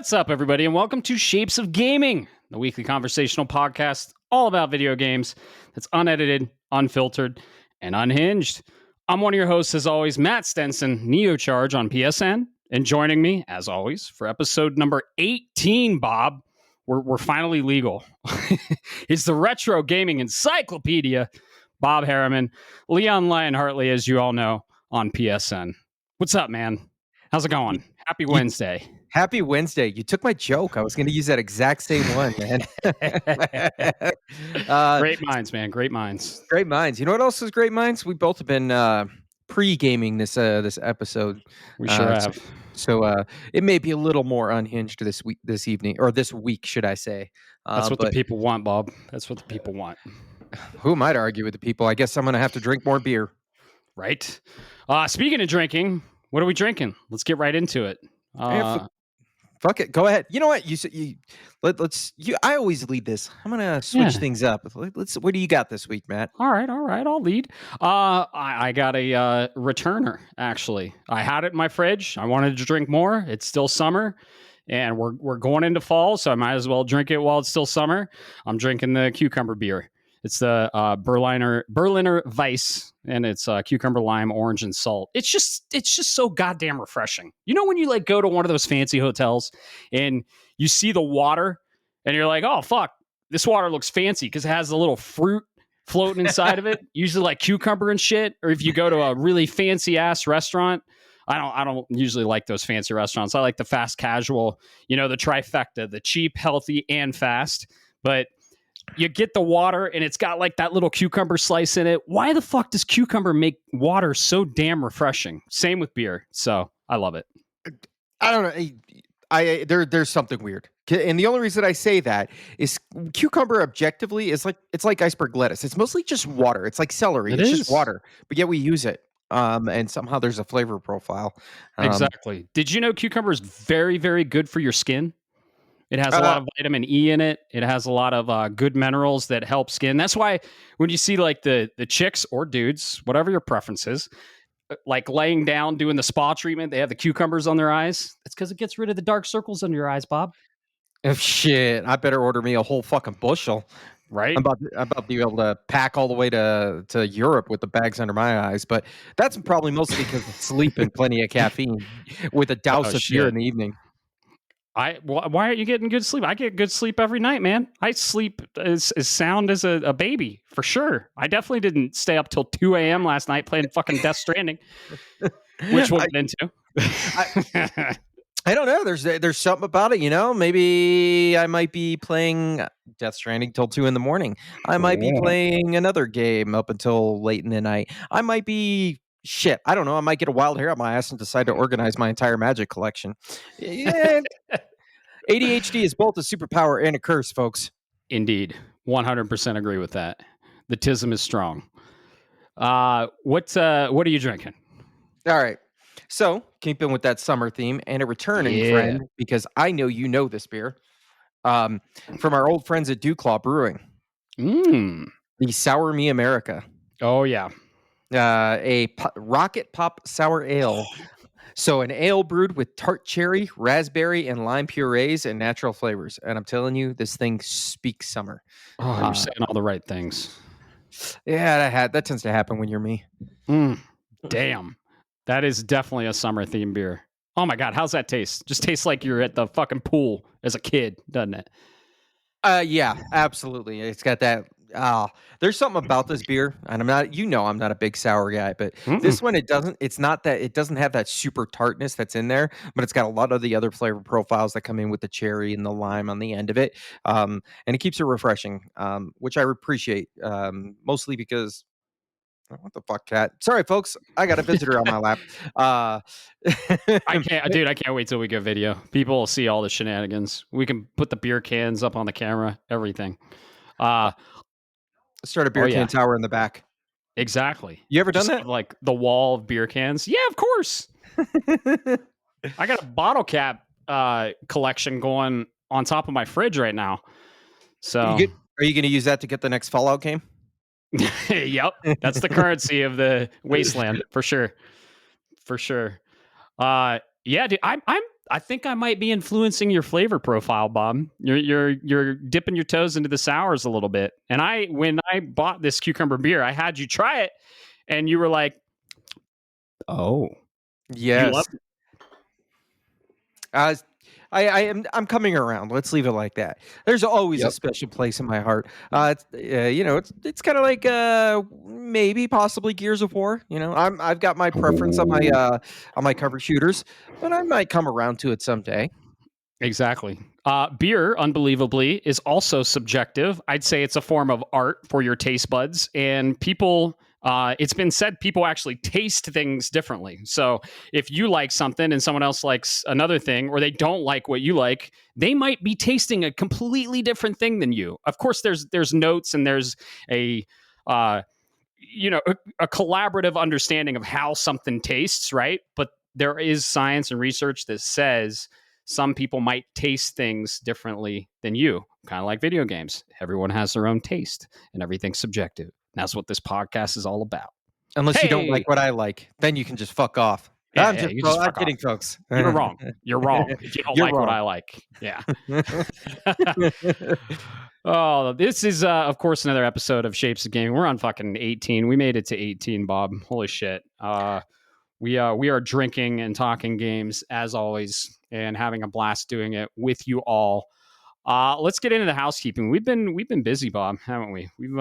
What's up, everybody, and welcome to Shapes of Gaming, the weekly conversational podcast all about video games that's unedited, unfiltered, and unhinged. I'm one of your hosts, as always, Matt Stenson, Neocharge on PSN, and joining me, as always, for episode number 18, Bob, we're finally legal. It's the Retro Gaming Encyclopedia, Bob Harriman, Leon Lionheartley, as you all know, on PSN. What's up, man? How's it going? Happy Wednesday. Happy Wednesday. You took my joke. I was going to use that exact same one, man. Great minds, man. Great minds. Great minds. You know what else is great minds? We both have been pre-gaming this episode. We sure have. So it may be a little more unhinged this evening, or this week, should I say. That's what the people want, Bob. That's what the people want. Who am I to argue with the people? I guess I'm going to have to drink more beer. Right. Speaking of drinking, what are we drinking? Let's get right into it. Fuck it. Go ahead. You know what? I always lead this. I'm gonna switch things up. What do you got this week, Matt? All right. I'll lead. I got a returner. Actually, I had it in my fridge. I wanted to drink more. It's still summer, and we're going into fall, so I might as well drink it while it's still summer. I'm drinking the cucumber beer. It's the Berliner Weiss, and it's cucumber, lime, orange, and salt. It's just so goddamn refreshing. You know when you like go to one of those fancy hotels and you see the water and you're like, oh fuck, this water looks fancy because it has a little fruit floating inside of it, usually like cucumber and shit. Or if you go to a really fancy ass restaurant, I don't usually like those fancy restaurants. I like the fast casual, the trifecta, the cheap, healthy, and fast. But you get the water and it's got like that little cucumber slice in it. Why the fuck does cucumber make water so damn refreshing? Same with beer. So I love it. I don't know. There's something weird. And the only reason I say that is cucumber objectively is it's like iceberg lettuce. It's mostly just water. It's like celery. It's just water, but yet we use it. And somehow there's a flavor profile. Exactly. Did you know cucumber is very, very good for your skin? It has a lot of vitamin E in it. It has a lot of good minerals that help skin. That's why when you see like the chicks or dudes, whatever your preference is, like laying down doing the spa treatment, they have the cucumbers on their eyes. That's because it gets rid of the dark circles under your eyes, Bob. Oh, shit. I better order me a whole fucking bushel. Right? I'm about to be able to pack all the way to Europe with the bags under my eyes. But that's probably mostly because of sleep and plenty of caffeine with a douse of beer in the evening. Why aren't you getting good sleep? I get good sleep every night, man. I sleep as sound as a baby, for sure. I definitely didn't stay up till 2 a.m. last night playing fucking Death Stranding, which we'll get into. I don't know. There's something about it, Maybe I might be playing Death Stranding till 2 a.m. I might be playing another game up until late in the night. I might be... Shit, I don't know. I might get a wild hair up my ass and decide to organize my entire Magic collection. Yeah. ADHD is both a superpower and a curse, folks. Indeed. 100% agree with that. The tism is strong. What are you drinking? All right. So, keeping with that summer theme and a returning friend, because I know you know this beer, from our old friends at Dewclaw Brewing. The Sour Me America. Oh, yeah. Rocket Pop Sour Ale. So an ale brewed with tart cherry, raspberry, and lime purees and natural flavors. And I'm telling you, this thing speaks summer. Oh, you're saying all the right things. Yeah, that tends to happen when you're me. Damn. That is definitely a summer themed beer. Oh my God, how's that taste? Just tastes like you're at the fucking pool as a kid, doesn't it? Yeah, absolutely. It's got that. There's something about this beer, and I'm not a big sour guy, but this one it doesn't have that super tartness that's in there, but it's got a lot of the other flavor profiles that come in with the cherry and the lime on the end of it, and it keeps it refreshing, which I appreciate, mostly because. What the fuck, cat? Sorry, folks. I got a visitor on my lap. I can't wait till we get video. People will see all the shenanigans. We can put the beer cans up on the camera, everything. Start a beer can tower in the back. Exactly. You ever done that? Like the wall of beer cans? Yeah, of course. I got a bottle cap collection going on top of my fridge right now. So, are you going to use that to get the next Fallout game? Yep, that's the currency of the wasteland for sure. Yeah, dude, I'm I think I might be influencing your flavor profile, Bob. You're dipping your toes into the sours a little bit. And when I bought this cucumber beer, I had you try it, and you were like, "Oh, you love Yes. it." Uh, I'm coming around. Let's leave it like that. There's always a Yep. special place in my heart. It's kind of like maybe possibly Gears of War. I've got my preference Ooh. on my cover shooters, but I might come around to it someday. Exactly. Beer, unbelievably, is also subjective. I'd say it's a form of art for your taste buds, and people. It's been said people actually taste things differently. So if you like something and someone else likes another thing, or they don't like what you like, they might be tasting a completely different thing than you. Of course, there's notes and there's a a collaborative understanding of how something tastes, right? But there is science and research that says some people might taste things differently than you, kind of like video games. Everyone has their own taste and everything's subjective. And that's what this podcast is all about. Unless you don't Hey, like what I like, then you can just fuck off. yeah, you just I'm fuck off. kidding, folks. You're wrong. You're wrong if you don't You're like what wrong. I like. Yeah. Oh, this is of course another episode of Shapes of Gaming. We're on fucking 18. We made it to 18, Bob. Holy shit. We are drinking and talking games as always and having a blast doing it with you all. Let's get into the housekeeping. We've been busy, Bob, haven't we? We've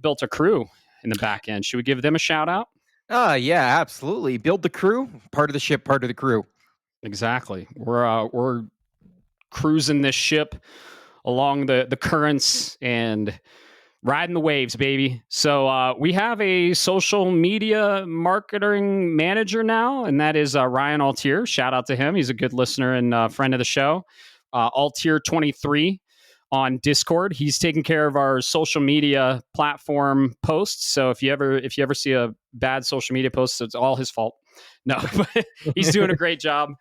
built a crew in the back end. Should we give them a shout out? Yeah, absolutely. Build the crew, part of the ship, part of the crew. Exactly. We're cruising this ship along the currents and riding the waves, baby. So we have a social media marketing manager now, and that is Ryan Altier. Shout out to him. He's a good listener and friend of the show. Altier23 on Discord. He's taking care of our social media platform posts. So if you ever see a bad social media post, it's all his fault. No, but he's doing a great job.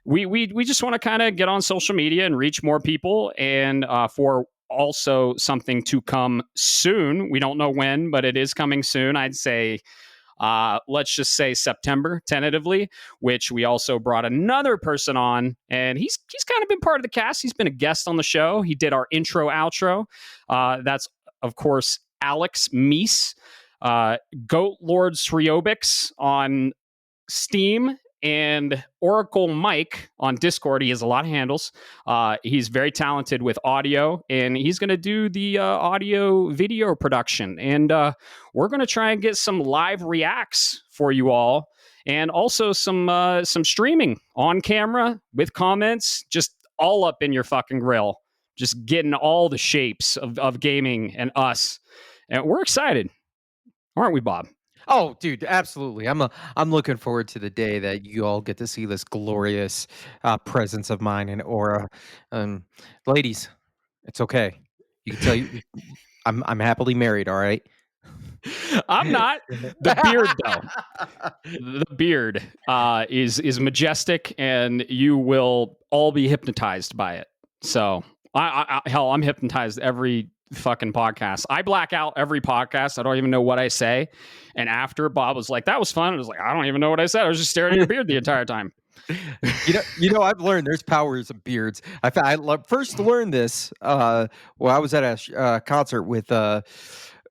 We just want to kind of get on social media and reach more people, and for also something to come soon. We don't know when, but it is coming soon. I'd say, let's just say September tentatively, which we also brought another person on, and he's kind of been part of the cast. He's been a guest on the show. He did our intro, outro. That's, of course, Alex Meese, Goat Lord Sriobix on Steam, and Oracle Mike on Discord. He has a lot of handles. He's very talented with audio, and he's going to do the audio video production. And we're going to try and get some live reacts for you all, and also some streaming on camera with comments, just all up in your fucking grill, just getting all the shapes of gaming and us. And we're excited, aren't we, Bob? Oh, dude, absolutely. I'm looking forward to the day that you all get to see this glorious presence of mine and aura. Ladies, it's okay. You can tell you, I'm happily married. All right. I'm not. The beard, though. The beard is majestic, and you will all be hypnotized by it. So, hell, I'm hypnotized every fucking podcast. I black out every podcast. I don't even know what I say. And after, Bob was like, "That was fun." I was like, "I don't even know what I said. I was just staring at your beard the entire time." I've learned there's powers of beards. First learned this I was at a concert with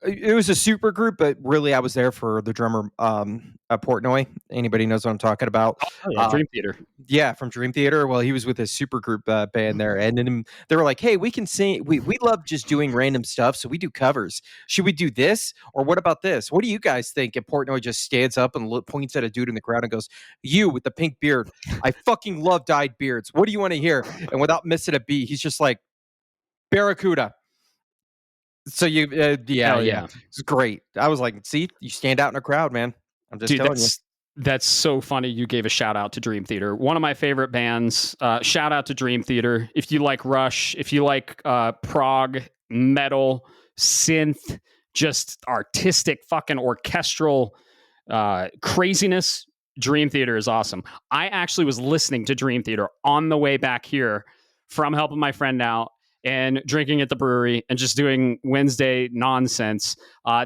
it was a super group, but really I was there for the drummer Portnoy. Anybody knows what I'm talking about? Oh, yeah, Dream Theater. Yeah, from Dream Theater. Well, he was with his super group band there, and then they were like, "Hey, we can sing. We love just doing random stuff, so we do covers. Should we do this, or what about this? What do you guys think?" And Portnoy just stands up and points at a dude in the crowd and goes, "You with the pink beard. I fucking love dyed beards. What do you want to hear?" And without missing a beat, he's just like, "Barracuda." So yeah, it's great. I was like, "See, you stand out in a crowd, man." I'm just Dude, telling you. that's so funny. You gave a shout out to Dream Theater, one of my favorite bands. Shout out to Dream Theater. If you like Rush, if you like prog metal, synth, just artistic fucking orchestral craziness, Dream Theater is awesome. I actually was listening to Dream Theater on the way back here from helping my friend out and drinking at the brewery and just doing Wednesday nonsense.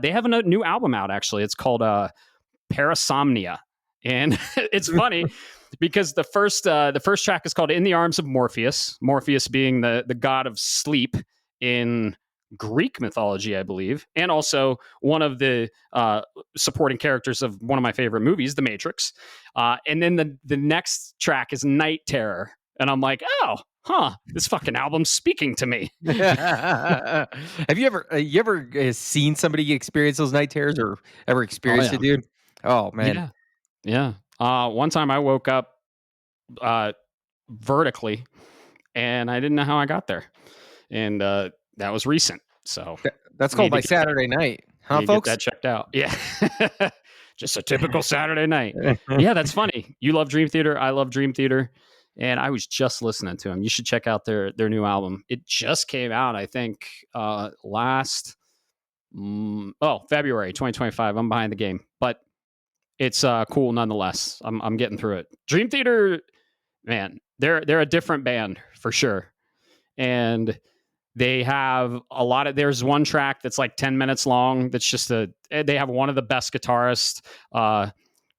They have a new album out, actually. It's called Parasomnia. And it's funny. because the first track is called "In the Arms of Morpheus." Morpheus being the god of sleep in Greek mythology, I believe, and also one of the supporting characters of one of my favorite movies, The Matrix. And then the next track is Night Terror, and I'm like, oh, huh, this fucking album's speaking to me. Have you ever seen somebody experience those night terrors or ever Oh experienced yeah, it, dude? Oh man. yeah, yeah. One time I woke up uh, vertically, and I didn't know how I got there, and that was recent. So That's called need to my get that. Saturday night, Need huh, to get folks? that checked out. Yeah. Just a typical Saturday night. Yeah, that's funny. You love Dream Theater. I love Dream Theater. And I was just listening to them. You should check out their new album. It just came out, I think, last February 2025. I'm behind the game, but it's cool nonetheless. I'm getting through it. Dream Theater, man, they're a different band for sure. And they have a lot of. There's one track that's like 10 minutes long. That's just They have one of the best guitarists,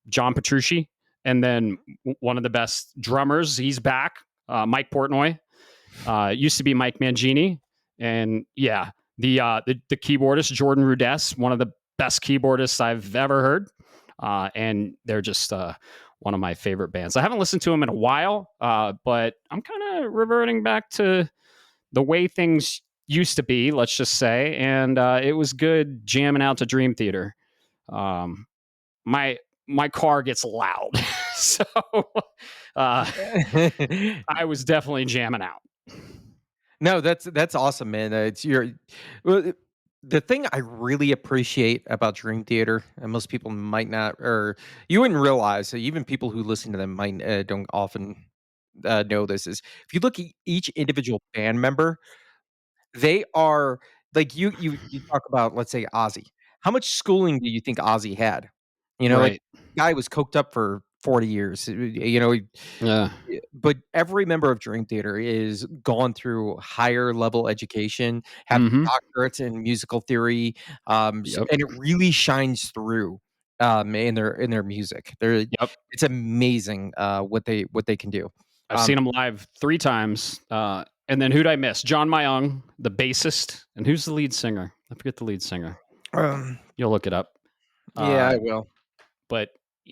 John Petrucci, and then one of the best drummers. He's back, Mike Portnoy. Used to be Mike Mangini, and yeah, the keyboardist Jordan Rudess, one of the best keyboardists I've ever heard, and they're just one of my favorite bands. I haven't listened to them in a while, but I'm kind of reverting back to the way things used to be, let's just say, and it was good jamming out to Dream Theater. Um, my my car gets loud, so uh, I was definitely jamming out. No, that's awesome, man. It's your well, the thing I really appreciate about Dream Theater, and most people might not, or you wouldn't realize, so even people who listen to them might don't often know this is if you look at each individual band member, they are like you talk about, let's say, Ozzy. How much schooling do you think Ozzy had? Like, Right? guy was coked up for 40 years. Yeah. But every member of Dream Theater is gone through higher level education, have Mm-hmm. doctorates in musical theory, Yep. and it really shines through in their music. Yep. It's amazing what they can do. I've Um, seen them live 3 times. And then who'd I miss? John Myung, the bassist, and who's the lead singer? I forget the lead singer. um, You'll look it up. yeah, Uh, I will. but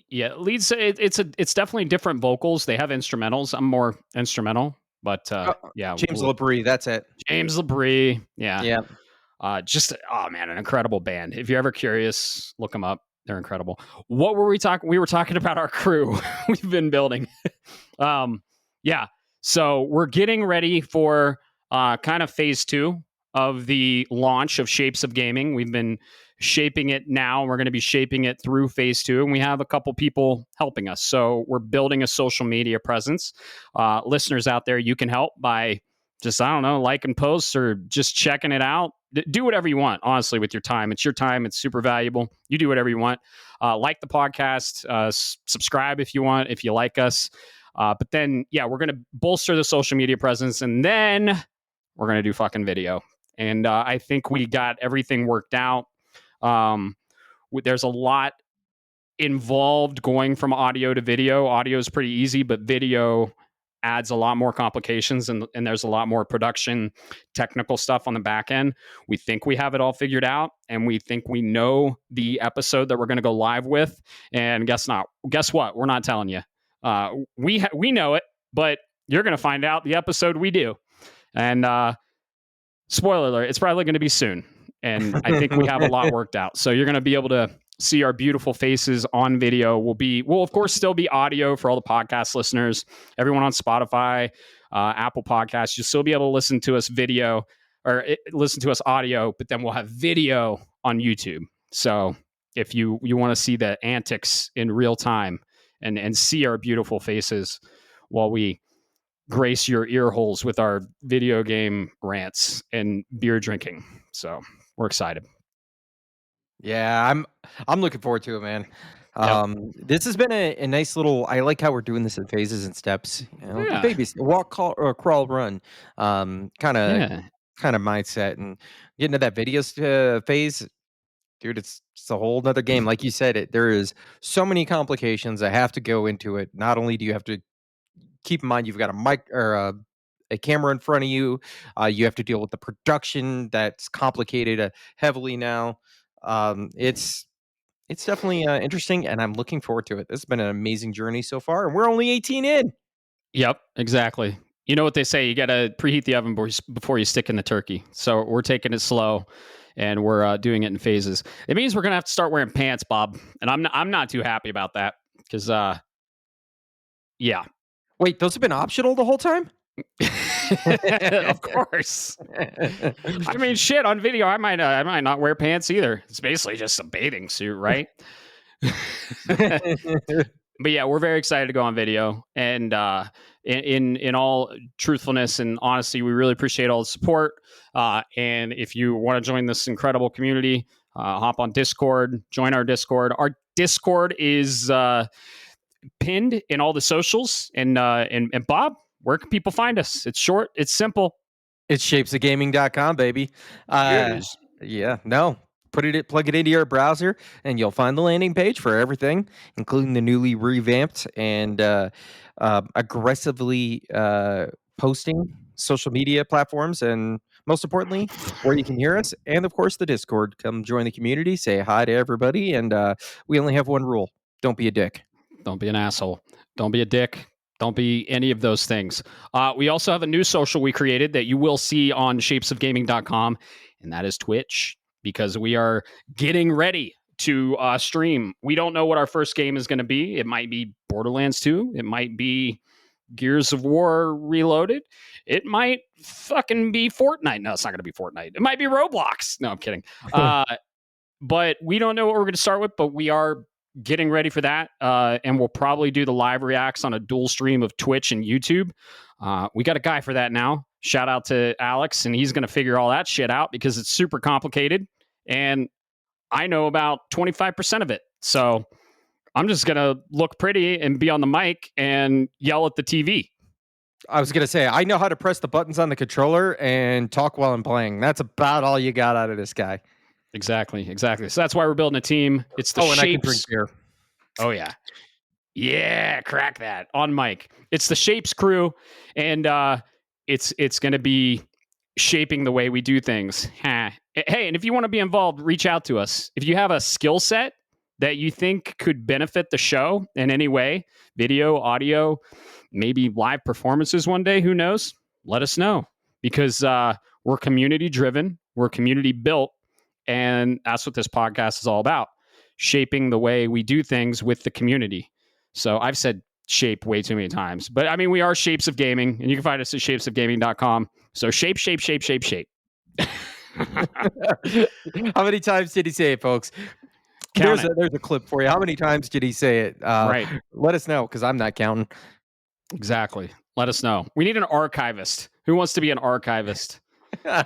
yeah, it's definitely different vocals. They have instrumentals. I'm more instrumental, but yeah, James LaBrie, that's it. James Labrie, yeah, Yeah. just oh man, an incredible band. If you're ever curious, look them up. They're incredible. What were we talking? We were talking about our crew we've been building. um, yeah, so we're getting ready for kind of phase 2 of the launch of Shapes of Gaming. We've been shaping it now. We're going to be shaping it through phase 2, and we have a couple people helping us. So we're building a social media presence. Listeners out there, you can help by just, I don't know, liking posts or just checking it out. Do whatever you want, honestly, with your time. It's your time. It's super valuable. You do whatever you want. Like the podcast, subscribe if you want, if you like us. But then, yeah, we're going to bolster the social media presence, and then we're going to do fucking video. And I think we got everything worked out. There's a lot involved going from audio to video. Audio is pretty easy, but video adds a lot more complications, and there's a lot more production technical stuff on the back end. We think we have it all figured out, and we think we know the episode that we're going to go live with. And guess what? We're not telling you. We know it, but you're going to find out the episode we do. And spoiler alert, it's probably going to be soon. And I think we have a lot worked out. So you're going to be able to see our beautiful faces on video. We'll of course still be audio for all the podcast listeners, everyone on Spotify, Apple Podcasts. You'll still be able to listen to us listen to us audio, but then we'll have video on YouTube. So if you want to see the antics in real time and see our beautiful faces while we grace your ear holes with our video game rants and beer drinking. So we're excited. Yeah, I'm looking forward to it, man. Yep. This has been a nice little. I like how we're doing this in phases and steps. Yeah. Babies, walk, crawl, run, kind of Yeah. mindset, and getting to that video phase. dude, it's a whole nother game. Like you said, there is so many complications that have to go into it. Not only do you have to keep in mind you've got a mic or a camera in front of you, you have to deal with the production that's complicated heavily now. It's definitely interesting, and I'm looking forward to it. This has been an amazing journey so far, and we're only 18 in. Yep, exactly. You know what they say, you got to preheat the oven before you stick in the turkey. So we're taking it slow, and we're doing it in phases. It means we're going to have to start wearing pants, Bob. And I'm not too happy about that because, yeah. Wait, those have been optional the whole time? Of course. I mean, shit, on video, I might not wear pants either. It's basically just a bathing suit, right? But yeah, we're very excited to go on video, and in all truthfulness and honesty, we really appreciate all the support. And if you want to join this incredible community, hop on Discord, join our Discord. Our Discord is pinned in all the socials. And Bob, where can people find us? It's short, it's simple. It's shapesofgaming.com, baby. Yes. Yeah, no. Plug it into your browser, and you'll find the landing page for everything, including the newly revamped and aggressively posting social media platforms, and most importantly, where you can hear us, and of course the Discord. Come join the community, say hi to everybody, and we only have one rule: don't be a dick. Don't be an asshole. Don't be a dick. Don't be any of those things. We also have a new social we created that you will see on shapesofgaming.com, and that is Twitch, because we are getting ready to stream. We don't know what our first game is going to be. It might be Borderlands 2. It might be Gears of War Reloaded. It might fucking be Fortnite. No, it's not going to be Fortnite. It might be Roblox. No, I'm kidding. But we don't know what we're going to start with, but we are getting ready for that. And we'll probably do the live reacts on a dual stream of Twitch and YouTube. We got a guy for that now. Shout out to Alex, and he's going to figure all that shit out because it's super complicated. And I know about 25% of it. So I'm just going to look pretty and be on the mic and yell at the TV. I was going to say, I know how to press the buttons on the controller and talk while I'm playing. That's about all you got out of this guy. Exactly. So that's why we're building a team. It's the and Shapes. I can drink beer. Oh, yeah. Yeah, crack that on mic. It's the Shapes crew, and it's going to be shaping the way we do things. Hey, and if you want to be involved, reach out to us. If you have a skill set that you think could benefit the show in any way, video, audio, maybe live performances one day, who knows? Let us know, because we're community driven, we're community built, and that's what this podcast is all about, shaping the way we do things with the community. So I've said shape way too many times, but I mean, we are Shapes of Gaming, and you can find us at shapesofgaming.com. So shape. How many times did he say it, folks? There's a clip for you. How many times did he say it? Right. Let us know, because I'm not counting. Exactly. Let us know. We need an archivist. Who wants to be an archivist? One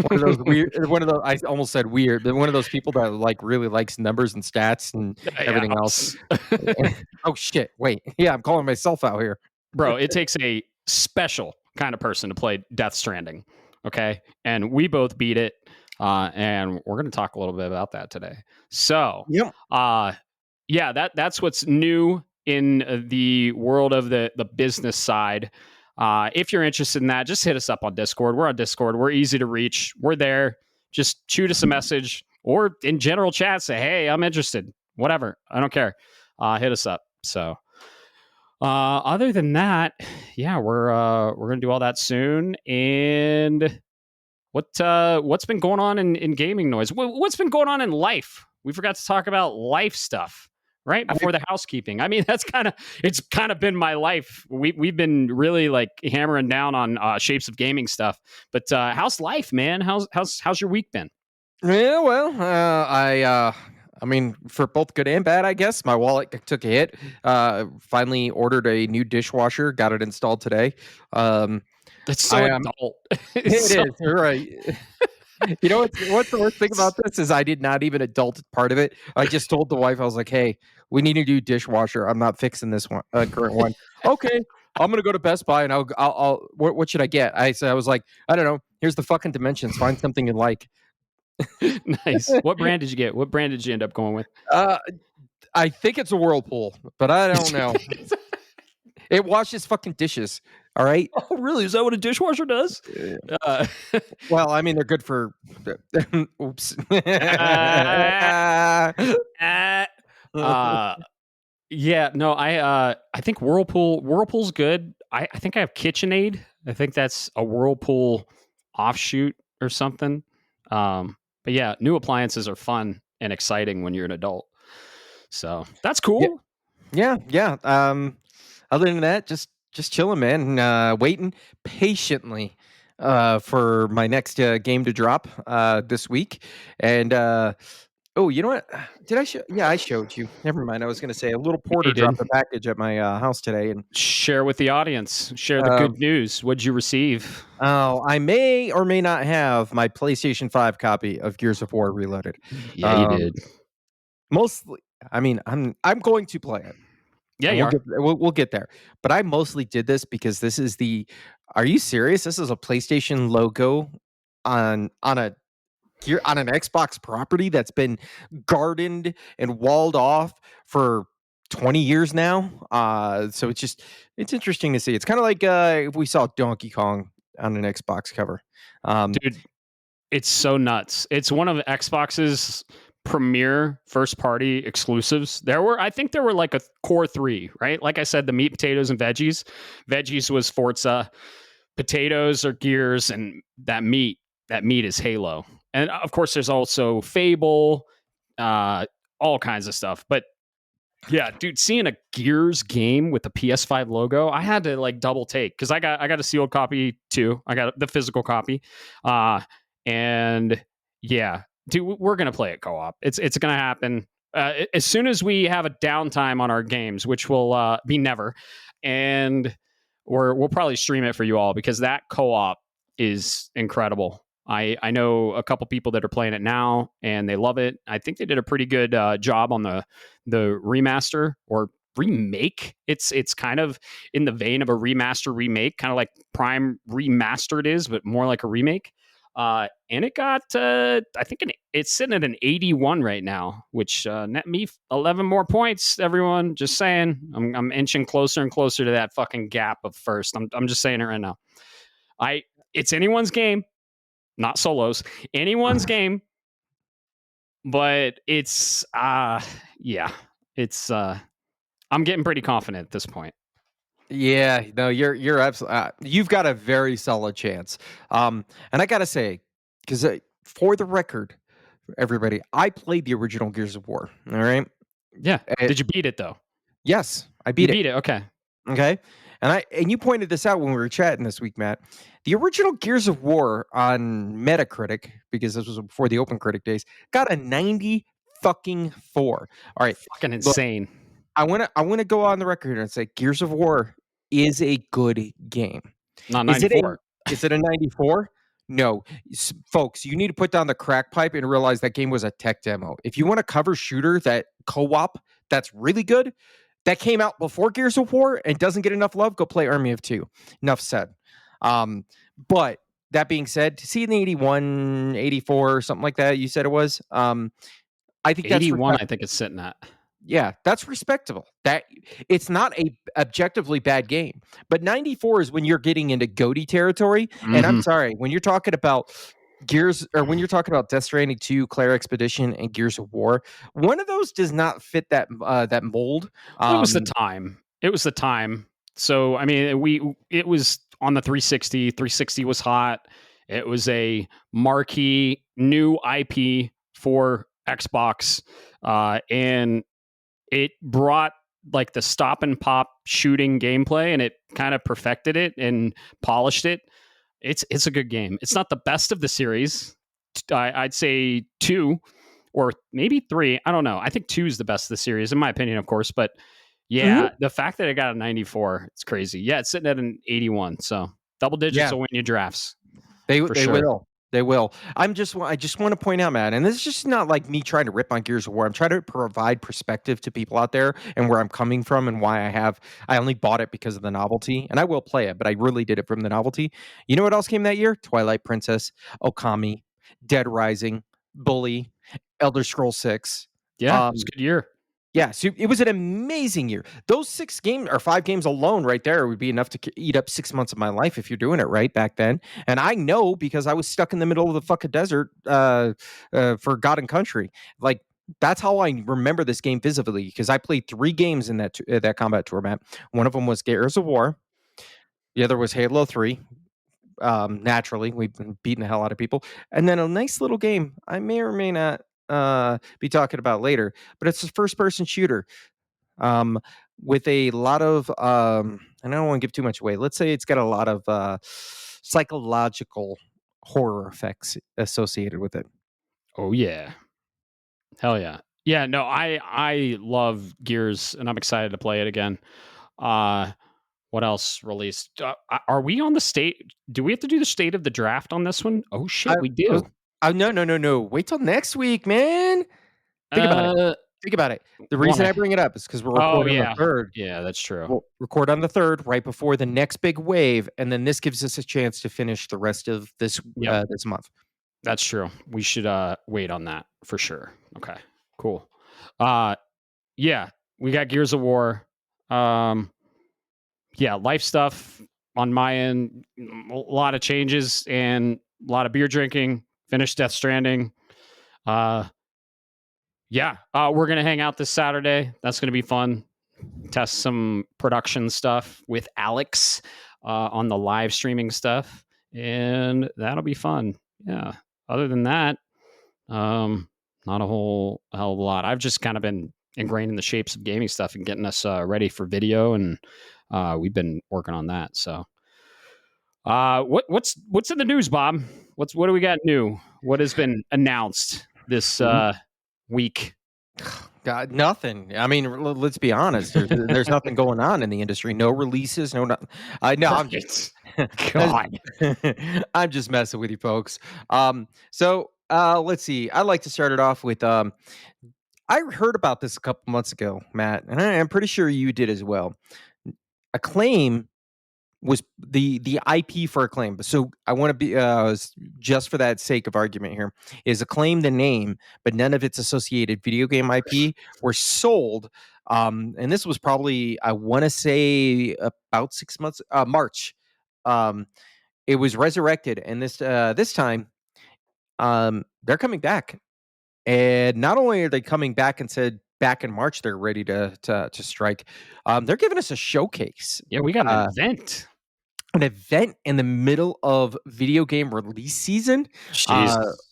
of those weird. I almost said weird, but one of those people that like really likes numbers and stats and everything else. Oh shit! Wait, yeah, I'm calling myself out here, bro. It takes a special kind of person to play Death Stranding. Okay, and we both beat it, and we're going to talk a little bit about that today. So, yep. Yeah, that's what's new in the world of the business side. If you're interested in that, just hit us up on Discord. We're on Discord. We're easy to reach. We're there. Just shoot us a message, or in general chat, say, hey, I'm interested. Whatever. I don't care. Hit us up. So other than that, yeah, we're going to do all that soon. And what's been going on in gaming noise? What's been going on in life? We forgot to talk about life stuff. Right before the housekeeping. I mean, it's kind of been my life. We've been really like hammering down on Shapes of Gaming stuff. But how's life, man? How's your week been? Yeah, well, I mean, for both good and bad, I guess. My wallet took a hit. Finally ordered a new dishwasher. Got it installed today. That's so adult. It is. You're right. You know what's the worst thing about this is I did not even adult part of it. I just told the wife, I was like, hey, we need a new dishwasher. I'm not fixing this one, current one. Okay, I'm gonna go to Best Buy and I'll what should I get? I was like, I don't know. Here's the fucking dimensions. Find something you like. Nice. What brand did you get? What brand did you end up going with? Uh, I think it's a Whirlpool, but I don't know. It washes fucking dishes. All right. Oh, really? Is that what a dishwasher does? Uh, Well, I mean, they're good for. Oops. uh, uh, uh, yeah, no, I think Whirlpool's good. I think I have KitchenAid. I think that's a Whirlpool offshoot or something. But yeah, new appliances are fun and exciting when you're an adult. So that's Yeah, cool. yeah. Other than that, just chilling, man. Waiting patiently for my next game to drop this week. And oh, you know what? Did I show? Yeah, I showed you. Never mind. I was going to say a little Yeah, porter you did. dropped a package at my house today, and Share with the audience. Share the um, good news. What'd you receive? oh, I may or may not have my PlayStation 5 copy of Gears of War Reloaded. Yeah, you Um, did. mostly, I mean, I'm going to play it. Yeah, And you are. we'll get there. But I mostly did this because this is the are you serious? This is a PlayStation logo on a gear on an Xbox property that's been gardened and walled off for 20 years now. So it's interesting to see. It's kind of like if we saw Donkey Kong on an Xbox cover. Um, Dude, it's so nuts. It's one of Xbox's premier first party exclusives. I think there were like a core three, right? Like I said, the meat, potatoes, and veggies. Veggies was Forza, potatoes are Gears, and that meat is Halo. And of course, there's also Fable, uh, all kinds of stuff. But yeah, dude, seeing a Gears game with the PS5 logo, I had to like double take because I got a sealed copy too. I got the physical copy, uh, and yeah, dude, we're gonna play it co-op. It's gonna happen as soon as we have a downtime on our games, which will be never, and we'll probably stream it for you all because that co-op is incredible. I know a couple people that are playing it now and they love it. I think they did a pretty good job on the remaster or remake. It's kind of in the vein of a remaster remake, kind of like Prime Remastered is, but more like a remake. And it got I think it's sitting at an 81 right now, which net me 11 more points. Everyone, just saying, I'm inching closer and closer to that fucking gap of first. I'm just saying it right now. It's anyone's game, not solos, anyone's game, but it's yeah, it's I'm getting pretty confident at this point. Yeah, no, you're absolutely. You've got a very solid chance. And I gotta say, because for the record, everybody, I played the original Gears of War. All right. Yeah. Eh, Did you beat it though? yes, I You beat it. beat it. Okay. Okay. And you pointed this out when we were chatting this week, Matt. The original Gears of War on Metacritic, because this was before the Open Critic days, got a 90 fucking 4. All right. Fucking Look, insane. I wanna go on the record and say Gears of War is a good game. Not Is it a 94. is it a 94? No. Folks, you need to put down the crack pipe and realize that game was a tech demo. If you want a cover shooter that co-op that's really good, that came out before Gears of War and doesn't get enough love, go play Army of Two. Enough said. But that being said, to see an 81, 84, something like that, you said it was. I think that's 81, respectable. I think it's sitting at. Yeah, that's respectable. That it's not a objectively bad game, but 94 is when you're getting into GOTY territory. And I'm Mm-hmm. sorry, when you're talking about Gears or when you're talking about Death Stranding 2, Claire Expedition, and Gears of War, one of those does not fit that mold. Well, it was the Um, time. It was the time. So I mean, it was on the 360. 360 was hot. It was a marquee new IP for Xbox, and it brought like the stop and pop shooting gameplay, and it kind of perfected it and polished it. It's a good game. It's not the best of the series. I'd say two or maybe three. I don't know. I think two is the best of the series, in my opinion, of course. But mhm. yeah, the fact that it got a 94, it's crazy. Yeah, it's sitting at an 81. So double digits Yeah, will win you drafts for they sure. will. They will. I just want to point out, Matt, and this is just not like me trying to rip on Gears of War. I'm trying to provide perspective to people out there and where I'm coming from and why I only bought it because of the novelty. And I will play it, but I really did it from the novelty. You know what else came that year? Twilight Princess, Okami, Dead Rising, Bully, Elder Scrolls 6. Yeah, it's a good year. Yeah, so it was an amazing year. Those 6 games or 5 games alone right there would be enough to eat up 6 months of my life if you're doing it right back then. And I know because I was stuck in the middle of the fucking desert for God and Country. Like that's how I remember this game visibly because I played 3 games in that combat tour map. One of them was Gears of War. The other was Halo 3. Naturally, we've been beating the hell out of people. And then a nice little game I may or may not be talking about later, but it's a first person shooter um, with a lot of and I don't want to give too much away. Let's say it's got a lot of psychological horror effects associated with it. Oh yeah. Hell yeah. Yeah, no, I love Gears and I'm excited to play it again. Uh what else released? Are we on the state? Do we have to do the state of the draft on this one? Oh I, shit, we I was, do. no, no, no, no. Wait till next week, man. Think about it. Uh Think about it. The reason wanna I bring it up is because we're Oh recording on yeah. the third. Yeah, that's true. We'll record on the third, right before the next big wave, and then this gives us a chance to finish the rest of this Yep, this month. that's true. We should wait on that for sure. Okay. Cool. Uh yeah, we got Gears of War. Um yeah, life stuff on my end, a lot of changes and a lot of beer drinking. Finished Death Stranding. Uh, yeah, we're gonna hang out this Saturday. That's gonna be fun. Test some production stuff with Alex on the live streaming stuff, and that'll be fun. Yeah. Other than that, not a whole hell of a lot. I've just kind of been ingrained in the shapes of gaming stuff and getting us ready for video, and we've been working on that. So, what's in the news, Bob? What do we got new? What has been announced this week? God, nothing. I mean, let's be honest. There's nothing going on in the industry. No releases. No, nothing. I know. I'm just, God. I'm just messing with you, folks. So let's see. I'd like to start it off with. I heard about this a couple months ago, Matt, and I'm pretty sure you did as well. Acclaim was the IP for Acclaim. So I want to be just for that sake of argument here is Acclaim the name, but none of its associated video game IP were sold. And this was probably I want to say about 6 months March. It was resurrected, and this time they're coming back. And not only are they coming back and said back in March they're ready to strike, they're giving us a showcase. Yeah, we got an event. An event in the middle of video game release season. Jesus.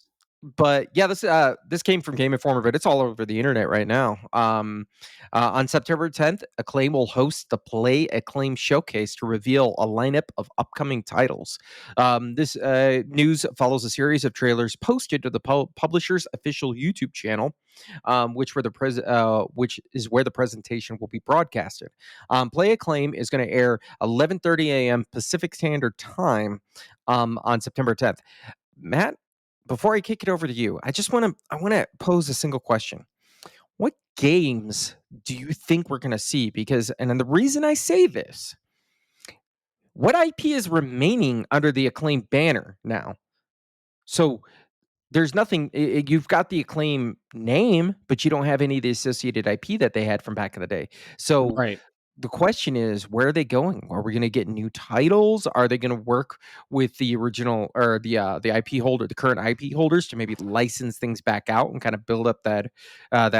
But yeah, this came from Game Informer, but it's all over the internet right now. On September 10th, Acclaim will host the Play Acclaim Showcase to reveal a lineup of upcoming titles. This news follows a series of trailers posted to the publisher's official YouTube channel, which is where the presentation will be broadcasted. Play Acclaim is going to air 11:30 a.m. Pacific Standard Time on September 10th. Matt, before I kick it over to you, I want to pose a single question. What games do you think we're going to see? Because, and then the reason I say this, what IP is remaining under the Acclaim banner now? So there's nothing. You've got the Acclaim name, but you don't have any of the associated IP that they had from back in the day. So Right. the question is, where are they going? Are we going to get new titles? Are they going to work with the original or the IP holder, the current IP holders, to maybe license things back out and kind of build up that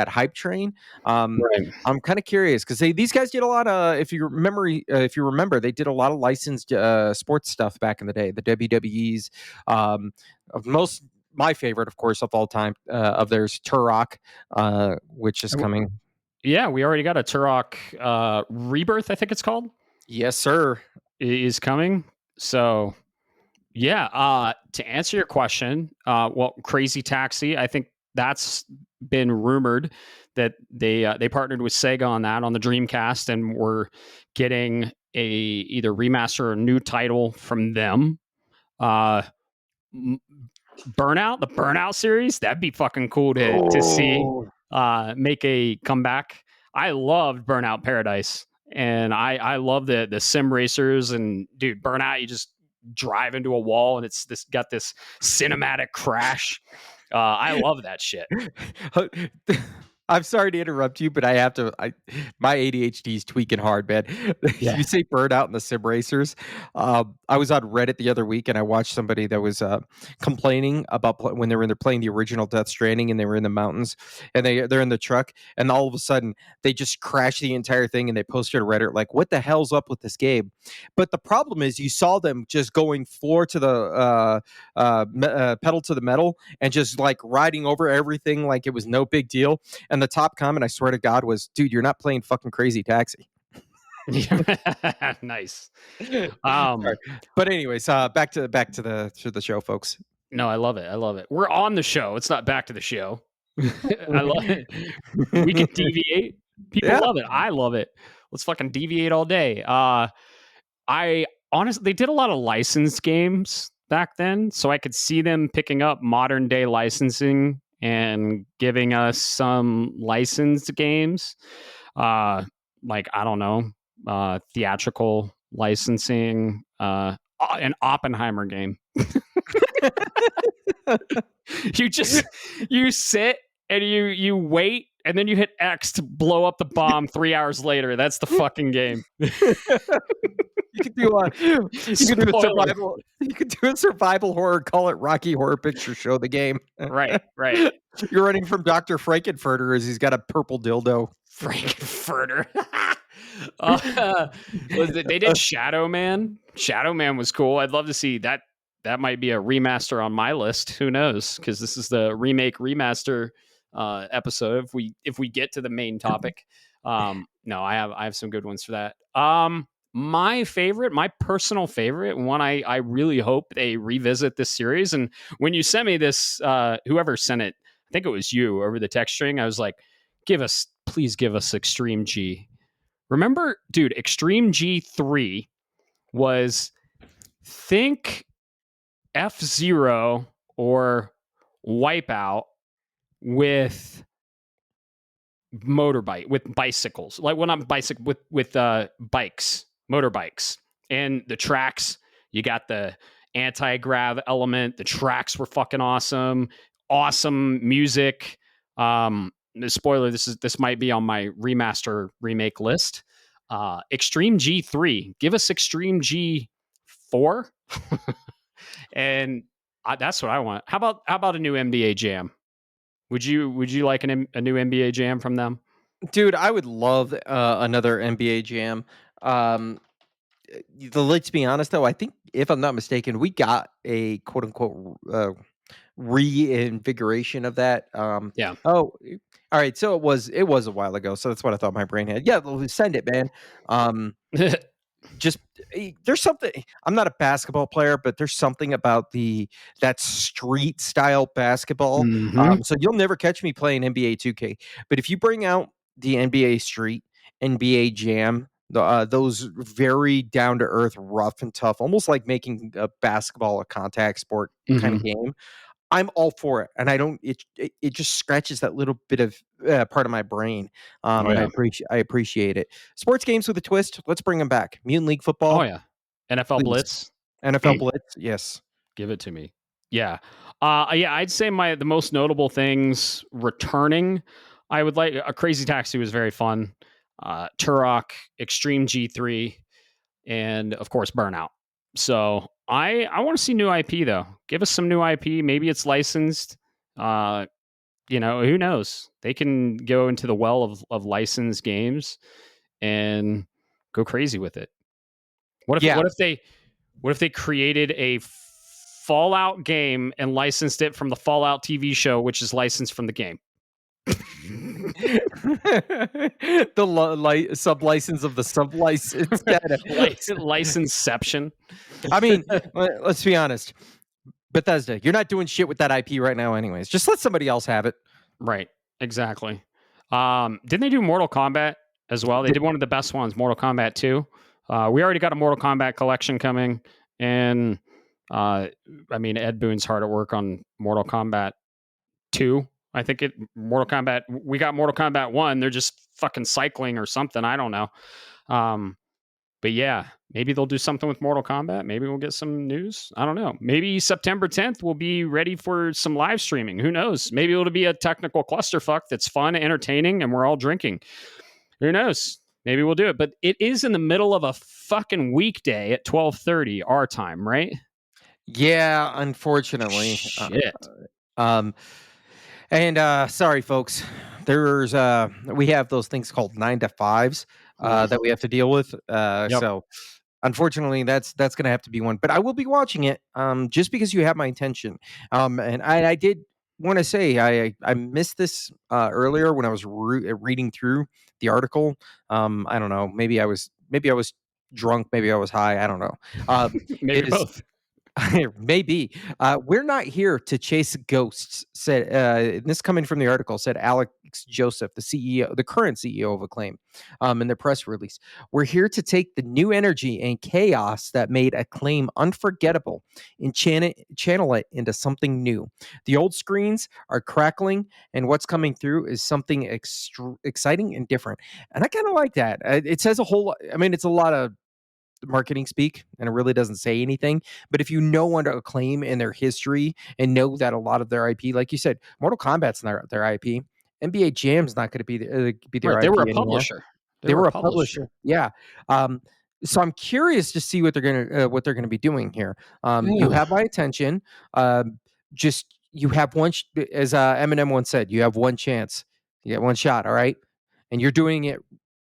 hype train? Right. I'm kind of curious because these guys did a lot of. If you remember, they did a lot of licensed sports stuff back in the day. The WWE's, of most. My favorite, of course, of all time of theirs, Turok, which is coming. Yeah, we already got a Turok Rebirth, I think it's called. Yes, sir. Is coming. So yeah, to answer your question, well, Crazy Taxi, I think that's been rumored that they partnered with Sega on that on the Dreamcast, and we're getting a either remaster or new title from them. Burnout, the Burnout series, that'd be fucking cool to see make a comeback. I loved Burnout Paradise, and I love the sim racers, and dude, Burnout, you just drive into a wall and it's got this cinematic crash. I love that shit. I'm sorry to interrupt you, but I have to. My ADHD is tweaking hard, man. Yeah. You say burnout in the sim racers. I was on Reddit the other week, and I watched somebody that was complaining about when they were playing the original Death Stranding, and they were in the mountains, and they're in the truck, and all of a sudden they just crashed the entire thing, and they posted to Reddit like, "What the hell's up with this game?" But the problem is, you saw them just going floor to the pedal to the metal, and just like riding over everything like it was no big deal. And the top comment, I swear to God, was, "Dude, you're not playing fucking Crazy Taxi." Nice. Sorry. But anyways, back to the show, folks. No, I love it. I love it. We're on the show. It's not back to the show. I love it. We can deviate. People Yeah. love it. I love it. Let's fucking deviate all day. I honestly, they did a lot of licensed games back then, so I could see them picking up modern day licensing and giving us some licensed games. Like I don't know, theatrical licensing, an Oppenheimer game. You just you sit and you wait and then you hit X to blow up the bomb 3 hours later. That's the fucking game. You could do a Spoiler. survival. You could do a survival horror. Call it Rocky Horror Picture Show. The game. Right, right. You're running from Dr. Frankenfurter as he's got a purple dildo. Frankenfurter. They did Shadow Man. Shadow Man was cool. I'd love to see that. That might be a remaster on my list. Who knows? Because this is the remake remaster episode. If we get to the main topic, no, I have some good ones for that. My favorite, my personal favorite, one I really hope they revisit this series. And when you sent me this, whoever sent it, I think it was you over the text string. I was like, please give us Extreme G. Remember, dude, Extreme G3 was think F-Zero or Wipeout with with bicycles, like well, not bicycle, with bikes, motorbikes, and the tracks. You got the anti-grav element. The tracks were fucking awesome music. The spoiler: this might be on my remaster remake list. Extreme G3, give us Extreme G4, and that's what I want. How about a new NBA Jam? Would you like a new NBA Jam from them? Dude, I would love another NBA Jam. Let's be honest though, I think if I'm not mistaken, we got a quote unquote reinvigoration of that. Yeah. All right. So it was a while ago. So that's what I thought my brain had. Yeah, well, send it, man. Just there's something. I'm not a basketball player, but there's something about that street style basketball. Mm-hmm. So you'll never catch me playing NBA 2K. But if you bring out the NBA Street, NBA Jam, those very down to earth, rough and tough, almost like making a basketball a contact sport kind of Mm-hmm. game. I'm all for it, and I don't. It just scratches that little bit of part of my brain, Oh and yeah. I appreciate it. Sports games with a twist. Let's bring them back. Mutant League Oh Football, yeah. NFL please. Blitz. NFL Blitz, yes. Give it to me. Yeah. Yeah, I'd say the most notable things returning. I would like a Crazy Taxi was very fun. Turok, Extreme G3, and of course Burnout. So I want to see new IP though. Give us some new IP. Maybe it's licensed. Who knows? They can go into the well of licensed games and go crazy with it. Yeah. What if they created a Fallout game and licensed it from the Fallout TV show, which is licensed from the game? The sub-license of the sub-license. Licenseception. I mean, let's be honest. Bethesda, you're not doing shit with that IP right now anyways. Just let somebody else have it. Right. Exactly. Didn't they do Mortal Kombat as well? They did one of the best ones, Mortal Kombat 2. We already got a Mortal Kombat collection coming, and Ed Boon's hard at work on Mortal Kombat 2. I think we got Mortal Kombat 1. They're just fucking cycling or something. I don't know. But yeah, maybe they'll do something with Mortal Kombat. Maybe we'll get some news. I don't know. Maybe September 10th we'll be ready for some live streaming. Who knows? Maybe it'll be a technical clusterfuck that's fun, entertaining, and we're all drinking. Who knows? Maybe we'll do it. But it is in the middle of a fucking weekday at 12:30 our time, right? Yeah, unfortunately. Shit. Um, and sorry, folks. We have those things called 9 to 5s Mm. that we have to deal with. Yep. So unfortunately, that's gonna have to be one. But I will be watching it, just because you have my attention. And I did want to say I missed this earlier when I was reading through the article. I don't know. Maybe I was drunk. Maybe I was high. I don't know. Um, Maybe is both. Maybe. We're not here to chase ghosts, said, this coming from the article, said Alex Joseph, the CEO, the current CEO of Acclaim, in the press release. We're here to take the new energy and chaos that made Acclaim unforgettable and channel it into something new. The old screens are crackling, and what's coming through is something exciting and different. And I kind of like that. It says a whole lot. I mean, it's a lot of marketing speak and it really doesn't say anything. But if you know under Acclaim and their history and know that a lot of their IP, like you said, Mortal Kombat's not their IP. NBA Jam's not going to be their Right. They were IP a anymore. publisher. They They were a were a publisher. publisher. Yeah. Um, so I'm curious to see what they're gonna be doing here. You Yeah. have my attention. Just you have as Eminem once said, you have one chance. You get one shot. All right, and you're doing it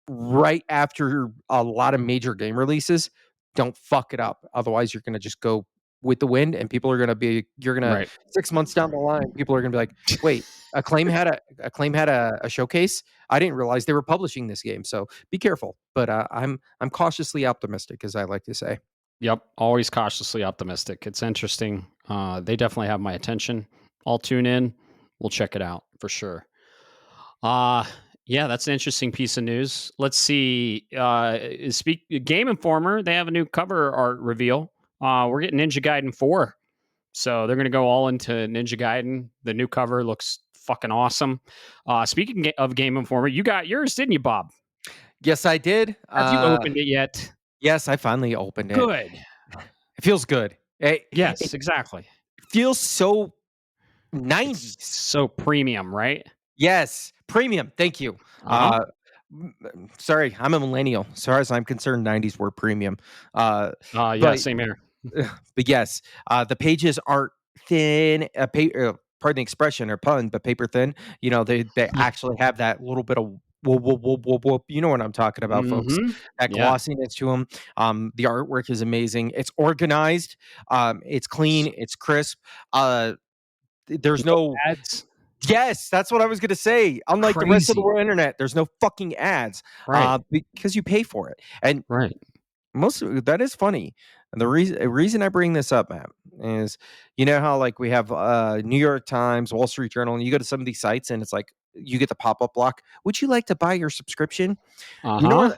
right after a lot of major game releases. Don't fuck it up. Otherwise, you're gonna just go with the wind, and people are gonna be. You're gonna Right. 6 months down the line, people are gonna be like, "Wait, Acclaim had a showcase. I didn't realize they were publishing this game." So be careful. But I'm cautiously optimistic, as I like to say. Yep. Always cautiously optimistic. It's interesting. They definitely have my attention. I'll tune in. We'll check it out for sure. Uh yeah, that's an interesting piece of news. Let's see. Speak Game Informer, they have a new cover art reveal. We're getting Ninja Gaiden 4. So they're gonna go all into Ninja Gaiden. The new cover looks fucking awesome. Speaking of Game Informer, you got yours, didn't you, Bob? Yes, I did. Have you opened it yet? Yes, I finally opened it. Good. It feels good. It Yes, exactly. feels so 90s. So premium, right? Yes, premium. Thank you. Uh-huh. Sorry, I'm a millennial. As far as I'm concerned, 90s were premium. Uh, Yeah, but same here. but yes, the pages aren't thin. Pardon the expression or pun, but paper thin. They actually have that little bit of whoop, whoop, whoop, whoop, whoop. You know what I'm talking about, folks. Mm-hmm. That Yeah. glossiness to them. The artwork is amazing. It's organized. It's clean. It's crisp. There's No no. ads. Yes, that's what I was gonna say. Unlike the rest of the Crazy. world internet, there's no fucking ads, Right. because you pay for it. And Right. that is funny. And the reason I bring this up, Matt, is you know how like we have New York Times, Wall Street Journal, and you go to some of these sites and it's like you get the pop-up block. Would you like to buy your subscription? You know Uh-huh.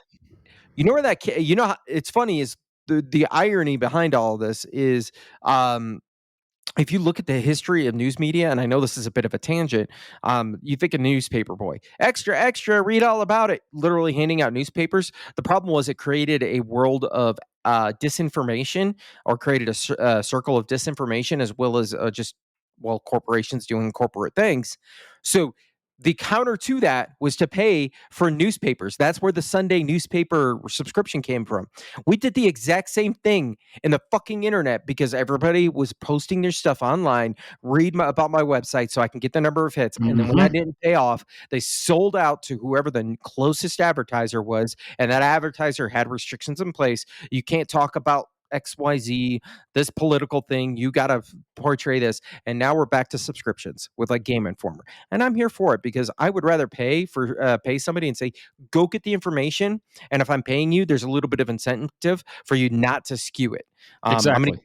where it's funny is the irony behind all of this is if you look at the history of news media, and I know this is a bit of a tangent, you think a newspaper boy, extra, extra, read all about it, literally handing out newspapers. The problem was it created a world of disinformation, or created a circle of disinformation, as well as just, well, corporations doing corporate things. So the counter to that was to pay for newspapers. That's where the Sunday newspaper subscription came from. We did the exact same thing in the fucking internet because everybody was posting their stuff online. About my website so I can get the number of hits. And then when that Mm-hmm. didn't pay off, they sold out to whoever the closest advertiser was. And that advertiser had restrictions in place. You can't talk about XYZ, this political thing. You got to portray this. And now we're back to subscriptions with like Game Informer. And I'm here for it because I would rather pay somebody and say, go get the information. And if I'm paying you, there's a little bit of incentive for you not to skew it. I'm gonna, Exactly.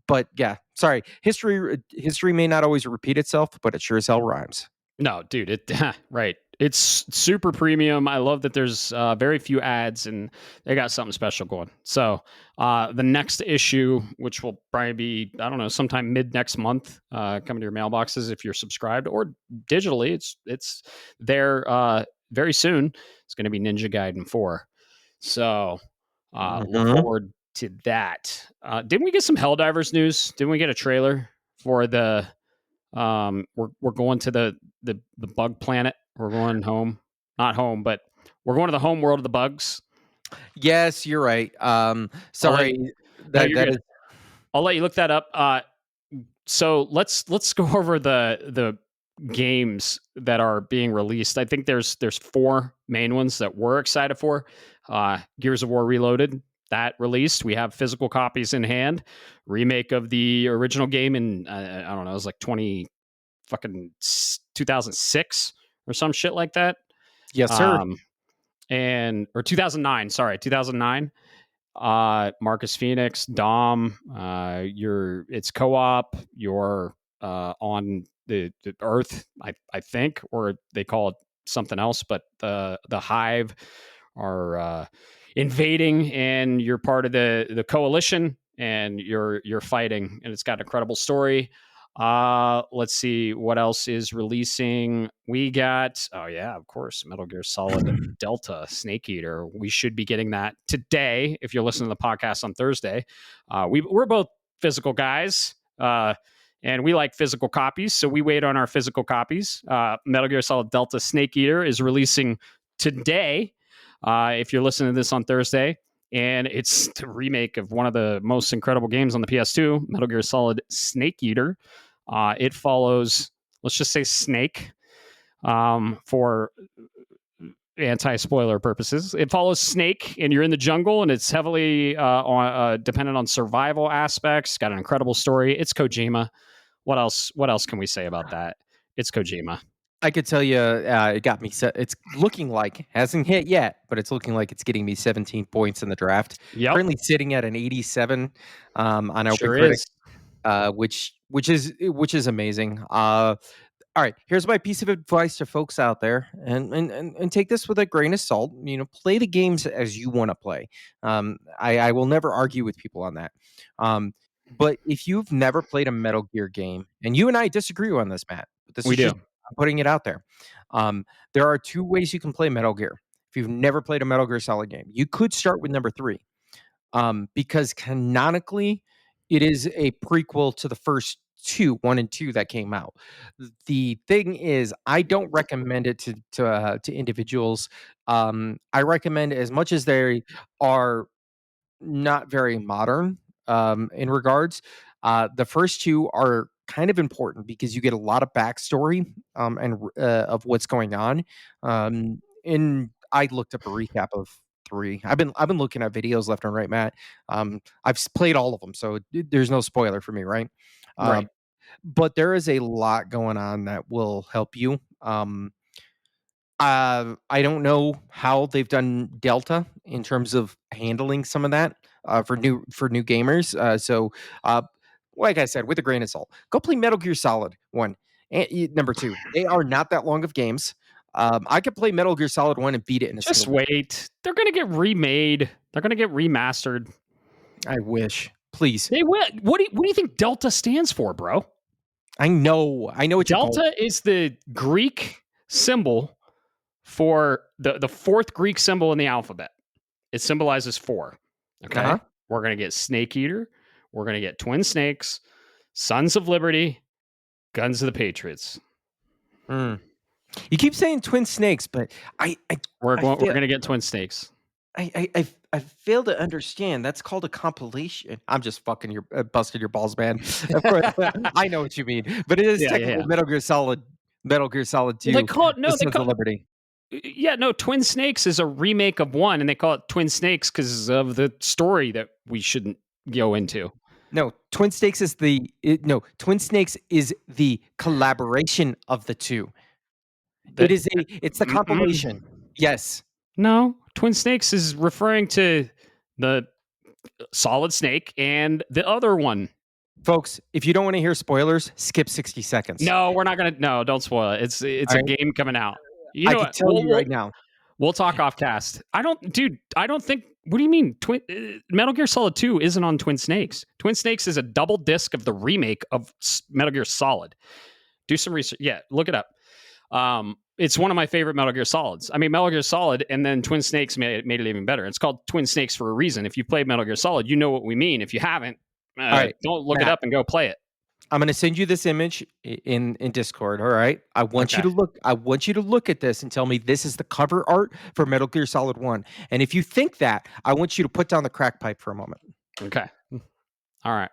but yeah, sorry. History may not always repeat itself, but it sure as hell rhymes. No, dude, it right. It's super premium. I love that there's very few ads and they got something special going. So the next issue, which will probably be, I don't know, sometime mid next month, coming to your mailboxes if you're subscribed, or digitally. It's there very soon. It's going to be Ninja Gaiden 4. So Look Mhm. forward to that. Didn't we get some Helldivers news? Didn't we get a trailer for the? We're going to the bug planet. We're going home, not home, but we're going to the home world of the bugs. Yes, you're right. I'll let Sorry, no, that you're that good. is I'll let you look that up. So let's go over the games that are being released. I think there's four main ones that we're excited for. Gears of War Reloaded that released. We have physical copies in hand. Remake of the original game in I don't know, it was like 2006 or some shit like that. yes, sir. Um, and or 2009. Sorry, 2009. Marcus Phoenix, Dom, it's co-op, you're on the Earth, I think, or they call it something else, but the Hive are invading, and you're part of the coalition, and you're fighting, and it's got an incredible story. Let's see what else is releasing. We got, oh yeah, of course, Metal Gear Solid Delta Snake Eater. We should be getting that today if you're listening to the podcast on Thursday. We're both physical guys, and we like physical copies, so we wait on our physical copies. Metal Gear Solid Delta Snake Eater is releasing today. If you're listening to this on Thursday, and it's the remake of one of the most incredible games on the PS2, Metal Gear Solid Snake Eater. It follows, let's just say, Snake, for anti-spoiler purposes. It follows Snake, and you're in the jungle, and it's heavily dependent on survival aspects. Got an incredible story. It's Kojima. What else? What else can we say about that? It's Kojima. I could tell you, it got me set. It's looking like hasn't hit yet, but it's looking like it's getting me 17 points in the draft. Yep, Currently sitting at an 87 on sure OpenCritic, is. which is amazing. All right, here's my piece of advice to folks out there, and take this with a grain of salt. Play the games as you want to play. I will never argue with people on that. Um, but if you've never played a Metal Gear game, and you and I disagree on this, Matt, but this We is do. just I'm putting it out there. There are two ways you can play Metal Gear. If you've never played a Metal Gear Solid game, you could start with number three, because canonically, it is a prequel to the first two, one and two that came out. The thing is, I don't recommend it to individuals. I recommend, as much as they are not very modern, in regards. The first two are kind of important because you get a lot of backstory, of what's going on. And I looked up a recap of three. I've been looking at videos left and right, Matt. Played all of them, so there's no spoiler for me, right? Uh, Right. but there is a lot going on that will help you. I don't know how they've done Delta in terms of handling some of that, for new gamers. Uh, like I said, with a grain of salt, go play Metal Gear Solid One and number two. They are not that long of games. I could play Metal Gear Solid One and beat it in a Just single day. wait. They're gonna get remade. They're gonna get remastered. I wish, please. They will. What do you think Delta stands for, bro? I know what you're going. Delta is the Greek symbol for the fourth Greek symbol in the alphabet. It symbolizes four. Uh Okay. huh. We're going to get Snake Eater. We're going to get Twin Snakes, Sons of Liberty, Guns of the Patriots. Mm. You keep saying Twin Snakes, but I I We're I going, we're feel going to get Twin Snakes. I fail to understand. That's called a compilation. I'm just fucking busting your balls, man. Of course, I know what you mean, but it is Yeah, yeah, technically yeah. Metal Gear Solid Well, they 2, call it The no. They Sons call of Liberty. yeah no. Twin Snakes is a remake of one, and they call it Twin Snakes because of the story that we shouldn't go into. No, Twin Snakes is the collaboration of the two. That It's the compilation. mm-mm. Yes, No, Twin Snakes is referring to the Solid Snake and the other one. folks. If you don't want to hear spoilers, skip 60 seconds. No, we're not gonna. No, don't spoil it. It's All a right, game coming out. You I know can what? tell you right now. We'll talk off cast. I don't think. What do you mean? Metal Gear Solid 2 isn't on Twin Snakes. Twin Snakes is a double disc of the remake of Metal Gear Solid. Do some research. Yeah, look it up. It's one of my favorite Metal Gear Solids. I mean, Metal Gear Solid, and then Twin Snakes made it even better. It's called Twin Snakes for a reason. If you played Metal Gear Solid, you know what we mean. If you haven't, All right, don't look it Matt. up and go play it. I'm gonna send you this image in Discord. All right. I want you Okay. to look. I want you to look at this and tell me this is the cover art for Metal Gear Solid 1. And if you think that, I want you to put down the crack pipe for a moment. Okay. All right.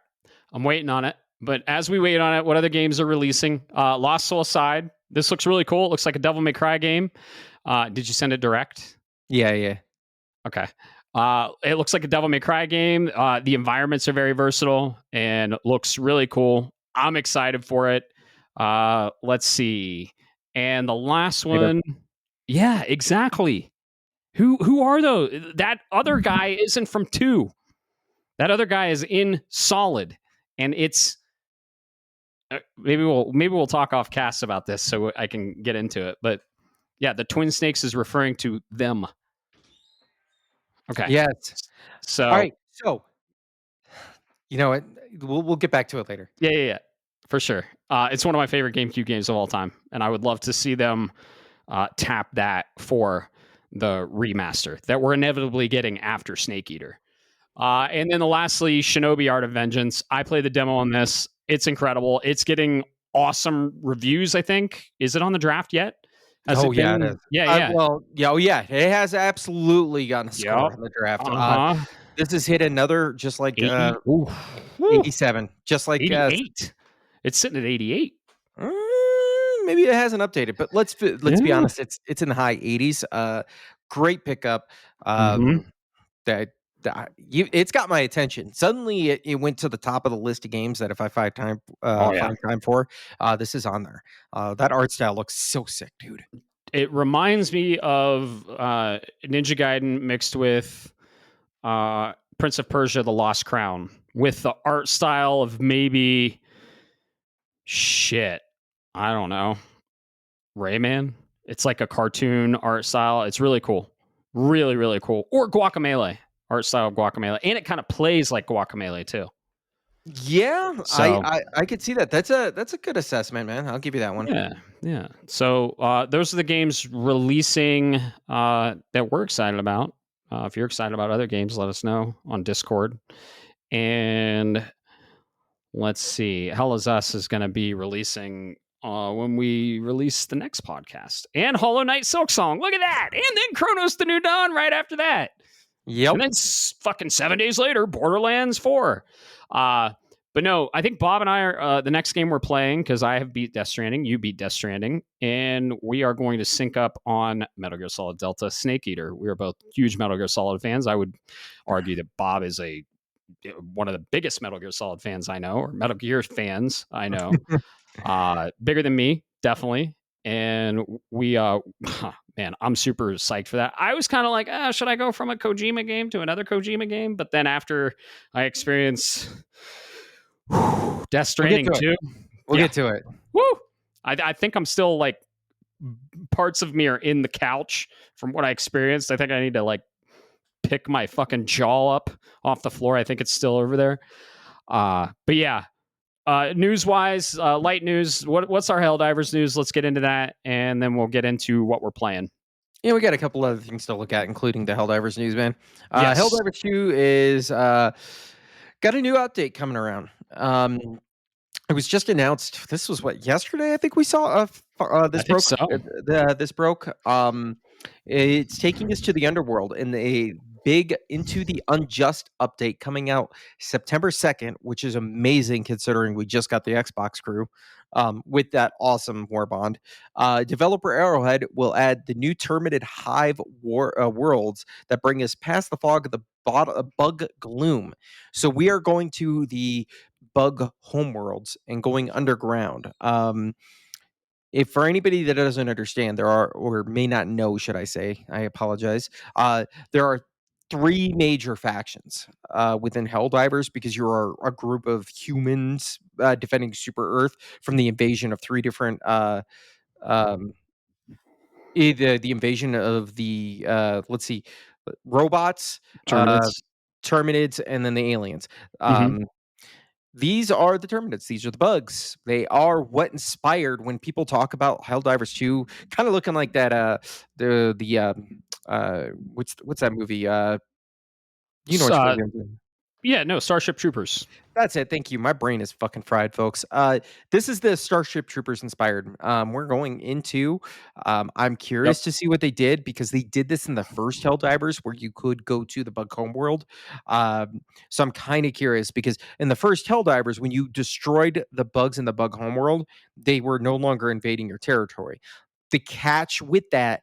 I'm waiting on it. But as we wait on it, what other games are releasing? Lost Soul aside, this looks really cool. It looks like a Devil May Cry game. Did you send it direct? Yeah, yeah. Okay. It looks like a Devil May Cry game. The environments are very versatile and looks really cool. I'm excited for it. Let's see. And the last one, yeah, exactly. Who are those? That other guy isn't from 2. That other guy is in Solid, and it's maybe we'll talk off cast about this so I can get into it. But yeah, the Twin Snakes is referring to them. Okay. Yes. All So right. So, you know what? We'll get back to it later. yeah, for sure. It's one of my favorite GameCube games of all time, and I would love to see them tap that for the remaster that we're inevitably getting after Snake Eater. And then lastly, Shinobi Art of Vengeance. I played the demo on this. It's incredible. It's getting awesome reviews, I think. Is it on the draft yet? Has Oh it yeah, it been? is. Yeah. Well, yeah, oh yeah, it has absolutely gotten a Yep. score in the draft. Uh-huh. This has hit another just like 80. Ooh. 87, just like 88. It's sitting at 88. maybe it hasn't updated, but let's be Yeah. honest, it's in the high 80s. Great pickup. Mm-hmm. That it's got my attention. Suddenly, it went to the top of the list of games that if I Oh, yeah. find time for, this is on there. That art style looks so sick, dude. It reminds me of Ninja Gaiden mixed with Prince of Persia: The Lost Crown, with the art style of maybe shit. I don't know. Rayman. It's like a cartoon art style. It's really cool. Really, really cool. Or Guacamelee. Art style of Guacamelee. And it kind of plays like Guacamelee too. Yeah, So I could see that. That's a good assessment, man. I'll give you that one. yeah. So those are the games releasing that we're excited about. If you're excited about other games, let us know on Discord. And let's see. Hell is Us is going to be releasing when we release the next podcast. And Hollow Knight Silk Song. Look at that. And then Chronos the New Dawn right after that. Yep. And then fucking 7 days later, Borderlands 4. But no, I think Bob and I are the next game we're playing, because I have beat Death Stranding, you beat Death Stranding, and we are going to sync up on Metal Gear Solid Delta Snake Eater. We are both huge Metal Gear Solid fans. I would argue that Bob is one of the biggest Metal Gear Solid fans I know, or Metal Gear fans I know. Bigger than me, definitely. And we man, I'm super psyched for that. I was kind of like, should I go from a Kojima game to another Kojima game? But then after I experience Death Stranding 2, We'll get to it. woo! I think I'm still like, parts of me are in the couch from what I experienced. I think I need to like pick my fucking jaw up off the floor. I think it's still over there. But yeah, news wise, light news. What's our Helldivers news? Let's get into that, and then we'll get into what we're playing. Yeah, we got a couple other things to look at, including the Helldivers news, man. Yes. Helldivers 2 is got a new update coming around. It was just announced. This was what, yesterday? I think we saw. This broke. So. This broke. It's taking us to the underworld in a big Into the Unjust update coming out September 2nd, which is amazing considering we just got the Xbox crew with that awesome war bond. Developer Arrowhead will add the new Terminated Hive worlds that bring us past the fog of the bug gloom. So we are going to the bug homeworlds and going underground. If for anybody that doesn't understand, there are, or may not know, should I say, I apologize. There are 3 major factions within Helldivers, because you are a group of humans defending Super Earth from the invasion of 3 different the invasion of the let's see, robots, Terminates. Terminids, and then the aliens. Mhm. These are the Terminates. These are the bugs. They are what inspired when people talk about Helldivers 2, kind of looking like that. The what's that movie? You know S- which Uh, movie I'm doing. yeah, no, Starship Troopers. That's it. Thank you. My brain is fucking fried, folks. This is the Starship Troopers inspired. We're going into. I'm Yep. curious to see what they did because they did this in the first Helldivers where you could go to the bug home world. So I'm kind of curious because in the first Helldivers, when you destroyed the bugs in the bug home world, they were no longer invading your territory. The catch with that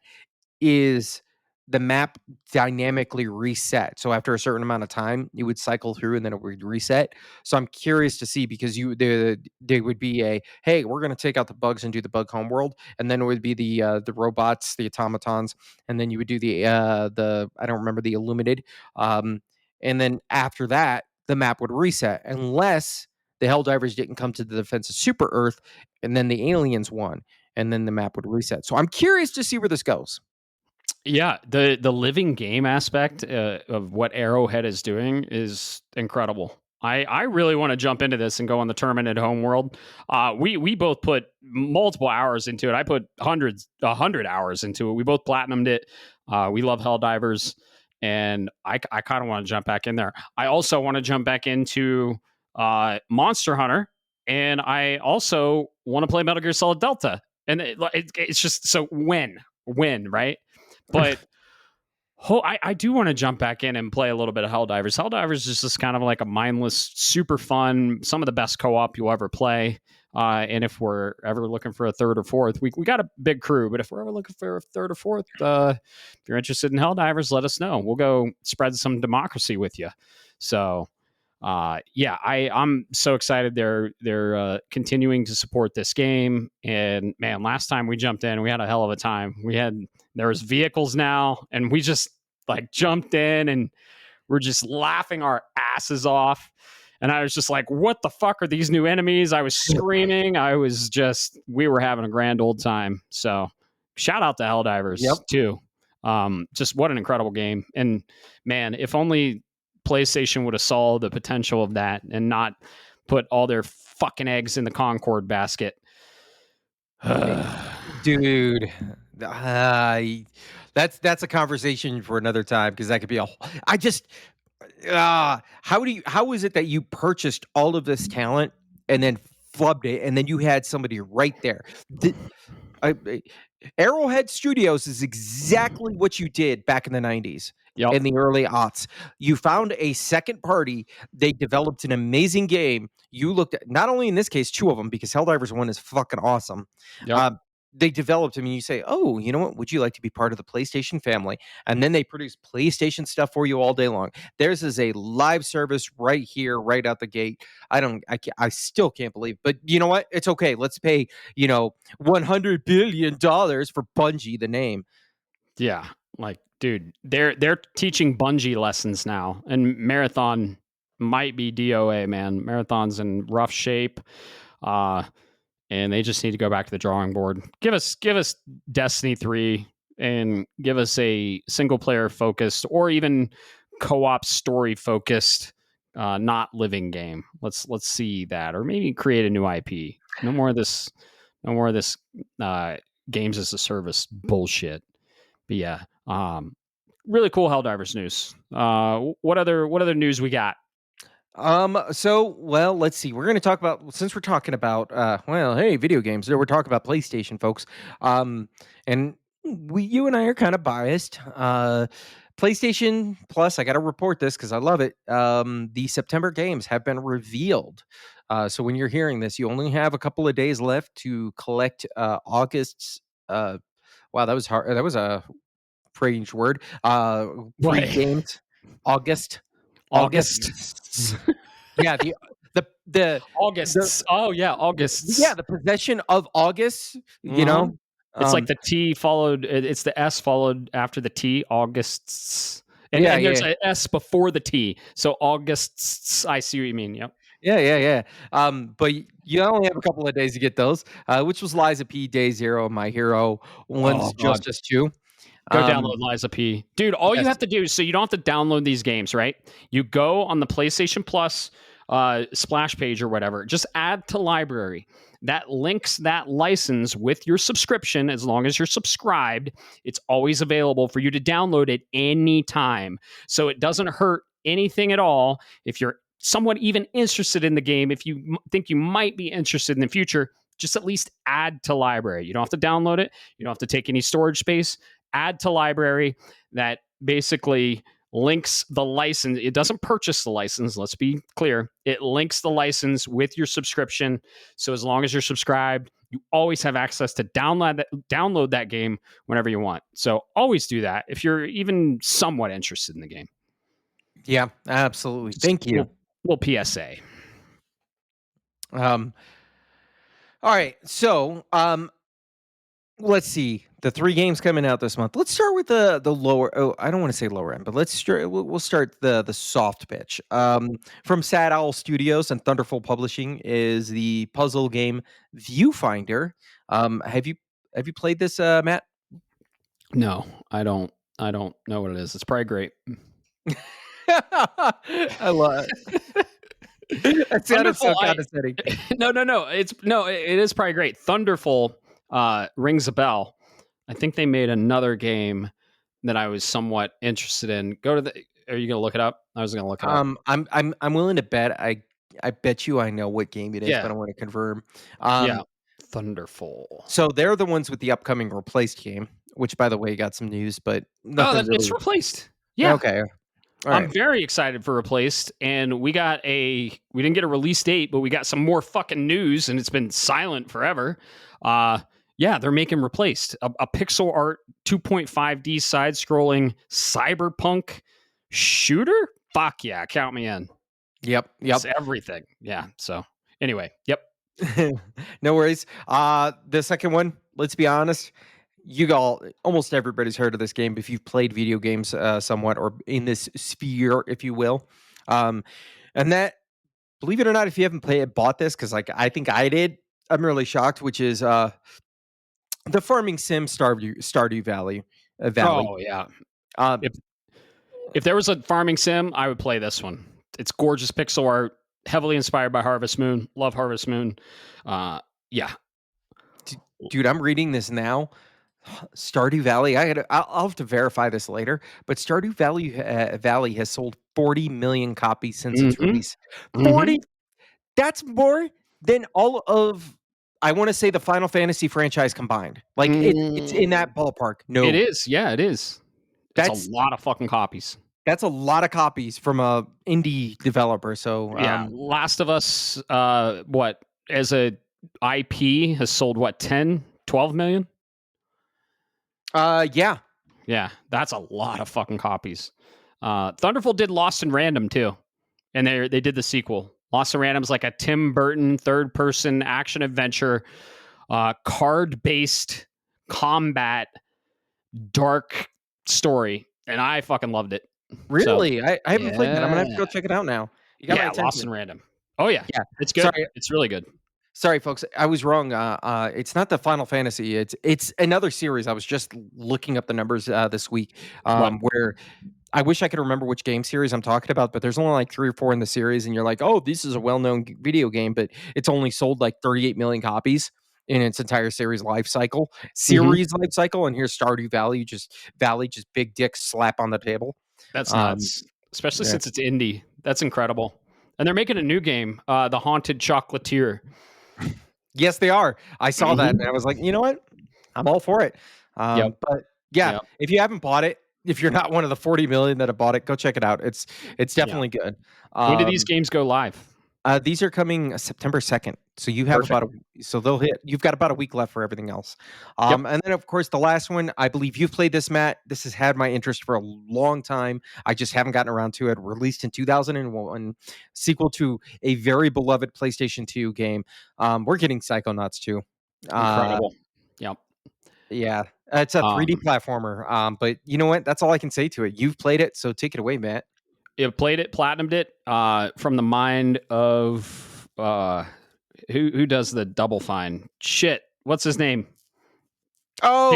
is the map dynamically reset. So after a certain amount of time, you would cycle through and then it would reset. So I'm curious to see because there would be a hey, we're going to take out the bugs and do the bug home world, and then it would be the robots, the automatons, and then you would do the I don't remember the illuminated, and then after that the map would reset unless the Helldivers didn't come to the defense of Super Earth, and then the aliens won, and then the map would reset. So I'm curious to see where this goes. Yeah, the living game aspect of what Arrowhead is doing is incredible. I really want to jump into this and go on the Terminated Homeworld. We both put multiple hours into it. I put 100 hours into it. We both platinumed it. We love Helldivers, and I kind of want to jump back in there. I also want to jump back into Monster Hunter, and I also want to play Metal Gear Solid Delta. And it's just so when right. But I do want to jump back in and play a little bit of Helldivers. Helldivers is just kind of like a mindless, super fun, some of the best co-op you'll ever play. And if we're ever looking for a third or fourth, we got a big crew, but if we're ever looking for a third or fourth, if you're interested in Helldivers, let us know. We'll go spread some democracy with you. So yeah, I'm so excited they're continuing to support this game. And man, last time we jumped in, we had a hell of a time. There was vehicles now, and we just like jumped in and we're just laughing our asses off. And I was just like, what the fuck are these new enemies? I was screaming. We were having a grand old time. So shout out to Yep. Helldivers too. Just what an incredible game. And man, if only PlayStation would have saw the potential of that and not put all their fucking eggs in the Concord basket. Dude, I that's a conversation for another time because that could be a I just how is it that you purchased all of this talent and then flubbed it and then you had somebody right there? I Arrowhead Studios is exactly what you did back in the 90s, Yep. in the early aughts. You found a second party, they developed an amazing game. You looked at not only in this case, 2 of them because Helldivers 1 is fucking awesome. Yep. They developed them and you say, "Oh, you know what? Would you like to be part of the PlayStation family?" And then they produce PlayStation stuff for you all day long. Theirs is a live service right here, right out the gate. I still can't believe, but you know what? It's okay. Let's pay, $100 billion for Bungie, the name. Yeah. Like, dude, they're teaching Bungie lessons now, and Marathon might be DOA, man. Marathon's in rough shape. Uh, and they just need to go back to the drawing board. Give us Destiny 3 and give us a single player focused or even co-op story focused not living game. Let's see that, or maybe create a new IP. No more of this uh games as a service bullshit. But yeah, really cool Helldivers news. What other news we got? Well, let's see. We're going to talk about since we're talking about hey, video games. We're talking about PlayStation, folks. And you and I are kind of biased. PlayStation Plus, I got to report this cuz I love it. The September games have been revealed. So when you're hearing this, you only have a couple of days left to collect August's wow, that was hard. That was a strange word. Free What? games August August. August. Yeah, the Augusts. Oh yeah, Augusts. the possession of August, Uh-huh. It's like um, the T followed. It's the S followed after the T. Augusts. And yeah, and there's yeah, a S before the T. So Augusts. I see what you mean. Yep. yeah. But you only have a couple of days to get those, which was Liza P, Day Zero, My Hero, Oh One's God. Justice 2. Go Um, download Liza P. Dude, all you yes. have to do, so you don't have to download these games, right? You go on the PlayStation Plus splash page or whatever. Just add to library. That links that license with your subscription. As long as you're subscribed, it's always available for you to download at any time. So it doesn't hurt anything at all if you're somewhat even interested in the game. If you think you might be interested in the future, just at least add to library. You don't have to download it. You don't have to take any storage space. Add to library. That basically links the license. It doesn't purchase the license. Let's be clear. It links the license with your subscription. So as long as you're subscribed, you always have access to download that game whenever you want. So always do that if you're even somewhat interested in the game. Yeah, absolutely. Thank you. Little PSA. All right. So, let's see. The 3 games coming out this month. Let's start with the lower. Oh, I don't want to say lower end, but we'll start the soft pitch. From Sad Owl Studios and Thunderful Publishing is the puzzle game Viewfinder. Have you played this, Matt? No, I don't know what it is. It's probably great. I love it. That sounded so condescending. No. It is probably great. Thunderful rings a bell. I think they made another game that I was somewhat interested in. Are you gonna look it up? I was gonna look it up. I'm willing to bet. I bet you I know what game it is, but I want to confirm. Yeah, Thunderful. So they're the ones with the upcoming Replaced game, which, by the way, got some news, but nothing. It's Replaced. Yeah. Okay. I'm very excited for Replaced, and we didn't get a release date, but we got some more fucking news, and it's been silent forever. Yeah, they're making Replaced, a pixel art 2.5D side-scrolling cyberpunk shooter. Fuck yeah, count me in. Yep. It's everything. Yeah. So anyway, yep. No worries. The second one, let's be honest. Almost everybody's heard of this game if you've played video games somewhat, or in this sphere, if you will. And that, believe it or not, if you haven't bought this, because I think I did, I'm really shocked, which is the farming sim Stardew Valley. Oh yeah. If there was a farming sim, I would play this one. It's gorgeous pixel art, heavily inspired by Harvest Moon. Love Harvest Moon. Yeah. Dude, I'm reading this now. Stardew Valley. I'll have to verify this later, but Stardew Valley has sold 40 million copies since its release. 40. That's more than all of, I want to say, the Final Fantasy franchise combined. Like it's in that ballpark. No, it is. Yeah, it is. That's a lot of fucking copies. That's a lot of copies from a indie developer. So yeah, Last of Us, what as a IP has sold 10, 12 million? Yeah. Yeah, that's a lot of fucking copies. Thunderful did Lost in Random too. And they did the sequel. Lost in Random's like a Tim Burton third-person action adventure, card-based combat dark story, and I fucking loved it. Really? So, I haven't played that. I'm gonna have to go check it out now. You got my attention. Lost in Random. Oh yeah, it's good. Sorry. It's really good. Sorry, folks, I was wrong. It's not the Final Fantasy. It's another series. I was just looking up the numbers this week, where I wish I could remember which game series I'm talking about, but there's only like 3 or 4 in the series, and you're like, oh, this is a well-known video game, but it's only sold like 38 million copies in its entire series life cycle. Life cycle, and here's Stardew Valley, just big dick slap on the table. That's nuts, especially since it's indie. That's incredible. And they're making a new game, The Haunted Chocolatier. Yes, they are. I saw that, and I was like, you know what? I'm all for it. But yeah, if you haven't bought it, if you're not one of the 40 million that have bought it, go check it out. It's definitely good. When do these games go live? These are coming September 2nd. So you have they'll hit. You've got about a week left for everything else. And then, of course, the last one, I believe you've played this, Matt. This has had my interest for a long time. I just haven't gotten around to it. Released in 2001, sequel to a very beloved PlayStation 2 game. We're getting Psychonauts 2. Incredible. Yep. Yeah. It's a 3D platformer. But you know what? That's all I can say to it. You've played it, so take it away, Matt. You played it, platinumed it, from the mind of who does the Double Fine? Shit, what's his name? Oh,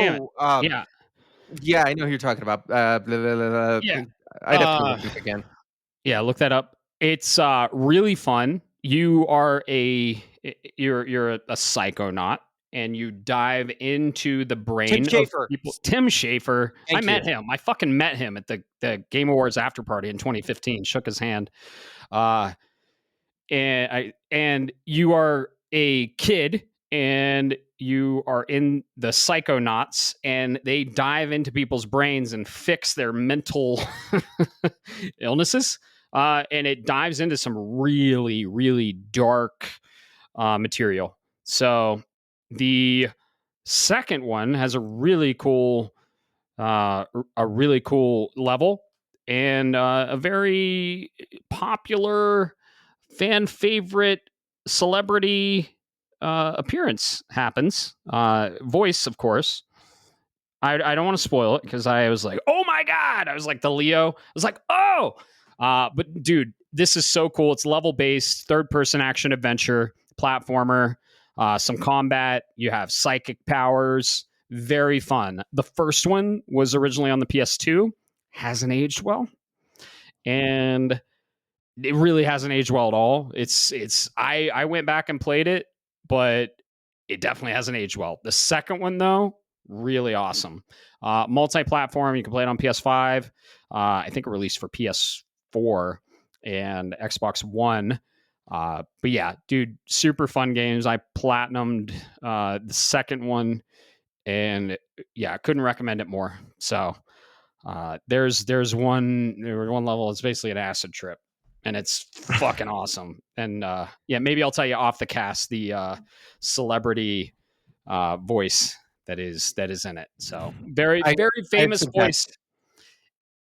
yeah, I know who you're talking about. Yeah, I'd have to look it up again. Yeah, look that up. It's really fun. You are you're a psychonaut, and you dive into the Tim brain of Schafer. people. Tim Schafer. I Thank you. met him. I fucking met him at the Game Awards after party in 2015. Shook his hand. Uh, and you are a kid, and you are in the psychonauts, and they dive into people's brains and fix their mental illnesses. And it dives into some really, really dark material. So the second one has a really cool level, and a very popular fan favorite celebrity appearance happens. Voice, of course. I don't want to spoil it because I was like, oh my God. I was like the Leo. I was like, oh. But dude, this is so cool. It's level based, third person action adventure, platformer, some combat. You have psychic powers. Very fun. The first one was originally on the PS2, hasn't aged well. And it really hasn't aged well at all. I went back and played it, but it definitely hasn't aged well. The second one though, really awesome. Multi-platform, you can play it on PS5. I think it released for PS4 and Xbox One. But yeah, dude, super fun games. I platinumed the second one, and yeah, I couldn't recommend it more. So there's one level. It's basically an acid trip, and it's fucking awesome. And yeah, maybe I'll tell you off the cast the celebrity voice that is in it. So very I very I have famous some voice text.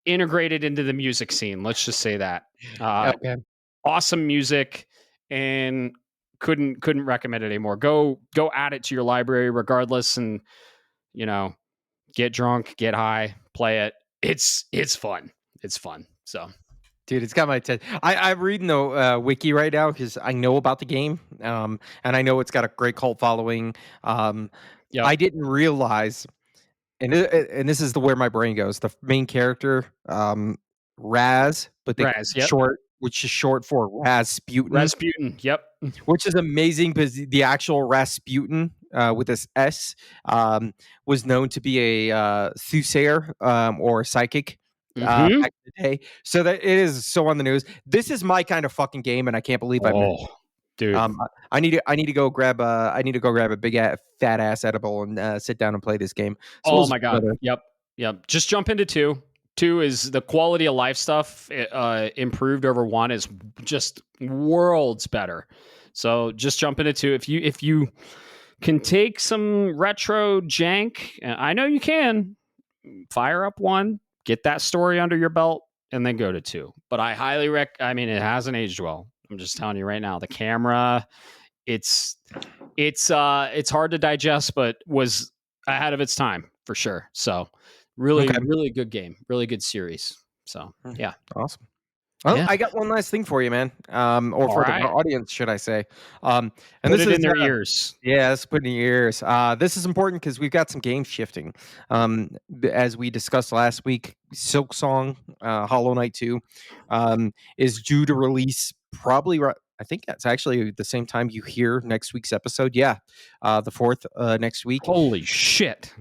integrated into the music scene. Let's just say that. Okay. Awesome music, and couldn't recommend it anymore. Go add it to your library regardless, and you know, get drunk, get high, play it. It's fun. It's fun. So Dude, it's got my attention. I'm reading the wiki right now because I know about the game, and I know it's got a great cult following. Um, yep. I didn't realize, and this is the where my brain goes. The main character, Raz, but they Raz. Yep. short, which is short for Rasputin, Rasputin. Yep. which is amazing because the actual Rasputin with this S was known to be a soothsayer or psychic Mm-hmm. back in the day. So that it is so on the news. This is my kind of fucking game, and I can't believe I missed. Oh, dude. I need to go grab a big fat ass edible and sit down and play this game. So Oh we'll my god. brother. Yep. Yep. Just jump into two. Two is the quality of life stuff improved over one is just worlds better. So just jump into two. If you can take some retro jank, I know you can. Fire up one, get that story under your belt, and then go to two. But I highly I mean, it hasn't aged well. I'm just telling you right now. The camera, it's it's hard to digest, but was ahead of its time for sure. So really, Okay. really good game, really good series. So yeah, Awesome. Well, yeah. I got one last thing for you, man. Or All for the right, audience, should I say? And put this it is in their ears. yeah, let's put it in your ears. This is important because we've got some game shifting. As we discussed last week, Silk Song, Hollow Knight 2, is due to release probably. I think that's actually the same time you hear next week's episode. Yeah, the 4th next week. Holy shit!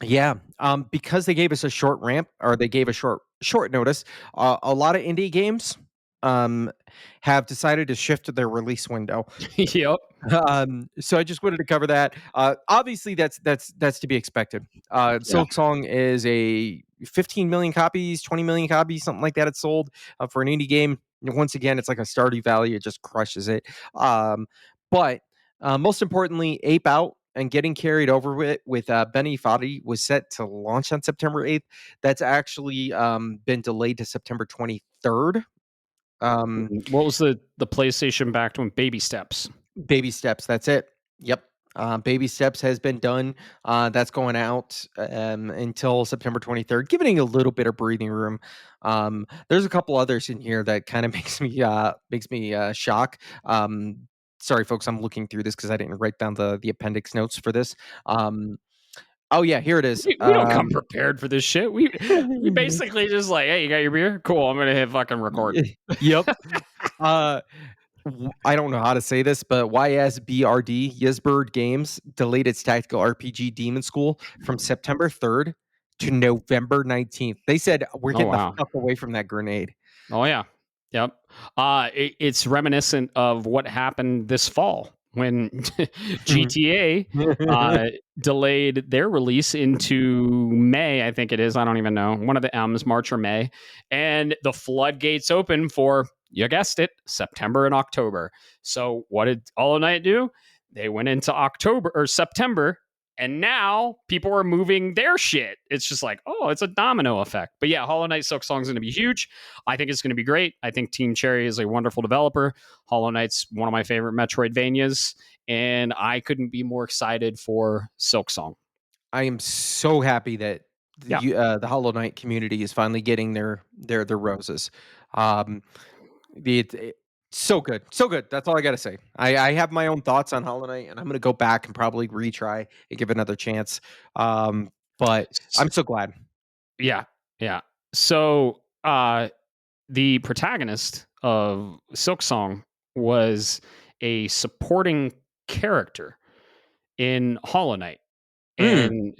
Yeah, because they gave us a short ramp, or they gave a short notice. A lot of indie games have decided to shift their release window. Yep. So I just wanted to cover that. Obviously, that's to be expected. Yeah. Silk Song is a 15 million copies, 20 million copies, something like that. It's sold for an indie game. And once again, it's like a Stardew Valley. It just crushes it. But most importantly, Ape Out and getting carried over with Benny Foddy was set to launch on September 8th. That's actually been delayed to September 23rd. What was the PlayStation backed one? Baby Steps. Baby Steps. That's it. Yep. Baby Steps has been done. That's going out until September 23rd, giving a little bit of breathing room. There's a couple others in here that kind of makes me shock. Sorry, folks, I'm looking through this because I didn't write down the appendix notes for this. Oh yeah, here it is. We don't come prepared for this shit. We basically just like, hey, you got your beer? Cool. I'm gonna hit fucking record. Yep. Uh, I don't know how to say this, but YSBRD, Yesbird Games, delayed its tactical RPG Demon School from September 3rd to November 19th. They said, "We're Oh getting the wow. fuck away from that grenade." Oh yeah. Yep. It's reminiscent of what happened this fall when GTA delayed their release into May. I think it is. I don't even know. One of the M's, March or May, and the floodgates open for, you guessed it, September and October. So what did Hollow Knight do? They went into October or September, and now people are moving their shit. It's just like, oh, it's a domino effect. But yeah, Hollow Knight Silk Song is going to be huge. I think it's going to be great. I think Team Cherry is a wonderful developer. Hollow Knight's one of my favorite Metroidvanias, and I couldn't be more excited for Silk Song. I am so happy that Yeah. the Hollow Knight community is finally getting their roses. Um, so good, so good. That's all I gotta say. I have my own thoughts on Hollow Knight, and I'm gonna go back and probably retry and give it another chance. But I'm so glad. Yeah. Yeah. So the protagonist of Silk Song was a supporting character in Hollow Knight. Mm, And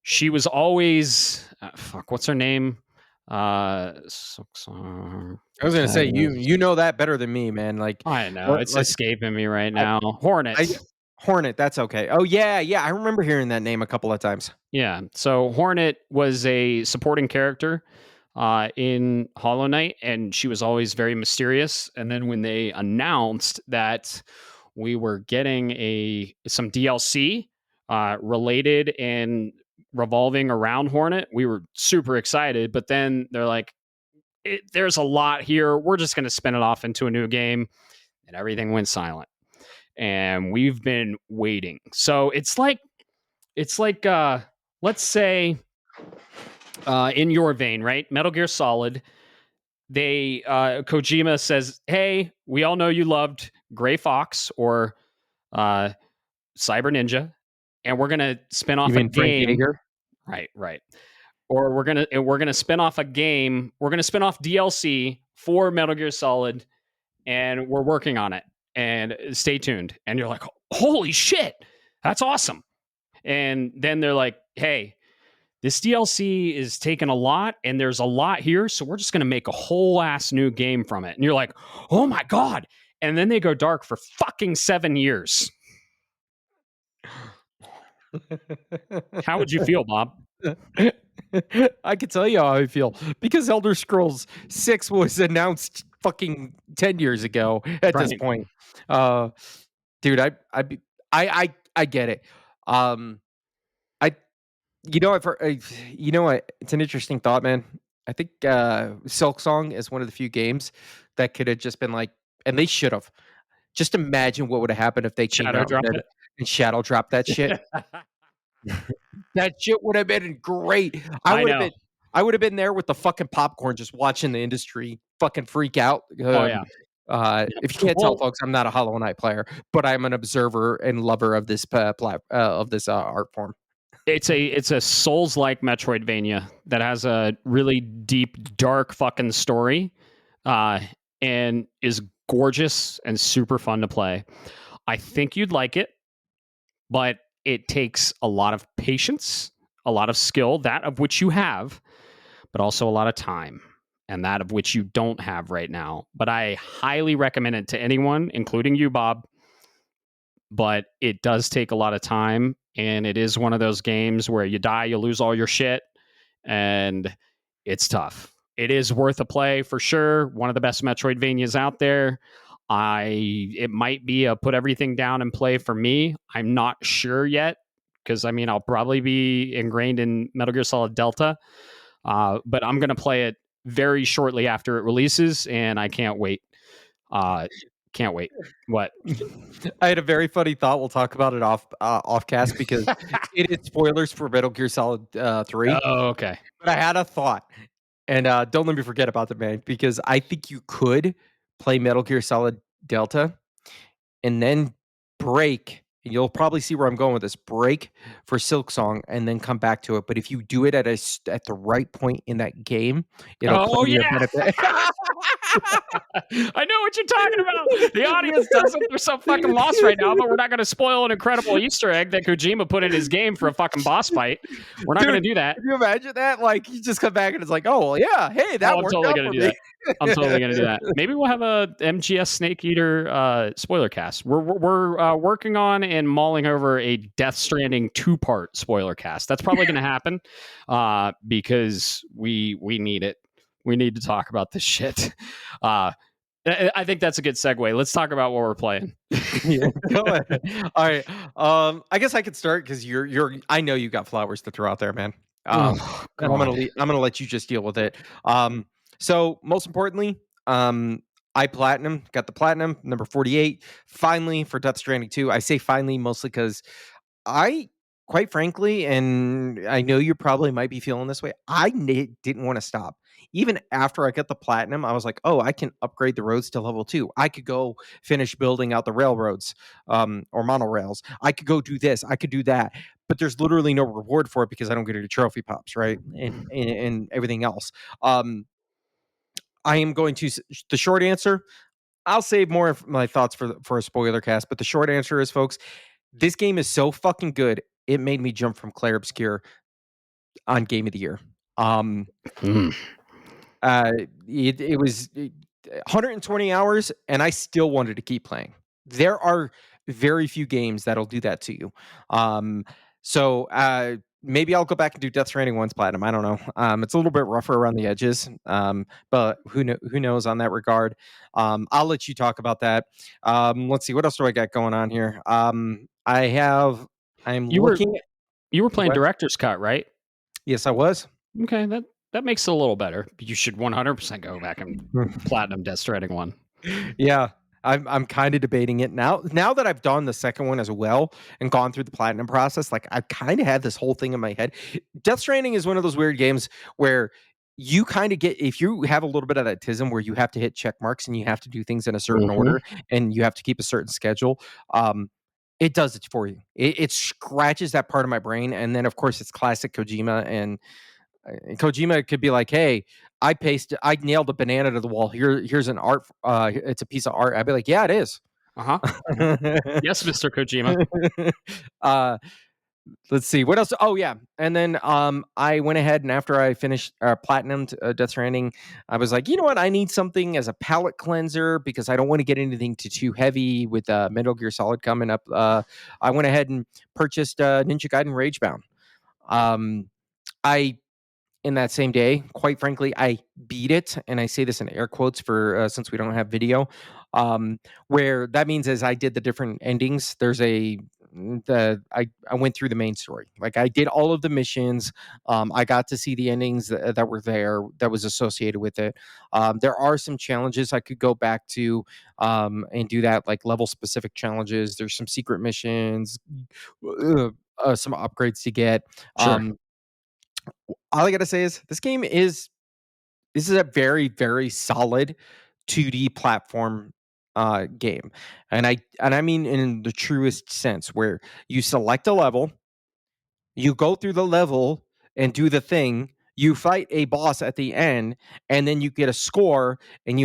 she was always fuck, what's her name? Silk Song I was gonna say you protagonist. know that better than me, man. I know, What it's like escaping me right I, now. Hornet. I Hornet. That's okay. Oh yeah, yeah. I remember hearing that name a couple of times. Yeah. So Hornet was a supporting character in Hollow Knight, and she was always very mysterious. And then when they announced that we were getting some DLC related and revolving around Hornet, we were super excited. But then they're like, "There's a lot here. We're just going to spin it off into a new game," and everything went silent. And we've been waiting. So it's like let's say in your vein, right? Metal Gear Solid. They Kojima says, "Hey, we all know you loved Gray Fox or uh, Cyber Ninja, and we're gonna spin You off a mean Frank game." Yeager? Right, right. Or we're gonna spin off a game. We're gonna spin off DLC for Metal Gear Solid, and we're working on it. And stay tuned. And you're like, "Holy shit, that's awesome!" And then they're like, "Hey, this DLC is taking a lot and there's a lot here. So we're just going to make a whole ass new game from it." And you're like, "Oh my God." And then they go dark for fucking 7 years. How would you feel, Bob? I can tell you how I feel because Elder Scrolls 6 was announced fucking 10 years ago at this Right. point. Uh, dude, I get it. Um, I I've heard, what? It's an interesting thought, man. I think Silk Song is one of the few games that could have just been like, and they should have. Just imagine what would have happened if they came Shadow out drop it. and shadow dropped that shit. That shit would have been great. I know. I would have been there with the fucking popcorn just watching the industry fucking freak out. Oh, yeah. Yep. If you can't tell, Well, folks, I'm not a Hollow Knight player, but I'm an observer and lover of this art form. it's a Souls like Metroidvania that has a really deep, dark fucking story, uh, and is gorgeous and super fun to play. I think you'd like it, but it takes a lot of patience, a lot of skill, that of which you have, but also a lot of time, and that of which you don't have right now. But I highly recommend it to anyone, including you, Bob. But it does take a lot of time, and it is one of those games where you die, you lose all your shit, and it's tough. It is worth a play for sure. One of the best Metroidvanias out there. It might be a put everything down and play for me. I'm not sure yet because I mean I'll probably be ingrained in Metal Gear Solid Delta, but I'm gonna play it very shortly after it releases, and I can't wait. Uh, can't wait. What? I had a very funny thought. We'll talk about it off cast because it is spoilers for Metal Gear Solid 3. Oh, okay. But I had a thought, and don't let me forget about the man because I think you could play Metal Gear Solid Delta and then break and you'll probably see where I'm going with this. Break for Silk Song and then come back to it. But if you do it at the right point in that game, it'll play Oh to your yeah. benefit. I know what you're talking about. The audience doesn't. They're so fucking lost right now, but we're not going to spoil an incredible Easter egg that Kojima put in his game for a fucking boss fight. We're not going Dude, to do that. can you imagine that? Like, you just come back and it's like, "Oh, well, yeah, hey, Oh, that I'm worked totally out going to for do me." that. I'm totally going to do that. Maybe we'll have a MGS Snake Eater spoiler cast. We're working on and mulling over a Death Stranding 2-part spoiler cast. That's probably going to happen because we need it. We need to talk about this shit. I think that's a good segue. Let's talk about what we're playing. Yeah, go ahead. All right. I guess I could start because you're. I know you got flowers to throw out there, man. Oh And God. I'm gonna let you just deal with it. So most importantly, I got the platinum number 48 finally for Death Stranding 2. I say finally mostly because I, quite frankly, and I know you probably might be feeling this way, didn't wanna stop. Even after I got the platinum, I was like, "Oh, I can upgrade the roads to level 2. I could go finish building out the railroads, or monorails. I could go do this, I could do that." But there's literally no reward for it because I don't get any trophy pops, right? And everything else. Um, I am going to the short answer, I'll save more of my thoughts for a spoiler cast, but the short answer is, folks, this game is so fucking good. It made me jump from Clair Obscure on Game of the Year. Um, Mm. uh, it was 120 hours, and I still wanted to keep playing. There are very few games that'll do that to you. Um, so maybe I'll go back and do Death Stranding one's platinum. I don't know. It's a little bit rougher around the edges, but who knows on that regard. I'll let you talk about that. Let's see what else do I got going on here. I'm You were looking. you were playing What? director's cut, right? Yes, I was. Okay, that makes it a little better. You should 100% go back and platinum Death Stranding 1. Yeah, I'm kind of debating it now. Now that I've done the second one as well and gone through the platinum process, like I kind of had this whole thing in my head. Death Stranding is one of those weird games where you kind of get, if you have a little bit of that tism where you have to hit check marks and you have to do things in a certain Mhm. order and you have to keep a certain schedule. It does it for you. It scratches that part of my brain, and then of course it's classic Kojima, and Kojima could be like, "Hey, I nailed a banana to the wall. Here's an art. It's a piece of art." I'd be like, "Yeah, it is." Uh-huh. Yes, Mr. Kojima. uh, let's see what else. Oh yeah, and then I went ahead and after I finished platinumed Death Stranding, I was like, you know what? I need something as a palate cleanser because I don't want to get anything too heavy with Metal Gear Solid coming up. I went ahead and purchased Ninja Gaiden Ragebound. Um, I in that same day. Quite frankly, I beat it, and I say this in air quotes for since we don't have video. Where that means is I did the different endings. There's a I went through the main story. Like I did all of the missions. I got to see the endings that were there that was associated with it. There are some challenges I could go back to and do that, like level specific challenges. There's some secret missions, some upgrades to get. Sure. All I gotta say is this is a very, very solid 2D platform game. And I mean in the truest sense where you select a level, you go through the level and do the thing, you fight a boss at the end, and then you get a score, and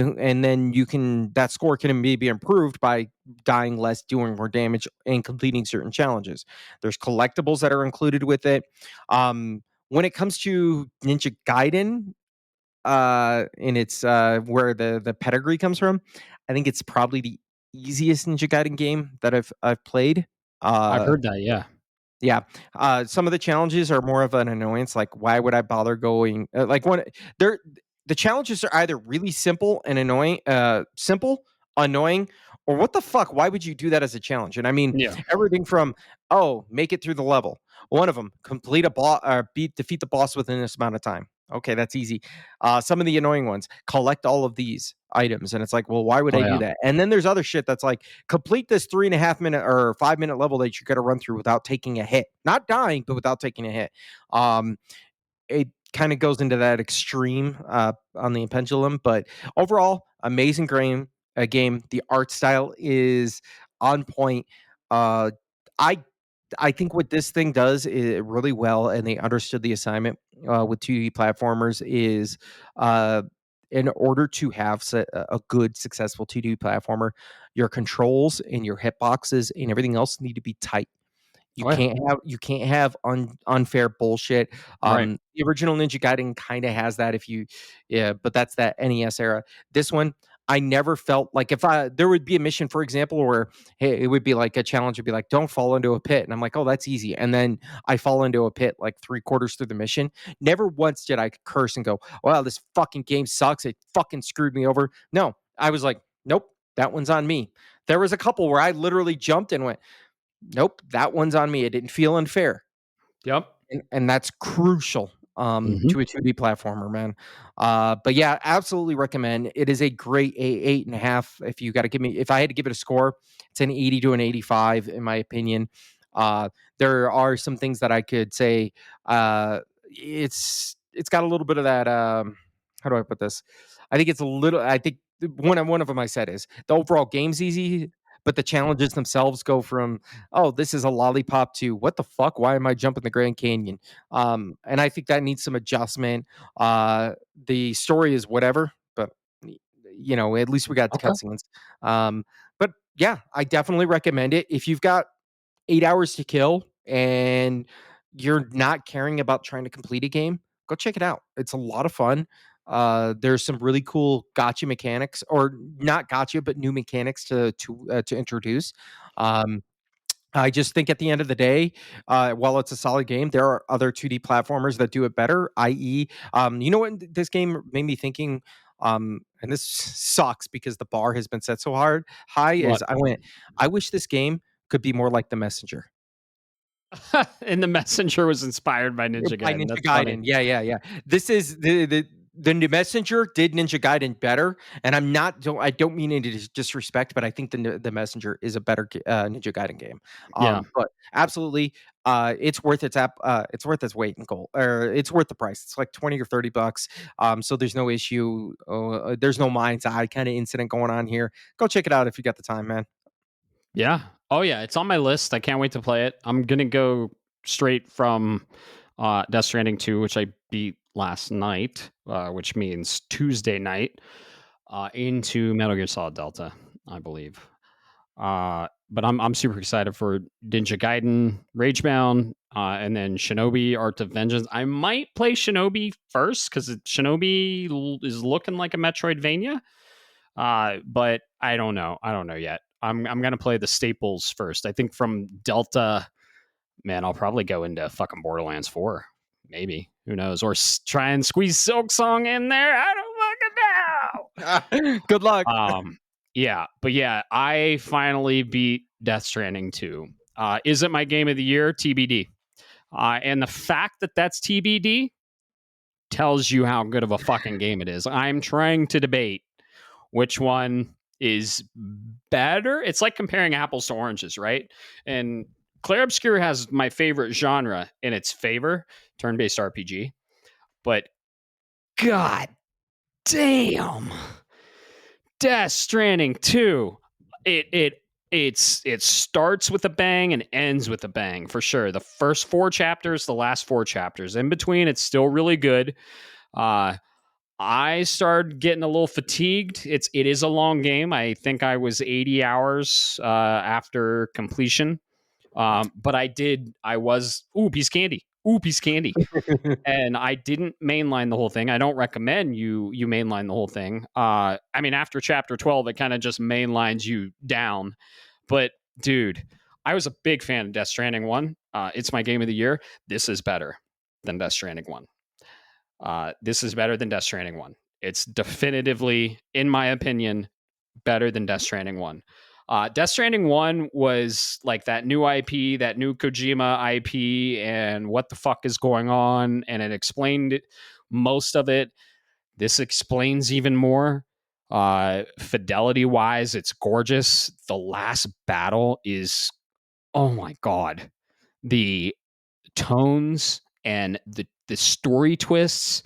then you can that score can maybe be improved by dying less, doing more damage, and completing certain challenges. There's collectibles that are included with it. When it comes to Ninja Gaiden, and it's where the pedigree comes from, I think it's probably the easiest Ninja Gaiden game that I've played. I've Uh heard that, yeah. yeah. Some of the challenges are more of an annoyance, like, why would I bother going like, when they're the challenges are either really simple, annoying, or what the fuck, why would you do that as a challenge? And I mean, Yeah. everything from, "Oh, make it through the level." One of them, complete a boss or defeat the boss within this amount of time. Okay, that's easy. Some of the annoying ones, collect all of these items, and it's like, well, why would Oh, I do yeah. that? And then there's other shit that's like, complete this 3.5 minute or 5 minute level that you got to run through without taking a hit, not dying, but without taking a hit. Um, it kind of goes into that extreme on the pendulum, but overall, amazing game. A game. The art style is on point. Uh, I I think what this thing does really well, and they understood the assignment with 2D platformers is uh, in order to have a good, successful 2D platformer, your controls and your hitboxes and everything else need to be tight. Oh yeah, You can't have unfair bullshit. right. The original Ninja Gaiden kinda has that if you yeah, but that's that NES era. This one, I never felt like if I there would be a mission, for example, where, hey, it would be like a challenge would be like, "Don't fall into a pit," and I'm like, "Oh, that's easy," and then I fall into a pit like 3 quarters through the mission. Never once did I curse and go, "Wow, this fucking game sucks. It fucking screwed me over." No, I was like, "Nope, that one's on me." There was a couple where I literally jumped and went, nope, that one's on me. It didn't feel unfair, Yep. and that's crucial Hmm. to a 2D platformer, man. But yeah, absolutely recommend. It is a great 8.5. If you got to give me, if I had to give it a score, it's an 80 to an 85 in my opinion. Uh, there are some things that I could say. It's got a little bit of that. How do I put this? I think it's a little. I think one of them I said is the overall game's easy, but the challenges themselves go from oh, this is a lollipop to what the fuck? Why am I jumping the Grand Canyon? And I think that needs some adjustment. The story is whatever, but at least we got the Okay. cutscenes. Um, but yeah, I definitely recommend it. If you've got 8 hours to kill and you're not caring about trying to complete a game, go check it out. It's a lot of fun. There's some really cool gotcha mechanics, or not gotcha, but new mechanics to introduce. Um, I just think at the end of the day, while it's a solid game, there are other 2D platformers that do it better. I.e., you know what this game made me thinking, and this sucks because the bar has been set so high. Is What? I went, I wish this game could be more like The Messenger. And the messenger was inspired by Ninja By Gaiden. Ninja That's funny. Gaiden. Yeah, yeah, yeah. This is the new Messenger did Ninja Gaiden better, and I don't mean it as disrespect, but I think the Messenger is a better Ninja Gaiden game. Yeah. But absolutely, it's worth its weight in gold, or it's worth the price. It's like 20 or $30. So there's no issue. There's no mind's eye kind of incident going on here. Go check it out if you got the time, man. Yeah. Oh yeah, it's on my list. I can't wait to play it. I'm gonna go straight from Death Stranding 2, which I beat last night, which means Tuesday night, into Metal Gear Solid Delta, I believe. But I'm super excited for Ninja Gaiden, Ragebound, and then Shinobi Art of Vengeance. I might play Shinobi first because Shinobi is looking like a Metroidvania. But I don't know. I don't know yet. I'm gonna play the staples first. I think from Delta, man, I'll probably go into fucking Borderlands 4. Maybe. Who knows? Or try and squeeze Silk Song in there. I don't Good luck. fucking know. Yeah, but yeah, I finally beat Death Stranding 2. Is it my game of the year? TBD. And the fact that that's TBD tells you how good of a fucking game it is. I'm trying to debate which one is better. It's like comparing apples to oranges, right? And Clair Obscur has my favorite genre in its favor, turn-based RPG. But god damn, Death Stranding 2. It starts with a bang and ends with a bang for sure. The first 4 chapters, the last 4 chapters. In between, it's still really good. Uh I started getting a little fatigued. It is a long game. I think I was 80 hours after completion. But I was piece of candy. Ooh, piece of candy. And I didn't mainline the whole thing. I don't recommend you mainline the whole thing. I mean, after chapter 12, it kind of just mainlines you down. But dude, I was a big fan of Death Stranding 1. It's my game of the year. This is better than Death Stranding 1. This is better than Death Stranding 1. It's definitively, in my opinion, better than Death Stranding 1. Death Stranding 1 was like that new IP, that new Kojima IP, and what the fuck is going on, and it explained most of it. This explains even more. Fidelity wise, it's gorgeous. The last battle is, oh my god. The tones and the story twists.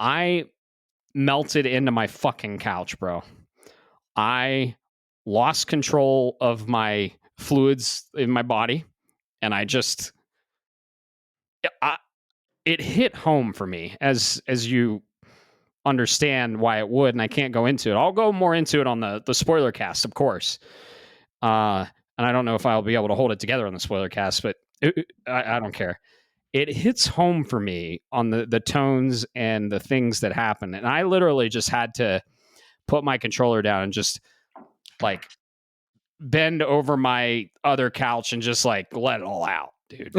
I melted into my fucking couch, bro. I lost control of my fluids in my body, and I, it hit home for me, as you understand why it would, and I can't go into it. I'll go more into it on the spoiler cast, of course. And I don't know if I'll be able to hold it together on the spoiler cast, but I don't care. It hits home for me on the tones and the things that happen, and I literally just had to put my controller down and just like bend over my other couch and just like let it all out, dude.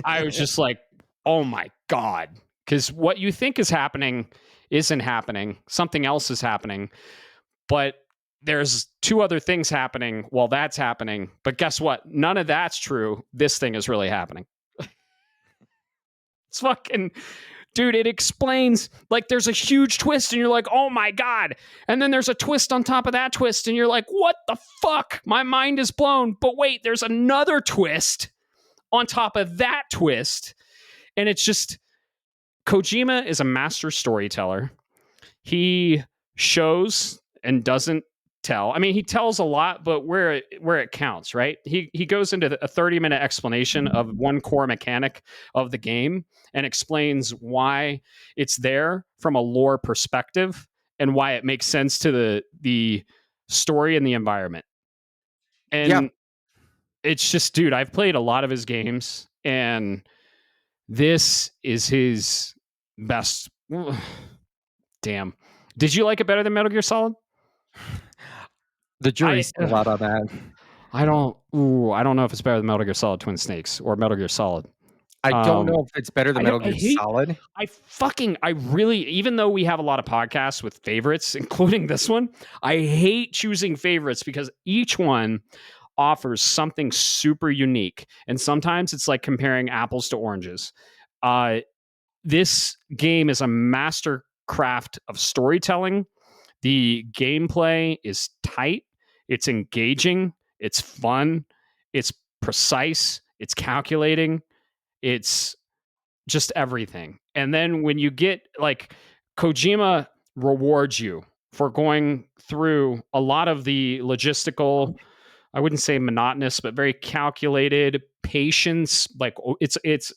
I was just like, oh my God. Because what you think is happening isn't happening. Something else is happening. But there's two other things happening while that's happening. But guess what? None of that's true. This thing is really happening. It's fucking, dude, it explains, like, there's a huge twist and you're like, oh my God. And then there's a twist on top of that twist and you're like, what the fuck? My mind is blown. But wait, there's another twist on top of that twist. And it's just, Kojima is a master storyteller. He shows and doesn't tell. I mean, he tells a lot, but where it counts, right? He goes into a 30-minute explanation of one core mechanic of the game and explains why it's there from a lore perspective and why it makes sense to the story and the environment. Yeah. And it's just, dude, I've played a lot of his games, and this is his best. Damn. Did you like it better than Metal Gear Solid? The jury's still out on that. I don't know if it's better than Metal Gear Solid Twin Snakes or Metal Gear Solid. I don't know if it's better than Metal Gear Solid. I really, even though we have a lot of podcasts with favorites, including this one, I hate choosing favorites because each one offers something super unique. And sometimes it's like comparing apples to oranges. This game is a mastercraft of storytelling. The gameplay is tight, it's engaging, it's fun, it's precise, it's calculating, it's just everything. And then when you get, like, Kojima rewards you for going through a lot of the logistical, I wouldn't say monotonous, but very calculated patience. Like, it's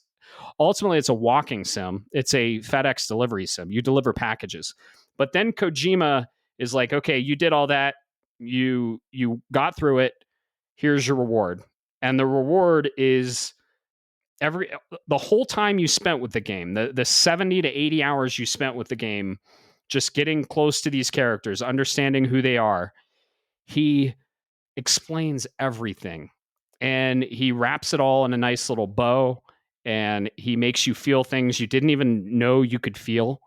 ultimately it's a walking sim. It's a FedEx delivery sim. You deliver packages. But then Kojima is like, okay, you did all that. You got through it. Here's your reward. And the reward is the whole time you spent with the game, the 70 to 80 hours you spent with the game, just getting close to these characters, understanding who they are. He explains everything, and he wraps it all in a nice little bow, and he makes you feel things you didn't even know you could feel.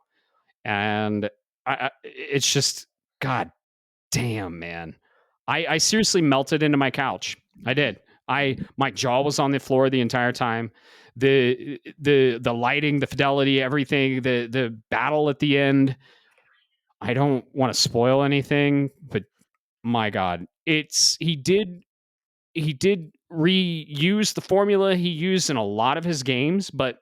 And it's just, God damn, man. I seriously melted into my couch. I did. My jaw was on the floor the entire time. The lighting, the fidelity, everything, the battle at the end. I don't want to spoil anything, but my God, he did reuse the formula he used in a lot of his games, but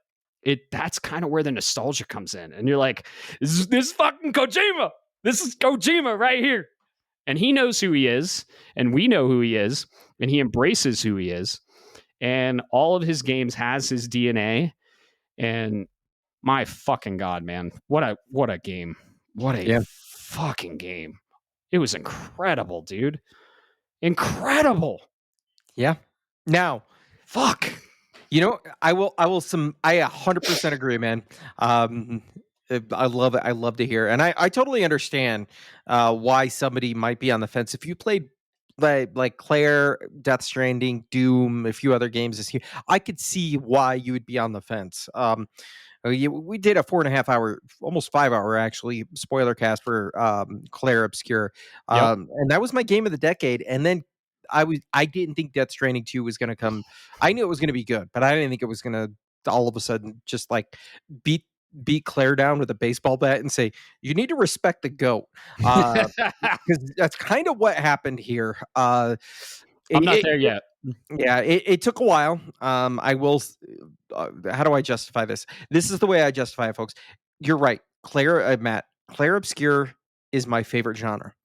that's kind of where the nostalgia comes in. And you're like, this fucking Kojima. This is Kojima right here. And he knows who he is, and we know who he is, and he embraces who he is. And all of his games has his DNA. And my fucking God, man, what a game. What a fucking game. It was incredible, dude. Incredible. Yeah. Now, fuck. You know, I 100% agree, man. I love it. I love to hear. And I totally understand why somebody might be on the fence. If you played like Claire, Death Stranding, Doom, a few other games this year, I could see why you would be on the fence. We did a 4.5 hour, almost 5 hour actually, spoiler cast for Claire Obscure. And that was my game of the decade. And then I didn't think Death Stranding 2 was going to come. I knew it was going to be good, but I didn't think it was going to all of a sudden just like beat Claire down with a baseball bat and say, you need to respect the GOAT. Because that's kind of what happened here. I'm not there yet. Yeah, it took a while. I will. How do I justify this? This is the way I justify it, folks. You're right, Matt. Claire Obscure is my favorite genre.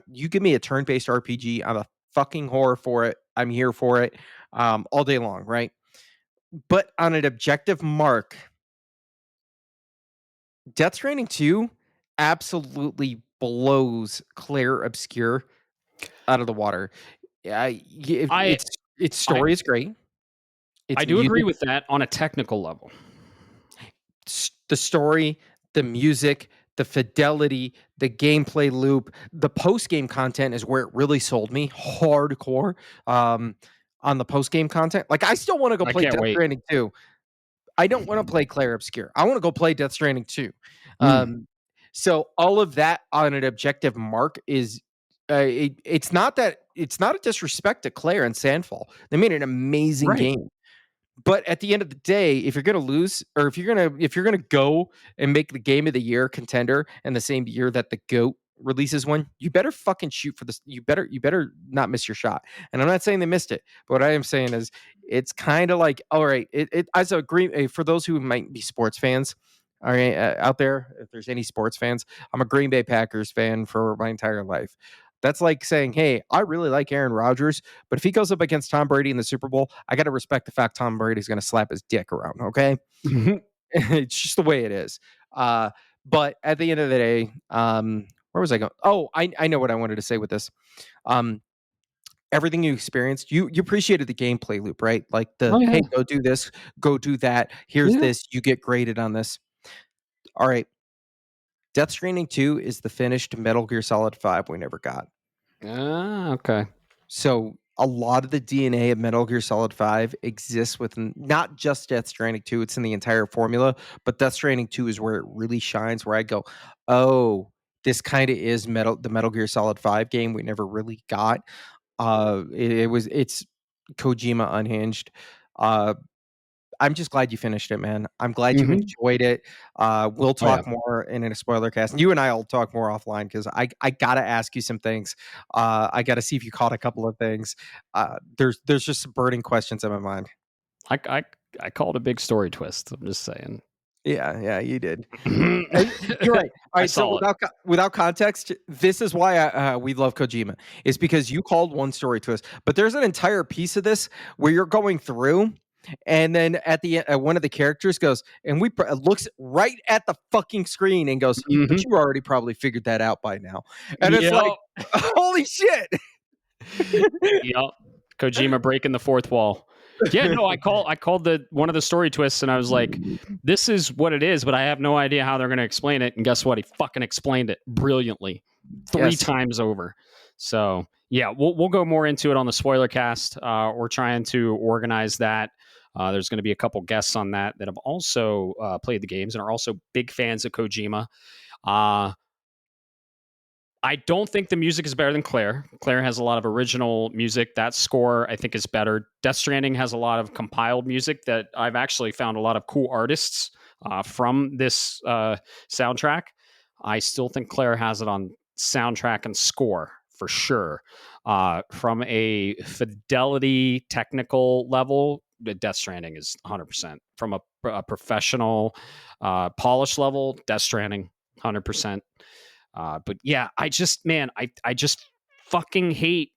You give me a turn-based RPG, I'm a fucking horror for it. I'm here for it, all day long, right? But on an objective mark, Death Stranding 2 absolutely blows Claire Obscure out of the water. I Its I story is great. I Its do agree music, with that on a technical level. the story, the music, the fidelity, the gameplay loop, the post game content is where it really sold me hardcore. Um, on the post game content, like I still want to go I play can't Death wait. Stranding 2. I don't want to play Claire Obscure. I want to go play Death Stranding 2. Mm, So all of that on an objective mark is it's not a disrespect to Claire and Sandfall. They made an amazing right. game. But at the end of the day, if you're gonna lose, or if you're gonna go and make the game of the year contender in the same year that the GOAT releases one, you better fucking shoot for this. You better not miss your shot. And I'm not saying they missed it, but what I am saying is it's kind of like, all right, it as a green for those who might be sports fans. All right, out there, if there's any sports fans, I'm a Green Bay Packers fan for my entire life. That's like saying, hey, I really like Aaron Rodgers, but if he goes up against Tom Brady in the Super Bowl, I got to respect the fact Tom Brady's going to slap his dick around. Okay, Mhm. it's just the way it is. But at the end of the day, where was I going? Oh, I know what I wanted to say with this. Um, Everything you experienced, you appreciated the gameplay loop, right? Like Oh the yeah, hey, go do this, go do that. Here's yeah. this. You get graded on this. All right, Death Stranding 2 is the finished Metal Gear Solid 5 we never got. Okay. So a lot of the DNA of Metal Gear Solid 5 exists within not just Death Stranding 2, it's in the entire formula, but Death Stranding 2 is where it really shines, where I go, oh, this kind of is the Metal Gear Solid 5 game we never really got. It's Kojima unhinged. Uh, I'm just glad you finished it, man. I'm glad you Hmm. enjoyed it. We'll Oh yeah. talk more in a spoiler cast. And you and I will talk more offline because I gotta ask you some things. I gotta see if you caught a couple of things. There's just some burning questions in my mind. I I I called a big story twist. I'm just saying. Yeah, you did. You're right. All I right. So saw it. without context, this is why we love Kojima. Is because you called one story twist, but there's an entire piece of this where you're going through, and then at the end, one of the characters goes, and looks right at the fucking screen and goes, "But Hmm. you already probably figured that out by now." And it's like, Yep. holy shit! Yep. Kojima breaking the fourth wall. Yeah, no, I called the one of the story twists and I was like, this is what it is, but I have no idea how they're gonna explain it. And guess what? He fucking explained it brilliantly three Yes, times over. So yeah, we'll go more into it on the spoiler cast. We're trying to organize that. There's going to be a couple guests on that have also played the games and are also big fans of Kojima. Uh, I don't think the music is better than Claire. Claire has a lot of original music. That score, I think, is better. Death Stranding has a lot of compiled music that I've actually found a lot of cool artists from this soundtrack. I still think Claire has it on soundtrack and score for sure. From a fidelity technical level, the Death Stranding is 100%. From a professional polish level, Death Stranding 100%. But yeah, I just fucking hate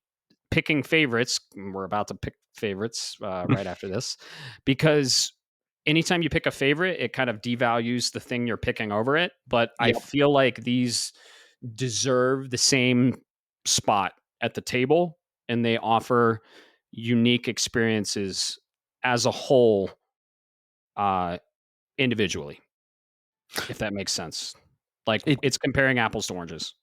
picking favorites. We're about to pick favorites right after this because anytime you pick a favorite, it kind of devalues the thing you're picking over it. But I yep. feel like these deserve the same spot at the table and they offer unique experiences as a whole uh, individually, if that makes sense. Like It it's comparing apples to oranges.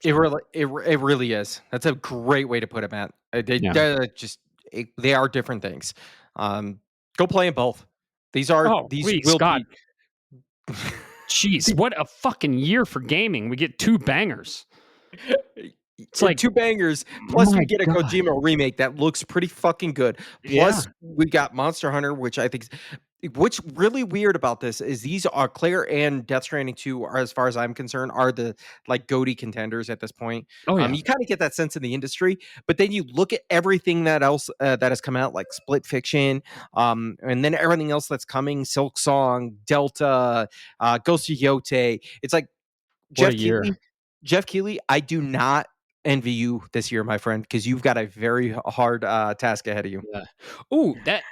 It So, really it really is. That's a great way to put it, Matt. yeah. They are different things. Um, Go play them both. Oh, These please, will God. be Jeez, what a fucking year for gaming. We get two bangers. It's like, 2 bangers, plus we my get a God. Kojima remake that looks pretty fucking good. Yeah. Plus, we got Monster Hunter, which I think what's really weird about this is these are Claire and Death Stranding 2 are, as far as I'm concerned, are the, like, GOTY contenders at this point. Oh, yeah. You kinda get that sense in the industry, but then you look at everything that else, that has come out, like Split Fiction, and then everything else that's coming, Silk Song, Delta, Ghost of Yote. It's like What a Jeff year. Keighley Jeff Keighley, I do not envy you this year, my friend, because you've got a very hard task ahead of you. Yeah. Ooh, that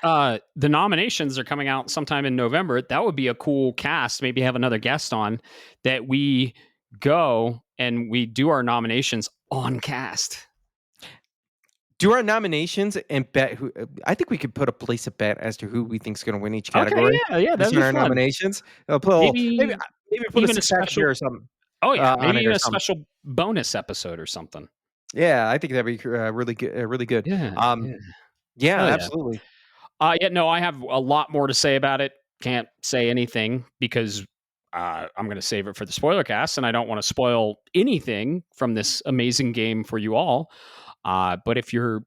the nominations are coming out sometime in November. That would be a cool cast. Maybe have another guest on that we go and we do our nominations on cast. Do our nominations and bet who. I think we could put a place a bet as to who we think is going to win each Okay, category yeah, based that'd on be our fun. nominations. Put a little, maybe Maybe maybe put a even a 6 pack of beer special. or something Oh yeah, on maybe it or even a something. special bonus episode or something. Yeah, I think that'd be really good. Really good. Yeah, yeah. Yeah, Hell yeah. absolutely. Yeah, no, I have a lot more to say about it. Can't say anything because I'm going to save it for the spoiler cast, and I don't want to spoil anything from this amazing game for you all. But if you're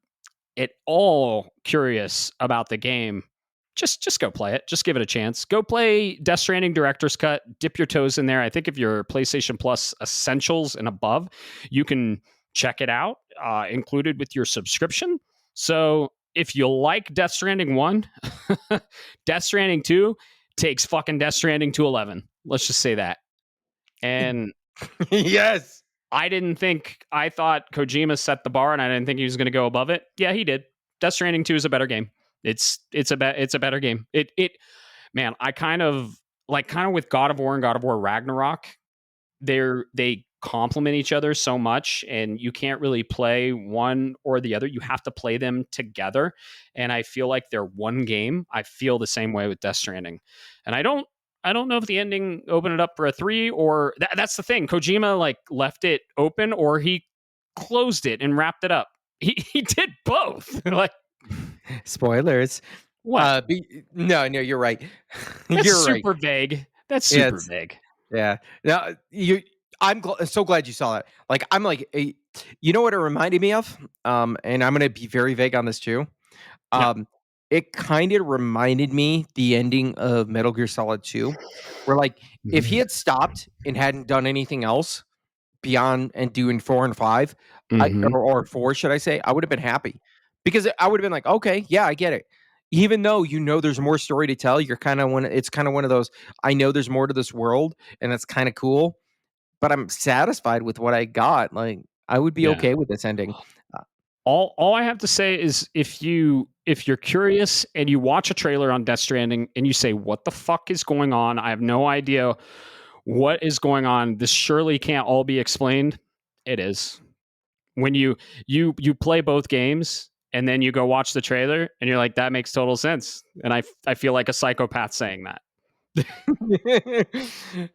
at all curious about the game, just go play it. Just give it a chance. Go play Death Stranding Director's Cut. Dip your toes in there. I think if you're PlayStation Plus Essentials and above, you can check it out, included with your subscription. So if you like Death Stranding 1, Death Stranding 2 takes fucking Death Stranding to 11. Let's just say that. And Yes. I thought Kojima set the bar and I didn't think he was going to go above it. Yeah, he did. Death Stranding 2 is a better game. It's a better game. Man, I kind of with God of War and God of War Ragnarok, they complement each other so much and you can't really play one or the other. You have to play them together. And I feel like they're one game. I feel the same way with Death Stranding. And I don't know if the ending opened it up for a 3 or that's the thing. Kojima like left it open or he closed it and wrapped it up. He did both. Like Spoilers. what? No, you're right. That's You're right. super vague. That's Yeah, super vague. yeah. Now I'm so glad you saw that. Like I'm like, you know what it reminded me of? And I'm gonna be very vague on this too. Yeah. It kind of reminded me the ending of Metal Gear Solid 2, where like if he Mhm. had stopped and hadn't done anything else beyond and doing 4 and 5, Mhm. or 4, should I say, I would have been happy because I would have been like, okay, yeah, I get it. Even though there's more story to tell, you're kind of it's kind of one of those. I know there's more to this world, and that's kind of cool, but I'm satisfied with what I got. Like I would be Yeah. okay with this ending. Uh, All I have to say is if you're curious and you watch a trailer on Death Stranding and you say what the fuck is going on? I have no idea what is going on. This surely can't all be explained. It is. When you play both games and then you go watch the trailer and you're like that makes total sense. And I feel like a psychopath saying that.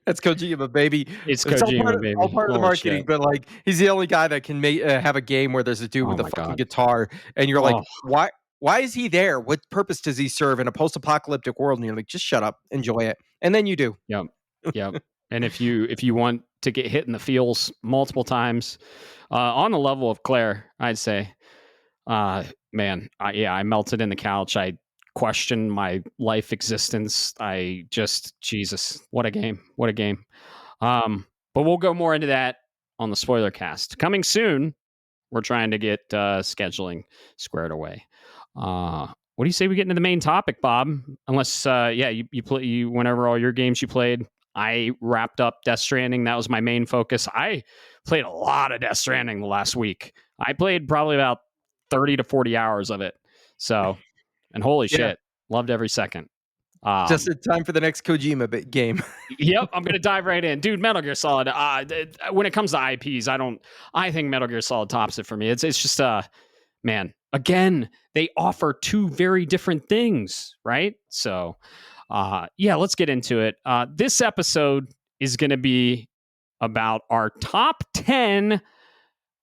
That's Kojima, baby. It's It's Kojima, all baby. part of the Holy shit. marketing, but like he's the only guy that can have a game where there's a dude Oh with a my fucking god. guitar, and you're like, Oh, why is he there? What purpose does he serve in a post-apocalyptic world? And you're like, just shut up, enjoy it, and then you do. yep. Yep. And if you want to get hit in the feels multiple times, on the level of Claire, I'd say, man, I melted in the couch. I questioned my life existence. I just Jesus, what a game, what a game. But we'll go more into that on the spoiler cast coming soon. We're trying to get scheduling squared away. What do you say we get into the main topic, Bob? Unless, yeah, you play you whenever all your games you played. I wrapped up Death Stranding. That was my main focus. I played a lot of Death Stranding the last week. I played probably about 30 to 40 hours of it. So, and holy Yeah, shit, loved every second. just Um, in time for the next Kojima game. Yep, I'm gonna dive right in, dude. Metal Gear Solid. When it comes to IPs, I think Metal Gear Solid tops it for me. It's just man. Again, they offer two very different things, right? So, yeah, let's get into it. This episode is gonna be about our top 10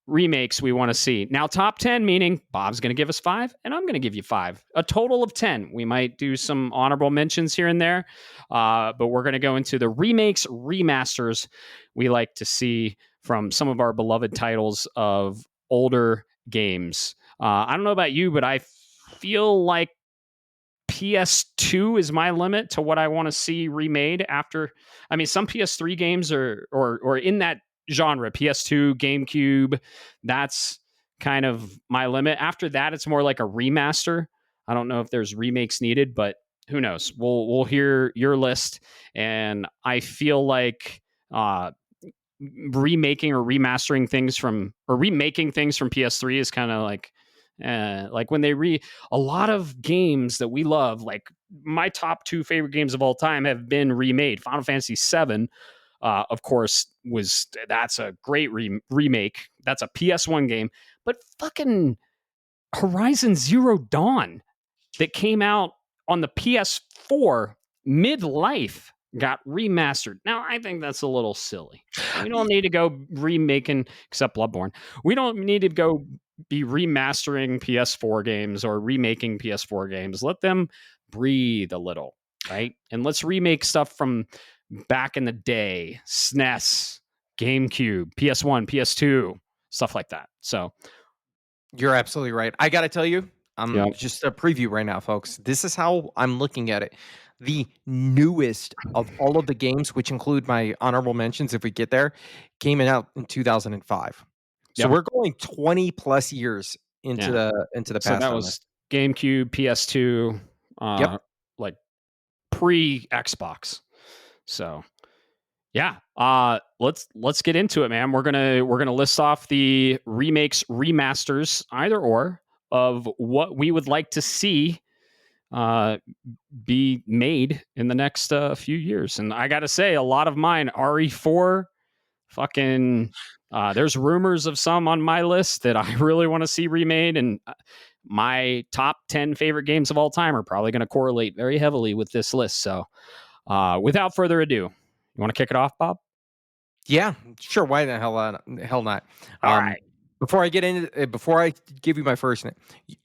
remakes we want to see. Now, top 10 meaning Bob's going to give us 5 and I'm going to give you 5. A total of 10. We might do some honorable mentions here and there, but we're going to go into the remakes, remasters we like to see from some of our beloved titles of older games. I don't know about you, but I feel like PS2 is my limit to what I want to see remade after. I mean, some PS3 games are or in that genre, PS2, GameCube, that's kind of my limit. After that, it's more like a remaster. I don't know if there's remakes needed, but who knows? We'll hear your list, and I feel like remaking or remastering things from or remaking things from PS3 is kind of like when they a lot of games that we love, like my top 2 favorite games of all time have been remade. Final Fantasy VII, of course, that's a great remake. That's a PS1 game, but fucking Horizon Zero Dawn that came out on the PS4 midlife got remastered. Now, I think that's a little silly. We don't need to go remaking, except Bloodborne. We don't need to go be remastering PS4 games or remaking PS4 games. Let them breathe a little, right? And let's remake stuff from back in the day, SNES, GameCube, PS1, PS2, stuff like that. So, You're absolutely right. I got to tell you, yeah. just a preview right now, folks. This is how I'm looking at it. The newest of all of the games, which include my honorable mentions, if we get there, came out in 2005. So Yep. we're going 20 plus years into Yeah. the So past that on this. was GameCube, PS2, Yep. like pre Xbox. So yeah, let's get into it, man. We're gonna list off the remakes, remasters, either or of what we would like to see be made in the next few years. And I gotta say, a lot of mine, RE4, fucking. There's rumors of some on my list that I really want to see remade, and my top 10 favorite games of all time are probably going to correlate very heavily with this list. So, without further ado, you want to kick it off, Bob? Yeah, sure. Why the hell not? All right. Before I get into before I give you my first,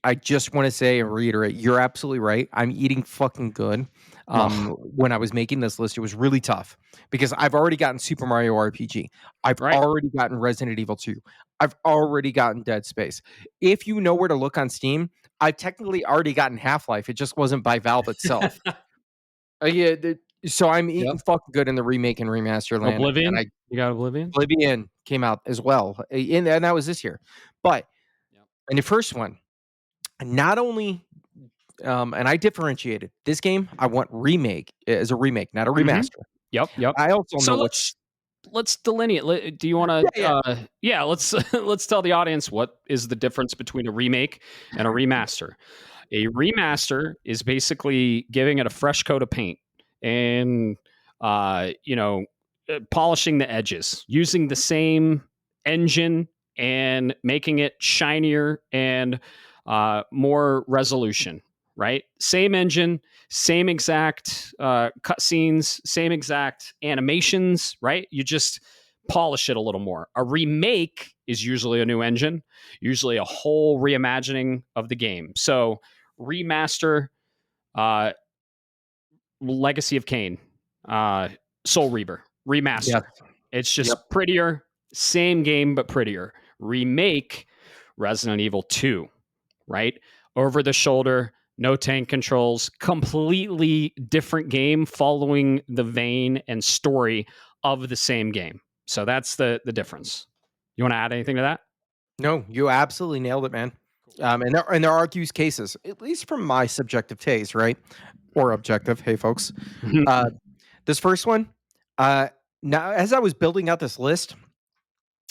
I just want to say and reiterate, you're absolutely right. I'm eating fucking good. Oh, When I was making this list, it was really tough because I've already gotten Super Mario RPG. I've right. already gotten Resident Evil 2. I've already gotten Dead Space. If you know where to look on Steam, I've technically already gotten Half-Life. It just wasn't by Valve itself. Yeah, so I'm Yep. eating fucking good in the remake and remaster land, and Oblivion. You got Oblivion? Oblivion came out as well, and that was this year. But Yep. in the first one, not only and I differentiated this game, I want remake as a remake, not a Mm-hmm. remaster. Yep. Yep. I also So know which. let's delineate. Do you want Yeah, to? yeah. Yeah. Let's let's tell the audience what is the difference between a remake and a remaster. A remaster is basically giving it a fresh coat of paint and polishing the edges, using the same engine and making it shinier and more resolution. Right, same engine, same exact cutscenes, same exact animations. Right, you just polish it a little more. A remake is usually a new engine, usually a whole reimagining of the game. So remaster, uh, Legacy of Kain, Soul Reaver, Yeah. remaster. It's Yep. just prettier, same game but prettier. Remake, Resident Evil 2, right? Over the shoulder, no tank controls, completely different game following the vein and story of the same game. So that's the difference. You want to add anything to that? No, you absolutely nailed it, man. And there are use cases, at least from my subjective taste, right? Or objective. Hey, folks. Uh, this first one, uh, now as I was building out this list,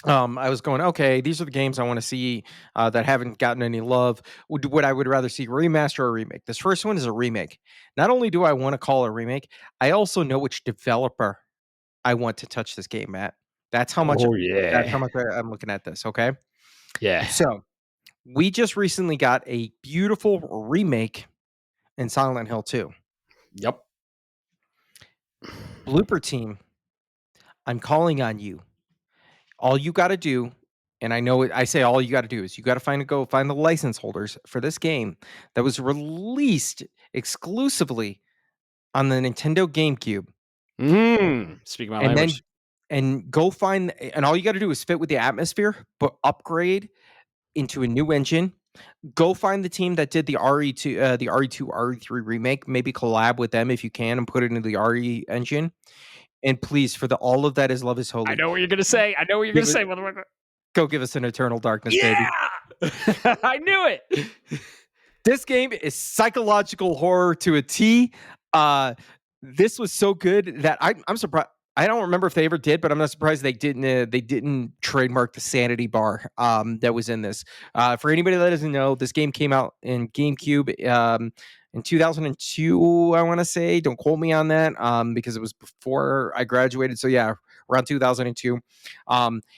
I was going, okay, these are the games I want to see that haven't gotten any love. Would I would rather see remaster or remake? This first one is a remake. Not only do I want to call it a remake, I also know which developer I want to touch this game at. That's how much. Oh That's how yeah, much I'm looking at this. Okay, yeah. so we just recently got a beautiful remake in Silent Hill 2. Yep. Blooper team, I'm calling on you. All you got to do, and I know it, I say all you got to do is you got to go find the license holders for this game that was released exclusively on the Nintendo GameCube, Speaking my and then language. go find, and all you got to do is fit with the atmosphere, but upgrade into a new engine. Go find the team that did the RE2, the RE2, RE3 remake. Maybe collab with them if you can, and put it into the RE engine. And please, for the all of that is love is I holy. know what you're gonna say. I know what you're gonna Give it, say, motherfucker. go give us an Eternal Darkness, baby. Yeah, I knew it. This game is psychological horror to a T. Uh, this was so good that I'm surprised. I don't remember if they ever did, but I'm not surprised they didn't trademark the sanity bar that was in this. For anybody that doesn't know, this game came out in GameCube in 2002. I want to say, don't quote me on that, because it was before I graduated. So yeah, around 2002.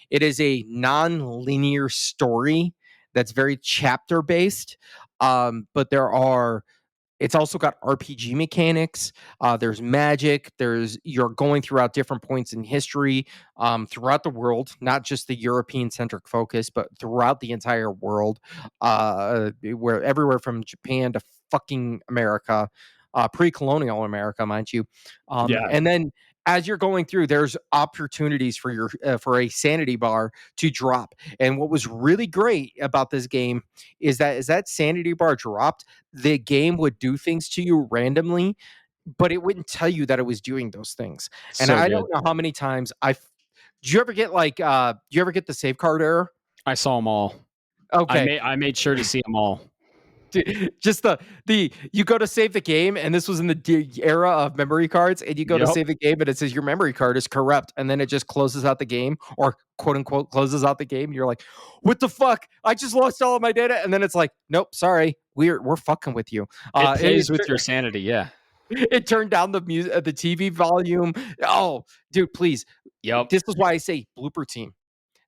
It is a non-linear story that's very chapter based, but it's also got RPG mechanics. There's magic. You're going throughout different points in history, throughout the world, not just the European centric focus, but throughout the entire world, where everywhere from Japan to fucking America, pre-colonial America, mind you. Yeah, And then as you're going through, there's opportunities for for a sanity bar to drop. And what was really great about this game is that as that sanity bar dropped, the game would do things to you randomly, but it wouldn't tell you that it was doing those things. And so I good. don't know how many times do you ever get do you ever get the save card error? I saw them all. Okay. I made sure to see them all. Just the you go to save the game, and this was in the era of memory cards, and you go to Yep. save the game, and it says your memory card is corrupt, and then it just closes out the game, or quote unquote closes out the game. You're like, what the fuck? I just lost all of my data, and then it's like, nope, sorry, we're fucking with you. It Uh, it, plays with your sanity. Yeah. it turned down the music, the TV volume. Oh, dude, please. Yep. This is why I say blooper team.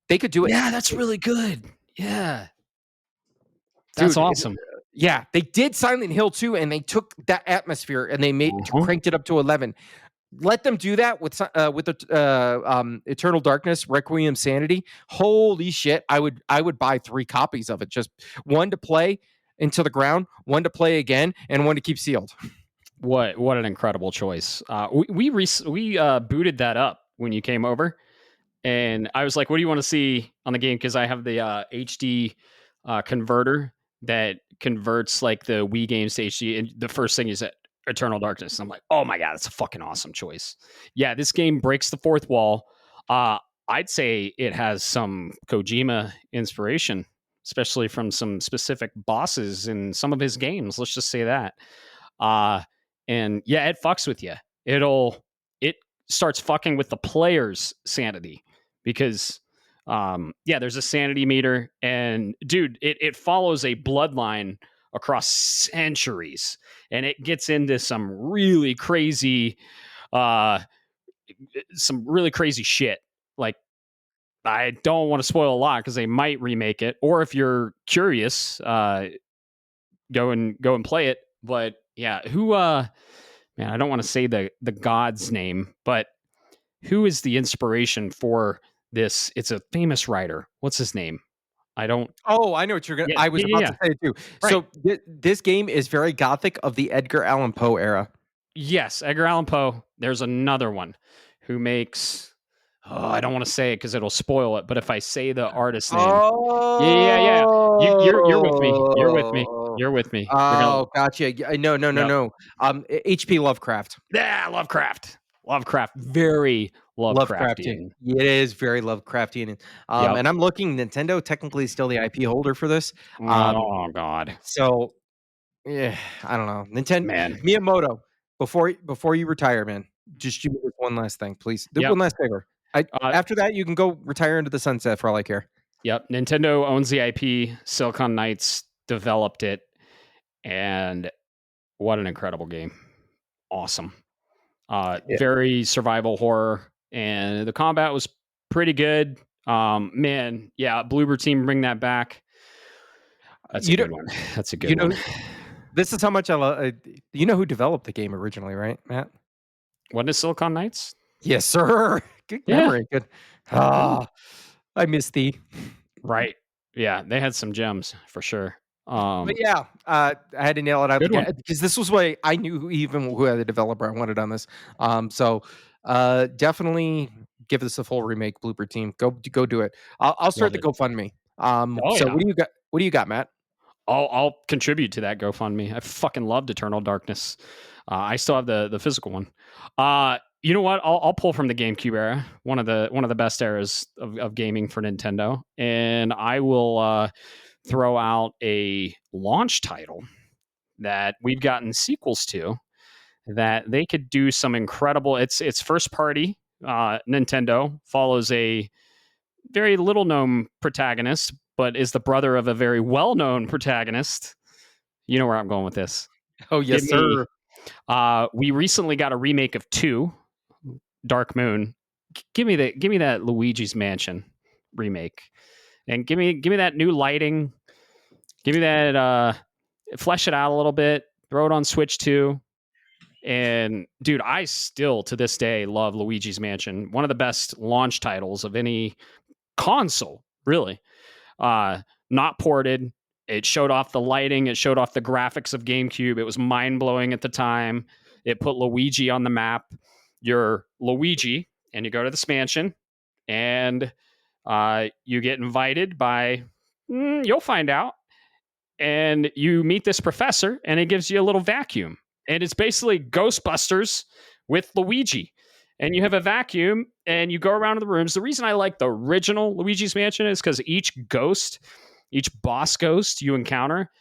They could do it, Yeah, that's really good. Yeah. That's dude. awesome. Yeah, they did Silent Hill 2, and they took that atmosphere and they Uh-huh. cranked it up to 11. Let them do that with the Eternal Darkness, Requiem Sanity. Holy shit! I would buy 3 copies of it. Just one to play into the ground, one to play again, and one to keep sealed. What an incredible choice. We booted that up when you came over, and I was like, "What do you want to see on the game?" Because I have the HD converter that converts like the Wii games to HD, and the first thing is Eternal Darkness. And I'm like, "Oh my god, that's a fucking awesome choice." Yeah, this game breaks the fourth wall. Uh, I'd say it has some Kojima inspiration, especially from some specific bosses in some of his games. Let's just say that. Uh, and yeah, it fucks with you. It starts fucking with the player's sanity because yeah, there's a sanity meter, and dude, it follows a bloodline across centuries, and it gets into uh some really crazy shit. Like, I don't want to spoil a lot because they might remake it, or if you're curious, go and play it. But yeah, who man, I don't want to say the god's name, but who is the inspiration for this? It's a famous writer. What's his name? I don't. Oh, I know what you're gonna. Yeah, I was yeah, yeah, about yeah. to say it too. Right. So this game is very gothic of the Edgar Allan Poe era. Yes, Edgar Allan Poe. There's another one who makes. Oh, I don't want to say it because it'll spoil it. But if I say the artist name, yeah, yeah, yeah, you're with me. You're with me. Oh. You're with me. You're gonna. Oh, gotcha. No, no, no, Yep. no. H.P. Lovecraft. Yeah, Lovecraft. Lovecraft. Very Lovecraftian. Lovecraftian. It is very Lovecraftian. Yep. And I'm looking, Nintendo technically is still the IP holder for this. Oh God, So yeah, I don't know. Nintendo man. Miyamoto, before you retire, man, just do me this one last thing, please. Do Yep. one last favor. Uh, After that, you can go retire into the sunset for all I care. Yep. Nintendo owns the IP. Silicon Knights developed it. And what an incredible game. Awesome. Yeah. Very survival horror. And the combat was pretty good. Man, yeah, Bloober team, bring that back. That's a You know, good one. That's a you good know, one. this is how much I love. You know who developed the game originally, right, Matt? What is Silicon Knights? Yes, sir. Good Yeah. memory. Good. Ah, I miss thee. Right. Yeah, they had some gems for sure. But yeah, I had to nail it out Good one. because this was why I knew even who the developer I wanted on this. So definitely give this a full remake. Blooper team, go do it. I'll start Love the it. GoFundMe. Oh So yeah. what do you got? What do you got, Matt? I'll contribute to that GoFundMe. I fucking loved Eternal Darkness. I still have the physical one. You know what? I'll pull from the GameCube era, one of the best eras of gaming for Nintendo, and I will throw out a launch title that we've gotten sequels to that they could do some incredible. It's first party, Nintendo follows a very little known protagonist, but is the brother of a very well known protagonist. You know where I'm going with this. Oh, Give yes, me. sir. We recently got a remake of 2, Dark Moon. Give me that Luigi's Mansion remake, and give me that new lighting. Give me that. Flesh it out a little bit. Throw it on Switch 2. And dude, I still to this day love Luigi's Mansion. One of the best launch titles of any console, really. Uh, Not ported. It showed off the lighting. It showed off the graphics of GameCube. It was mind blowing at the time. It put Luigi on the map. You're Luigi, and you go to this mansion, and you get invited by. You'll find out, and you meet this professor, and it gives you a little vacuum, and it's basically Ghostbusters with Luigi. And you have a vacuum, and you go around the rooms. The reason I like the original Luigi's Mansion is because each boss ghost you encounter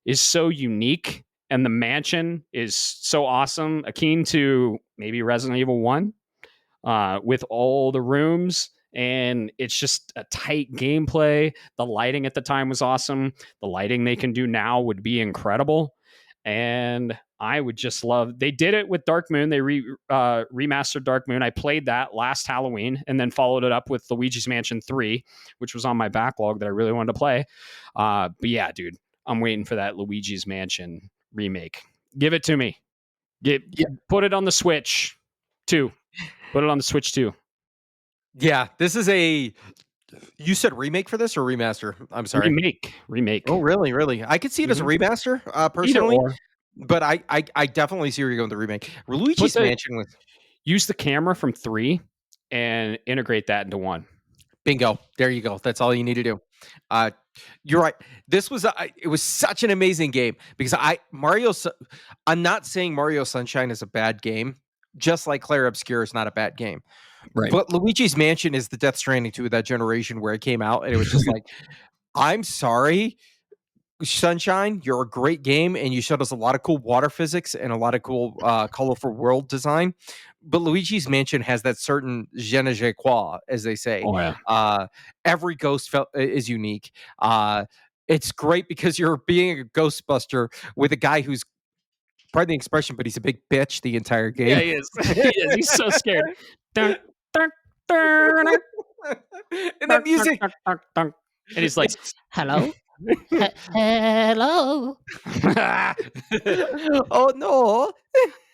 is so unique, and the mansion is so awesome, akin to maybe Resident Evil 1, with all the rooms. And it's just a tight gameplay. The lighting at the time was awesome. The lighting they can do now would be incredible. And I would just love. They did it with Dark Moon. They remastered Dark Moon. I played that last Halloween, and then followed it up with Luigi's Mansion 3, which was on my backlog that I really wanted to play. But yeah, dude, I'm waiting for that Luigi's Mansion remake. Give it to me. Yeah, Put it on the Switch 2. Put it on the Switch 2. yeah. This is a. You said remake for this or remaster? I'm sorry. Remake. Oh, really? Really? I could see it as a Mhm. remaster, Either personally, or. but I definitely see where you're going with the remake. Put Luigi's the Mansion was Use the camera from 3 and integrate that into 1. bingo. There you go. That's all you need to do. Uh, you're right. This was it was such an amazing game because I'm not saying Mario Sunshine is a bad game, just like Clair Obscur is not a bad game. Right. But Luigi's Mansion is the Death Stranding 2 of that generation where it came out and it was just like, I'm sorry, Sunshine, you're a great game and you showed us a lot of cool water physics and a lot of cool colorful world design. But Luigi's Mansion has that certain je ne sais quoi, as they say. Oh, yeah. Every is unique. It's great because you're being a Ghostbuster with a guy who's, pardon the expression, but he's a big bitch the entire Yeah, game. he is. He is. He's so scared. Dun, dun, dun, dun, And that dun, dun, music, dun, dun, dun. And he's like, it's hello? Hello? oh no.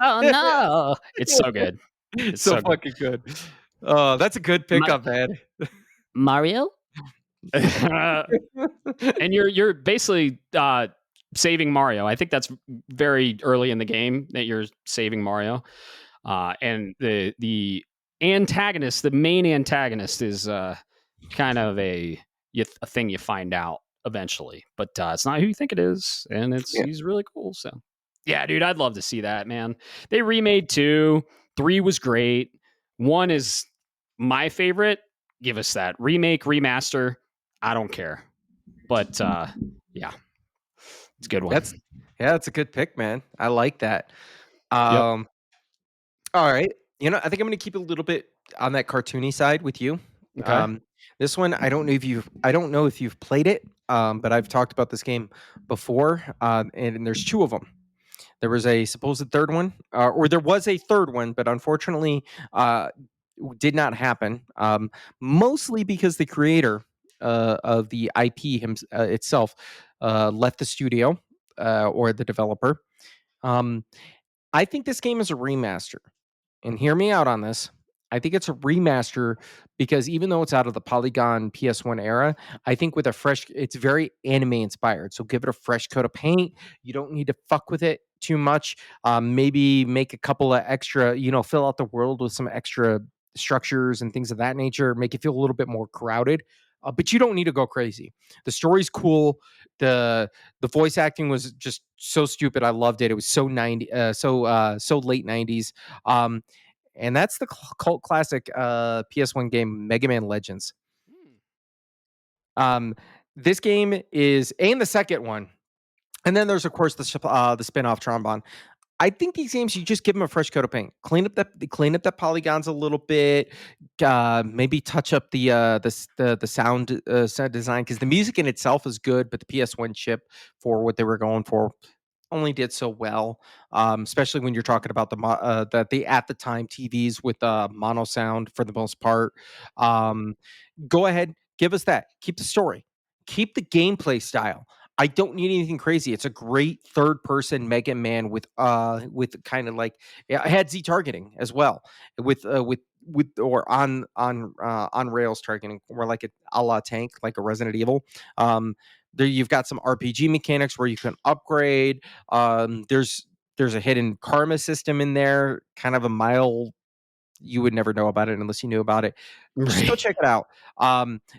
Oh, no. It's so good. It's So so good. fucking good. Oh, that's a good pickup, man. Mario? And you're basically saving Mario. I think that's very early in the game that you're saving Mario. And the antagonist, the main antagonist, is kind of a thing you find out eventually, but it's not who you think it is, and Yeah. he's really cool. So yeah, dude, I'd love to see that, man. They remade 2, 3 was great. 1 is my favorite. Give us that remake, remaster. I don't care, but yeah, it's a good one. That's a good pick, man. I like that. Yep. Um, all right. I think I'm gonna keep it a little bit on that cartoony side with you. Okay. Um, this one, I don't know if you've played it, but I've talked about this game before, and there's 2 of them. There was a supposed third one, or there was a third one, but unfortunately, uh, did not happen. Mostly because the creator of the IP itself left the studio, or the developer. Um, I think this game is a remaster, and hear me out on this. I think it's a remaster because even though it's out of the Polygon PS1 era, I think with it's very anime inspired. So give it a fresh coat of paint. You don't need to fuck with it too much. Maybe make a couple of extra, fill out the world with some extra structures and things of that nature. Make it feel a little bit more crowded. But you don't need to go crazy. The story's cool. The voice acting was just so stupid. I loved it. It was so 90, so late 90s. And that's the cult classic PS1 game, Mega Man Legends. Um, this game is and the second one, and then there's of course the spin-off Trombone. I think these games you just give them a fresh coat of paint, clean up the polygons a little bit, maybe touch up the sound design because the music in itself is good, but the PS1 chip for what they were going for only did so well, especially when you're talking about the at the time TVs with mono sound for the most part. Um, Go ahead, give us that. Keep the story. Keep the gameplay style. I don't need anything crazy. It's a great third person Mega Man with kind of like yeah, it had Z targeting as well with or on rails targeting or like a la tank like a Resident Evil. There you've got some RPG mechanics where you can upgrade. There's a hidden karma system in there, kind of a mild you would never know about it unless you knew about it. Just go Right. check it out.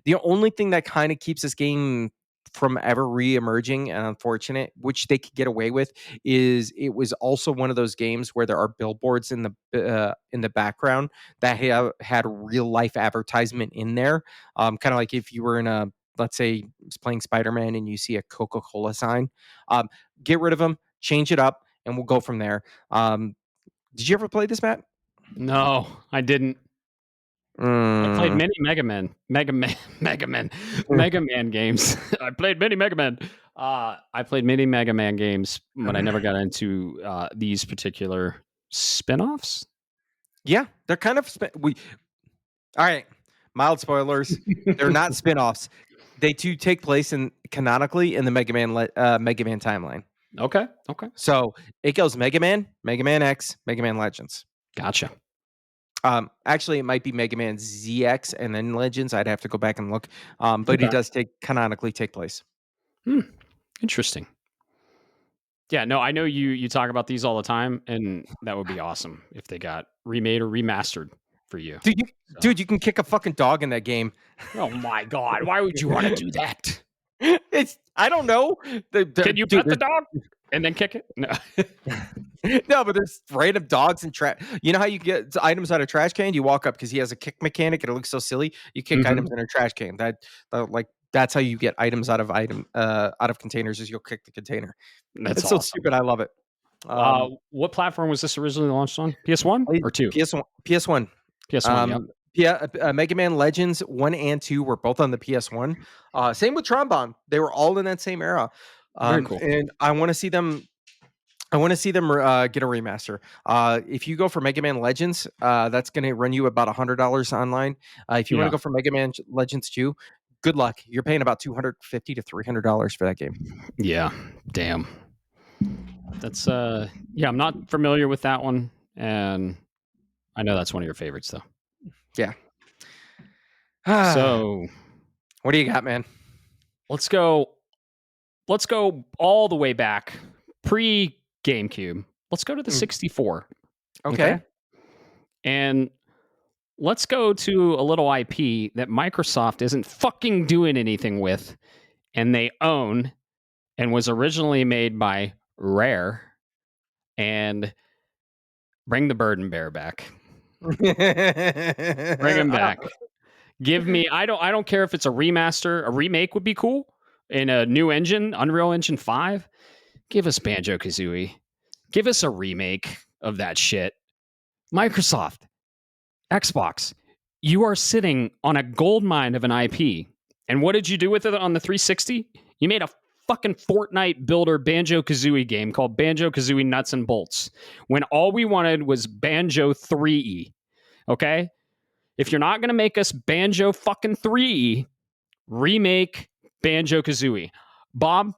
The only thing that kind of keeps this game from ever re-emerging and unfortunate, which they could get away with, is it was also one of those games where there are billboards in the background that have had real life advertisement in there. Kind of like if you were in a let's say playing Spider-Man and you see a Coca-Cola sign, um, get rid of them, change it up, and we'll go from there. Did you ever play this, Matt? No, I didn't. I played Mm. many Mega Man games. I played many Mega Man. I played many Mega Man games, but I never got into these particular spin-offs. Yeah, they're kind of we all right. Mild spoilers. They're not spin-offs. They too take place in canonically in the Mega Man timeline. Okay, okay, So it goes Mega Man, Mega Man X, Mega Man Legends. gotcha. Actually, it might be Mega Man ZX and then Legends. I'd have to go back and look. But it Okay, does canonically take place. hmm, interesting. Yeah, no, I know you talk about these all the time, and that would be awesome if they got remade or remastered for you. Dude, So, dude, you can kick a fucking dog in that game. oh my god, why would you want to do that? It's I don't know. Can you Dude, pet the dog and then kick it? No. no, but there's random dogs and trash. You know how you get items out of trash can? You walk up because he has a kick mechanic and it looks so silly. You kick items Mhm. in a trash can. Like that's how you get items out of containers is you'll kick the container. That's It's so awesome. stupid. I love it. Um, What platform was this originally launched on? PS1 or 2? PS1, PS1. PS1, yep. Um, yeah, Mega Man Legends 1 and 2 were both on the PS1. Same with Trombone. They were all in that same era. Very cool. And I want to see them get a remaster. If you go for Mega Man Legends, that's going to run you about $100 online. If you want to Yeah. go for Mega Man Legends 2, good luck. You're paying about $250 to $300 for that game. Yeah. Damn. That's yeah, I'm not familiar with that one, and I know that's one of your favorites though. Yeah. So What do you got, man? let's go all the way back pre GameCube. Let's go to the Mm, 64. okay. Okay. And let's go to a little IP that Microsoft isn't fucking doing anything with, and they own, and was originally made by Rare, and bring the Burden Bear back. Bring him back. Give me I don't care if it's a remaster, a remake would be cool in a new engine, Unreal Engine 5. Give us Banjo-Kazooie. Give us a remake of that shit. Microsoft, Xbox, you are sitting on a gold mine of an IP. And what did you do with it on the 360? You made a fucking Fortnite builder Banjo-Kazooie game called Banjo-Kazooie Nuts and Bolts when all we wanted was Banjo 3E. Okay? If you're not going to make us Banjo fucking 3E, remake Banjo Kazooie. Bob,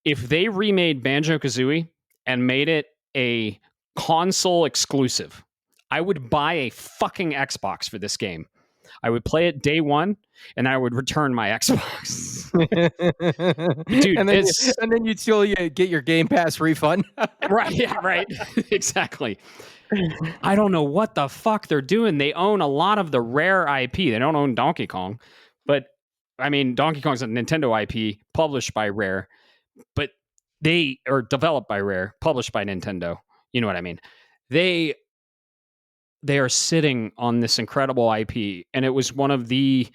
if they remade Banjo Kazooie and made it a console exclusive, I would buy a fucking Xbox for this game. I would play it day one and I would return my Xbox. Dude, it's And then you'd still get your Game Pass refund. right. Yeah, right. Exactly. I don't know what the fuck they're doing. They own a lot of the Rare IP. They don't own Donkey Kong, but I mean, Donkey Kong's a Nintendo IP published by Rare, but they are developed by Rare, published by Nintendo. You know what I mean? They they are sitting on this incredible IP, and it was one of the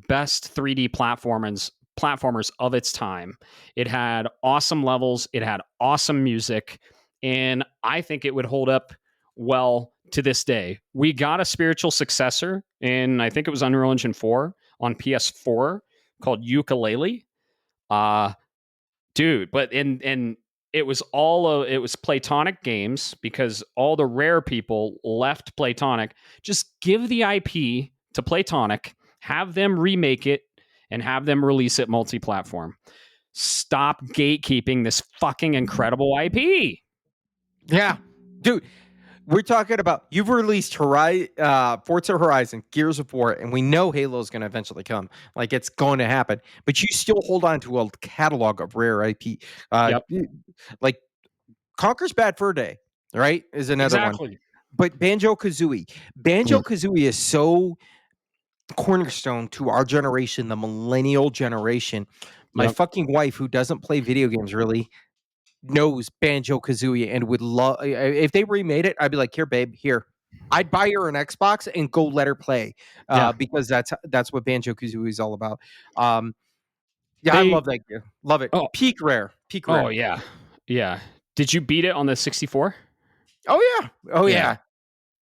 best 3D platformers of its time. It had awesome levels, it had awesome music, and I think it would hold up well to this day. We got a spiritual successor in, I think it was Unreal Engine 4 on PS4 called Ukulele. Uh dude, but and it was it was Platonic Games because all the Rare people left Platonic. Just give the IP to Platonic, have them remake it, and have them release it multi-platform. Stop gatekeeping this fucking incredible IP. Yeah, dude. We're talking about you've released Forza Horizon, Gears of War, and we know Halo is going to eventually come. Like it's going to happen, but you still hold on to a catalog of rare IP. Yep. Like Conker's Bad Fur Day, right? Is another one. Exactly. But Banjo-Kazooie is so cornerstone to our generation, the millennial generation. My Yep. fucking wife, who doesn't play video games really, knows Banjo-Kazooie and would love if they remade it. I'd be like, here, babe, here. I'd buy her an Xbox and go let her play Yeah. because that's what Banjo-Kazooie is all about. Yeah, I They love that game. Love it. oh Peak oh rare. yeah. Yeah. Did you beat it on the 64? Oh yeah. Oh Yeah. yeah.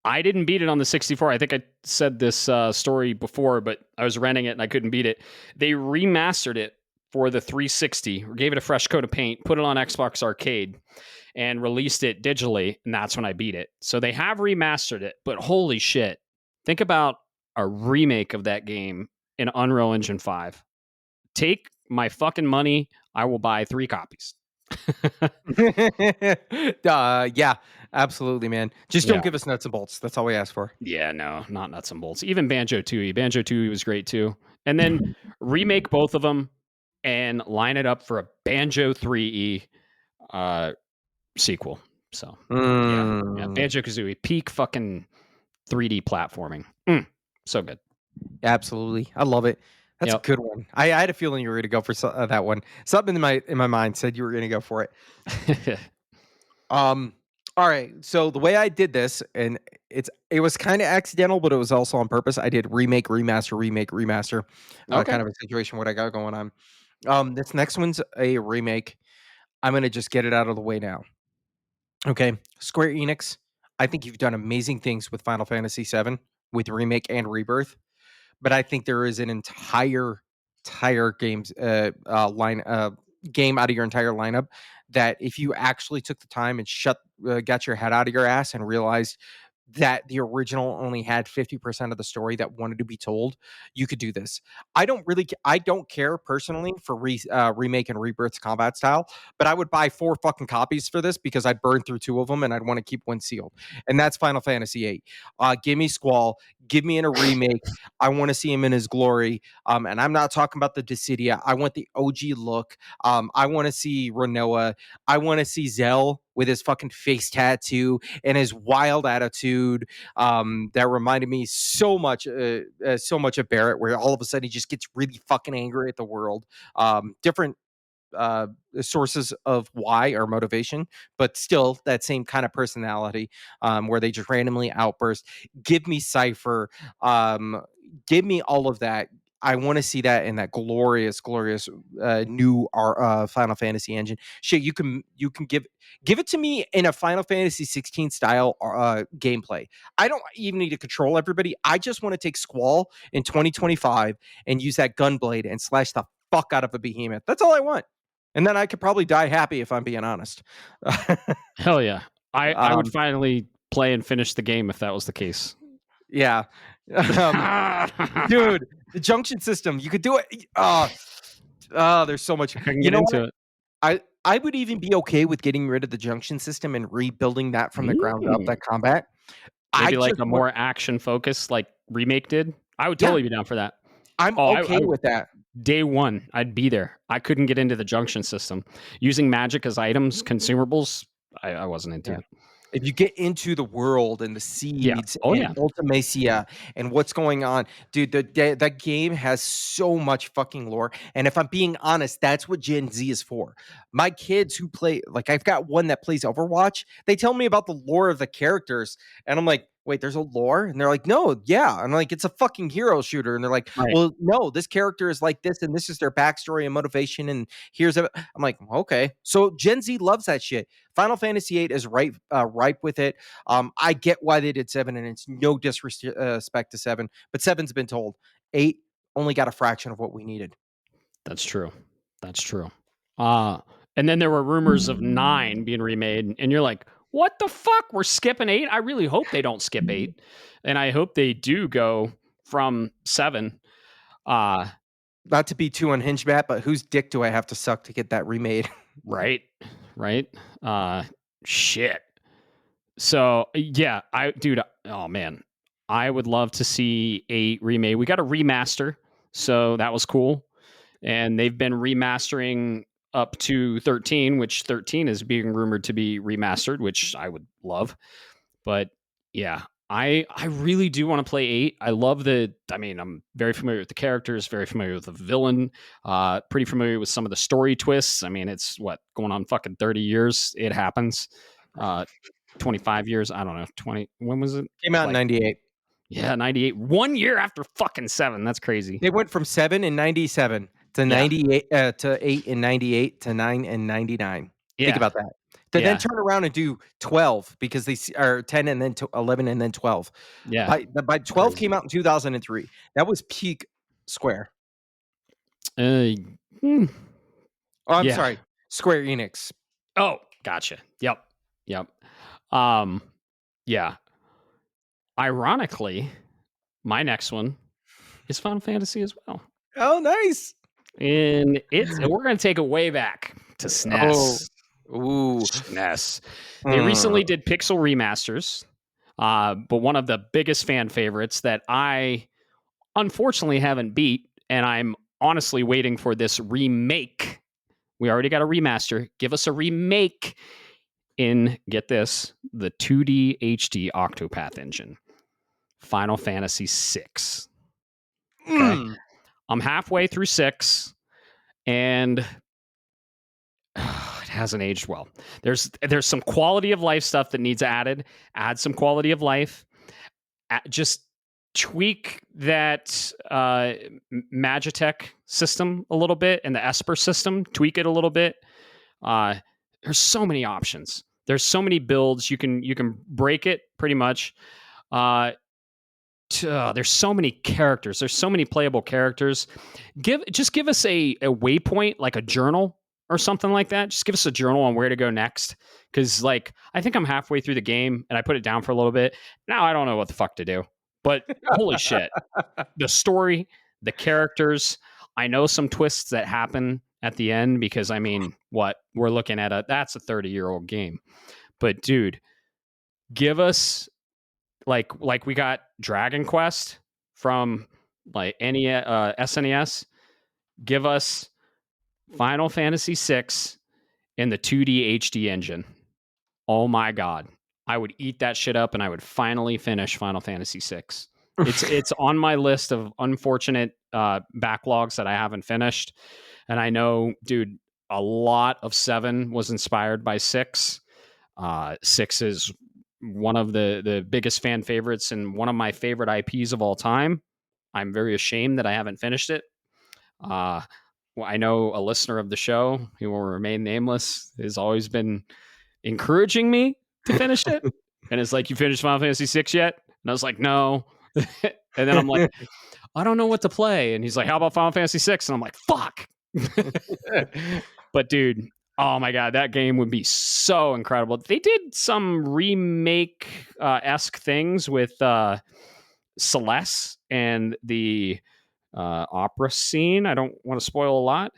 I didn't beat it on the 64. I think I said this story before, but I was renting it and I couldn't beat it. They remastered it for the 360, gave it a fresh coat of paint, put it on Xbox Arcade, and released it digitally. And that's when I beat it. So they have remastered it, but holy shit. Think about a remake of that game in Unreal Engine 5. Take my fucking money. I will buy 3 copies. Yeah, absolutely, man. Just don't Yeah. give us nuts and bolts. That's all we ask for. Yeah, no, not nuts and bolts. Even Banjo Tooie. Banjo Tooie was great too. And then remake both of them and line it up for a Banjo 3E sequel. So yeah, Mm, Banjo Kazooie, peak fucking 3D platforming. So good. absolutely, I love it. That's a Yep. good one. I had a feeling you were going to go for that one. Something in my mind said you were going to go for it. Um, all right. So the way I did this, and it was kind of accidental, but it was also on purpose. I did remake, remaster, Okay. kind of a situation what I got going on. This next one's a remake. I'm gonna just get it out of the way now. Okay, Square Enix. I think you've done amazing things with Final Fantasy VII with remake and rebirth, but I think there is an entire game out of your entire lineup that if you actually took the time and got your head out of your ass and realized that the original only had 50% of the story that wanted to be told, you could do this. I don't care personally for remake and rebirth's combat style, but I would buy 4 fucking copies for this because I'd burn through 2 of them and I'd want to keep one sealed. And that's Final Fantasy VIII. Give me Squall, give me in a remake. I want to see him in his glory. And I'm not talking about the Dissidia. I want the OG look. I want to see Renoa. I want to see Zell with his fucking face tattoo and his wild attitude. That reminded me so much of Barrett, where all of a sudden he just gets really fucking angry at the world. Different uh sources of why or motivation, but still that same kind of personality, where they just randomly outburst. Give me Cypher, give me all of that. I want to see that in that glorious new Final Fantasy engine. Shit, you can give it to me in a Final Fantasy 16 style gameplay. I don't even need to control everybody. I just want to take Squall in 2025 and use that gunblade and slash the fuck out of a behemoth. That's all I want. And then I could probably die happy if I'm being honest. Hell yeah. I would um, finally play and finish the game if that was the case. yeah. Um, I dude, the junction system, you could do it. There's so much. can You get know into what? it. I would even be okay with getting rid of the junction system and rebuilding that from the ground up, Mm. that combat. I Maybe like just a want more action focus like Remake did. I would Yeah, totally be down for that. I'm Oh, I okay would with that. day one, I'd be there. I couldn't get into the junction system. Using magic as items, consumables, I wasn't into Yeah. it. If you get into the world and the Yeah. seeds Oh and yeah. Ultimacia and what's going on, dude, that game has so much fucking lore. And if I'm being honest, that's what Gen Z is for. My kids who play, like, I've got one that plays Overwatch. They tell me about the lore of the characters, and I'm like, wait, there's a lore? And they're like, no, yeah. I'm like, it's a fucking hero shooter. And they're like, Right. well, no, this character is like this, and this is their backstory and motivation. And here's a, I'm like, okay. So Gen Z loves that shit. Final Fantasy VIII is ripe with it. I get why they did 7, and it's no disrespect to 7, but 7's been told. 8 only got a fraction of what we needed. That's true. That's true. And then there were rumors of 9 being remade, and you're like, what the fuck? We're skipping 8? I really hope they don't skip 8. And I hope they do go from 7. Not to be too unhinged, Matt, but whose dick do I have to suck to get that remade? Right. Right. Shit. So yeah, oh man. I would love to see a remake. We got a remaster, so that was cool. And they've been remastering up to 13, which 13 is being rumored to be remastered, which I would love. But yeah, I really do want to play 8. I'm very familiar with the characters, very familiar with the villain, pretty familiar with some of the story twists. I mean, it's going on fucking 30 years. It happens. 25 years, I don't know, 20, when was it? Came out in 98. Yeah, 98. 1 year after fucking 7. That's crazy. They went from 7 in 97 to 98 to 8 in 98 to 9 in 99. Yeah. Think about that. To then turn around and do 12 because they are 10 and then 11 and then 12. Yeah. By 12 came out in 2003. That was peak Square. Oh, I'm sorry. Square Enix. Oh, gotcha. Yep. Yeah. Ironically, my next one is Final Fantasy as well. Oh, nice. And we're going to take it way back to SNES. Ooh. SNES. They recently did Pixel remasters, but one of the biggest fan favorites that I unfortunately haven't beat, and I'm honestly waiting for this remake. We already got a remaster. Give us a remake in, get this, the 2D HD Octopath engine. Final Fantasy VI. Okay. I'm halfway through 6, and it hasn't aged well. There's some quality of life stuff that needs added. Add some quality of life. Just tweak that Magitech system a little bit and the Esper system. Tweak it a little bit. There's so many options. There's so many builds. You can break it pretty much. There's so many characters. There's so many playable characters. Give us a waypoint, like a journal or something like that. Just give us a journal on where to go next. Because I think I'm halfway through the game and I put it down for a little bit. Now I don't know what the fuck to do. But holy shit, the story, the characters. I know some twists that happen at the end because we're looking at that's a 30-year-old game. But dude, give us. Like we got Dragon Quest from SNES. Give us Final Fantasy VI in the 2D HD engine. Oh my god, I would eat that shit up, and I would finally finish Final Fantasy VI. It's on my list of unfortunate backlogs that I haven't finished, and I know, dude, a lot of 7 was inspired by 6. 6 is one of the biggest fan favorites and one of my favorite IPs of all time. I'm very ashamed that I haven't finished it. I know a listener of the show, who will remain nameless, has always been encouraging me to finish it. And it's like, you finished Final Fantasy VI yet? And I was like, no. And then I'm like, I don't know what to play. And he's like, how about Final Fantasy VI? And I'm like, fuck. But dude, oh my god, that game would be so incredible. They did some remake-esque things with Celeste and the opera scene. I don't want to spoil a lot,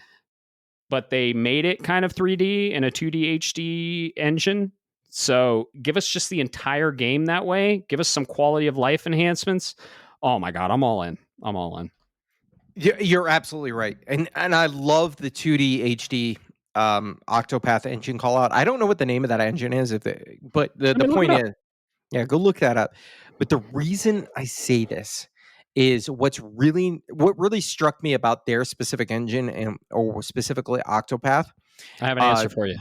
but they made it kind of 3D in a 2D HD engine. So give us just the entire game that way. Give us some quality of life enhancements. Oh my god, I'm all in. You're absolutely right, and I love the 2D HD Octopath engine call out. I don't know what the name of that engine is, but the point is, yeah, go look that up. But the reason I say this is what really struck me about their specific engine or specifically Octopath. I have an answer for you.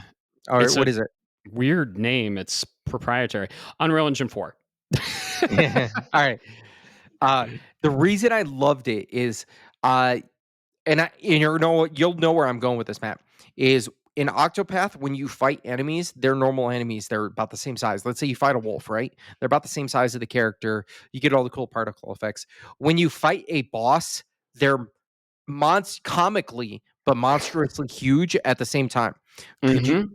All right, what is it? Weird name. It's proprietary. Unreal Engine 4. All right. Uh, the reason I loved it is, uh, and you'll know where I'm going with this map is in Octopath when you fight enemies, they're normal enemies. They're about the same size. Let's say you fight a wolf, right? They're about the same size of the character. You get all the cool particle effects. When you fight a boss, they're comically but monstrously huge at the same time. Could you? Hmm.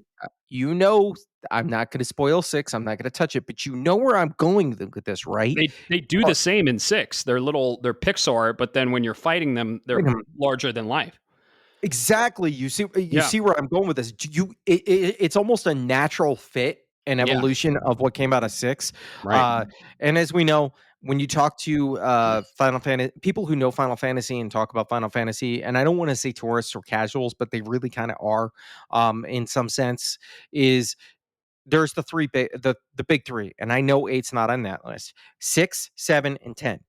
You know, I'm not going to spoil six. I'm not going to touch it, but you know where I'm going with this, right? They do the same in 6. They're Pixar, but then when you're fighting them, they're larger than life. Exactly. You Yeah. see where I'm going with this. It's almost a natural fit and Yeah. evolution of what came out of six. Right. And as we know, when you talk to Final Fantasy people who know Final Fantasy and talk about Final Fantasy, and I don't want to say tourists or casuals, but they really kind of are, in some sense, is there's the big three, and I know eight's not on that list. 6, 7, and 10.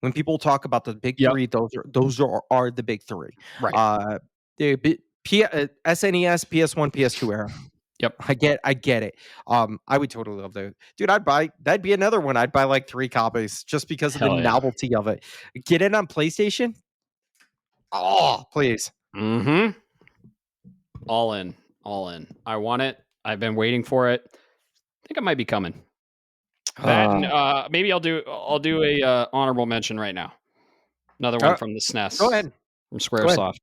When people talk about the big Yep. three, those are the big three. Right. Uh, the SNES, PS1, PS2 era. Yep. I get it. I would totally love that. Dude, that'd be another one. I'd buy like 3 copies just because of the Hell yeah. novelty of it. Get it on PlayStation? Oh, please. Hmm. All in. All in. I want it. I've been waiting for it. I think it might be coming. That and Uh, maybe I'll do a honorable mention right now. Another one uh, from the go SNES, ahead. from Go ahead. Squaresoft.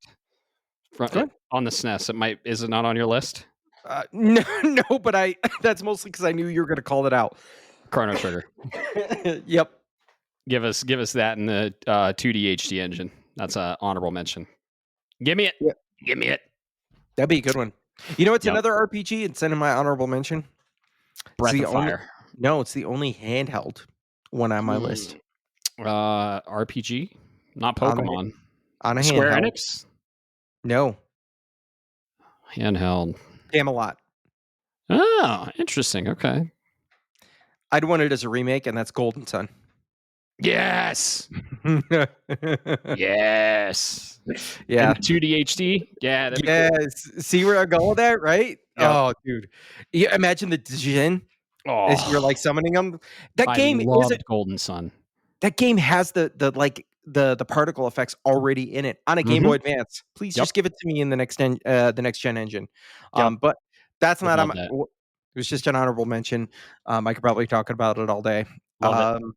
Go ahead. On the SNES, is it not on your list? No, no, but that's mostly because I knew you were going to call it out. Chrono Trigger. Yep. Give us that in the 2D HD engine. That's a honorable mention. Give me it. Yeah. Give me it. That'd be a good one. You know, it's Yep. another RPG. It's in my honorable mention. It's Breath the of only Fire. No, it's the only handheld one on my list. RPG, not On a Pokemon. on a Square handheld. Enix No, handheld. Camelot. Oh, interesting. Okay. I'd want it as a remake, and that's Golden Sun. Yes. Yes. Yeah. And the 2D HD. Yeah, that'd be cool. Yes. See where I'm going with that, right? Yep. Oh, dude. Yeah, imagine the Jin as you're Oh, like summoning them. That I game is loved Golden Sun. That game has the particle effects already in it on a Game Hmm. Boy Advance. Please Yep. just give it to me in the next gen engine. Yep. But that's Would not on love my that. it was just an honorable mention. I could probably talk about it all day. Love it. Um,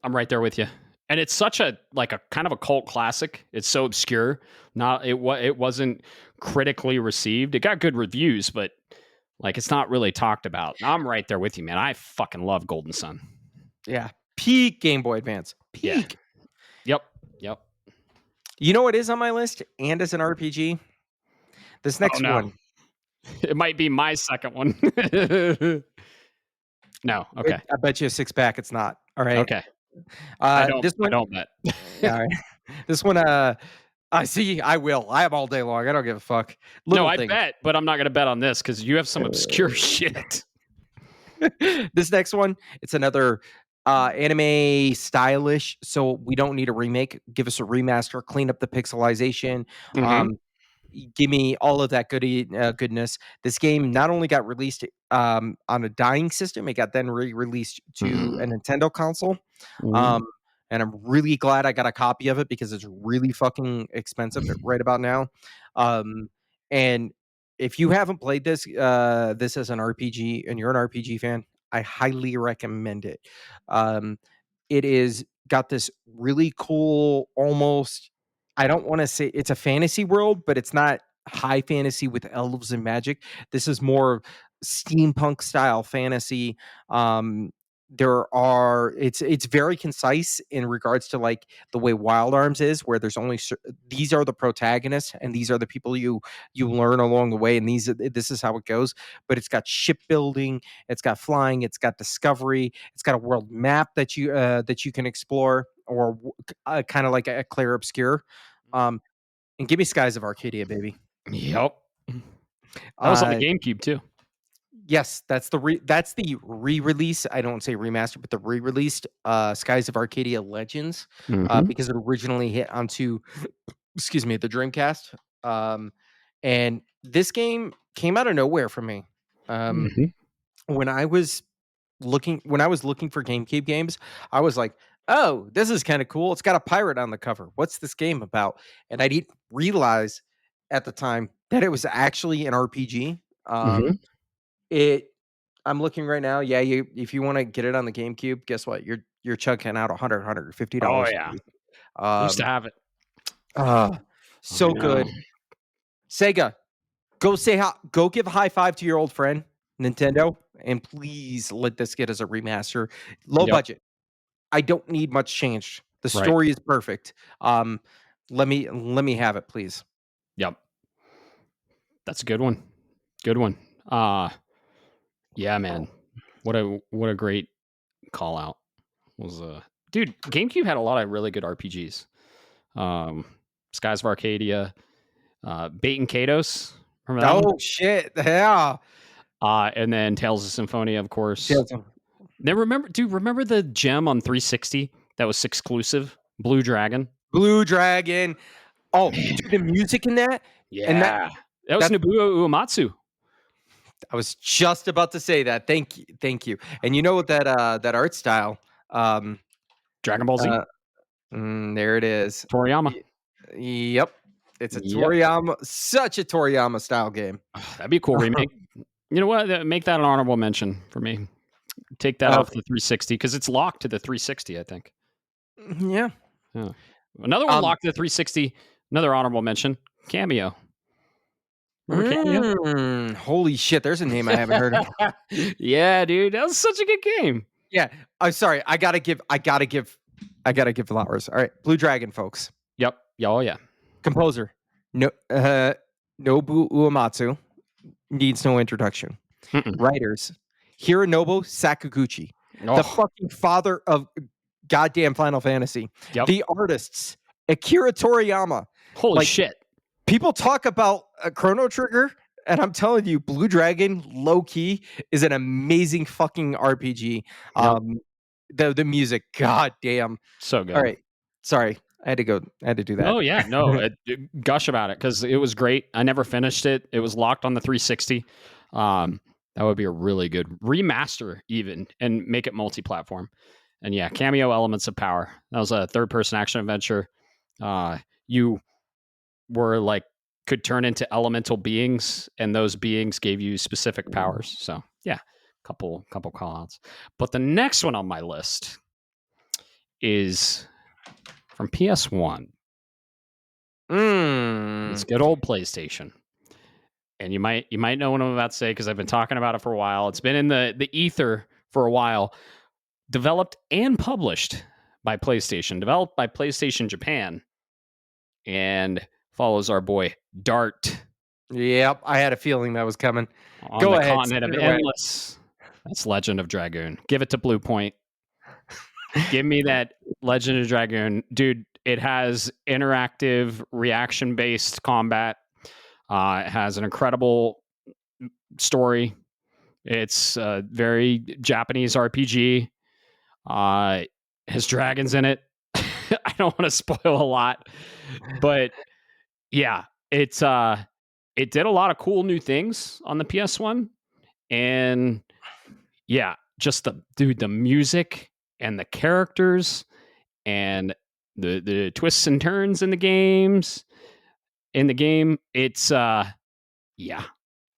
I'm right there with you. And it's such a kind of a cult classic. It's so obscure. It wasn't critically received. It got good reviews, but it's not really talked about. I'm right there with you, man. I fucking love Golden Sun. yeah, peak Game Boy Advance. Yeah. Peak. Yep. Yep. You know what is on my list and as an RPG? This Oh next no. one. It might be my second one. No. Okay. I bet you a 6-pack it's not. All right. Okay. I don't This I one. don't bet. All right. This one. I see. I will. I am all day long. I don't give a fuck. No, Little I things. bet, but I'm not gonna bet on this because you have some obscure shit. This next one, it's another anime stylish, so we don't need a remake. Give us a remaster, clean up the pixelization. Mm-hmm. Um, give me all of that goodness. This game not only got released on a dying system, it got then re-released to a Nintendo console. Mm-hmm. Um, and I'm really glad I got a copy of it because it's really fucking expensive right about now. And if you haven't played this as an RPG and you're an RPG fan, I highly recommend it. Um, it is got this really cool, almost, I don't want to say it's a fantasy world, but it's not high fantasy with elves and magic. This is more steampunk style fantasy. It's very concise in regards to like the way Wild Arms is, where there's only these are the protagonists and these are the people you learn along the way, and this is how it goes. But it's got shipbuilding, it's got flying, it's got discovery, it's got a world map that you can explore, or kind of like a clear obscure. And give me Skies of Arcadia, baby. Yep. That was on the Uh, GameCube too. Yes, that's the re-release. I don't say remaster, but the re-released Skies of Arcadia Legends, Mm-hmm. because it originally hit onto, excuse me, the Dreamcast. And this game came out of nowhere for me. Um, Mm-hmm. when I was when I was looking for GameCube games, I was like, "Oh, this is kind of cool. It's got a pirate on the cover. What's this game about?" And I didn't realize at the time that it was actually an RPG. Mhm. It I'm looking right now. Yeah, you if you want to get it on the GameCube, guess what? You're chucking out Oh, $150 yeah. for it. Used to Um, have it. uh, I so know. good. Sega, go give a high five to your old friend Nintendo, and please let this get as a remaster. Low Yep. budget. I don't need much change. The Right. story is perfect. Um, let me have it, please. Yep. That's a good one. Good one. Uh, yeah, man. What a great call out. Was dude, GameCube had a lot of really good RPGs. Um, Skies of Arcadia, Bait and Kados. Remember that one? Oh shit! Yeah. And then Tales of Symphonia, of course. Tales of- Then remember the gem on 360 that was exclusive? Blue Dragon. Blue Dragon. Oh, dude, the music in that and Yeah. That was that Nobuo Uematsu. I was just about to say that. Thank you, thank you. And you know what that art style? Um, Dragon Ball Z. uh, there it is. Toriyama. Y- Yep, it's a Yep. Toriyama, such a Toriyama style game. That'd be a cool remake. You know what? Make that an honorable mention for me. Take that off Okay, the 360 because it's locked to the 360, I think. yeah. Yeah. Another one Um, locked to the 360. Another honorable mention. Cameo. Remember Cameo? holy shit! There's a name I haven't heard of. Yeah, dude. That was such a good game. Yeah, I'm sorry. I gotta give flowers. All right, Blue Dragon, folks. Yep. Yeah, oh, yeah. Composer, no, Nobu Uematsu needs no introduction. Mm-mm. Writers, Hironobu Sakaguchi, the Oh, fucking father of goddamn Final Fantasy. yep. The artists, Akira Toriyama. Holy Like, shit. people talk about a Chrono Trigger, and I'm telling you, Blue Dragon, low key, is an amazing fucking RPG. Yep. The music, goddamn. So All good. right, sorry, I had to go. I had to do that. Oh yeah, no, gush about it because it was great. I never finished it. It was locked on the 360. That would be a really good remaster, even, and make it multi-platform. And yeah, cameo elements of power. That was a third-person action adventure. You were like could turn into elemental beings, and those beings gave you specific powers. So yeah, couple call outs. But the next one on my list is from PS1. It's Mm. good old PlayStation. And you might know what I'm about to say because I've been talking about it for a while. It's been in the ether for a while. Developed and published by PlayStation. Developed by PlayStation Japan, and follows our boy Dart Yep, I had a feeling that was coming. on Go the ahead, continent spit of it away. Endless. That's Legend of Dragoon. Give it to Blue Point. Give me that Legend of Dragoon, dude. It has interactive, reaction-based combat. It has an incredible story. It's a very Japanese RPG. Has dragons in it. I don't want to spoil a lot, but yeah, it did a lot of cool new things on the PS1, and yeah, just the music and the characters and the twists and turns in the game. It's yeah,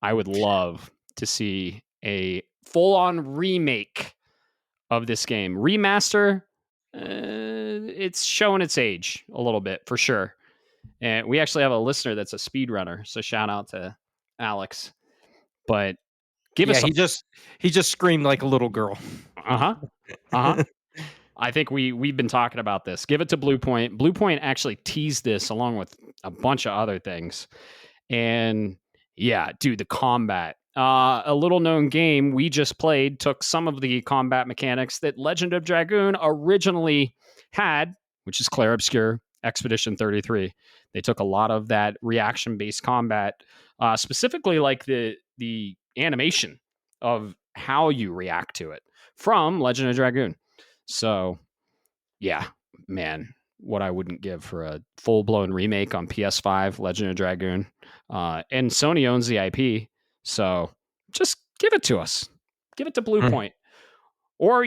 I would love to see a full on remake of this game. Remaster, it's showing its age a little bit for sure. And we actually have a listener that's a speedrunner, so shout out to Alex. But give Yeah, us a he just screamed like a little girl. uh-huh. Uh-huh. I think we've been talking about this. Give it to Blue Point. Blue Point actually teased this along with a bunch of other things. And yeah, dude, the combat. A little known game we just played took some of the combat mechanics that Legend of Dragoon originally had, which is Clair Obscur, Expedition 33. They took a lot of that reaction based combat, specifically like the animation of how you react to it from Legend of Dragoon. So yeah, man, what I wouldn't give for a full blown remake on PS5, Legend of Dragoon. And Sony owns the IP, so just give it to us. Give it to Blue Mm. Point. Or,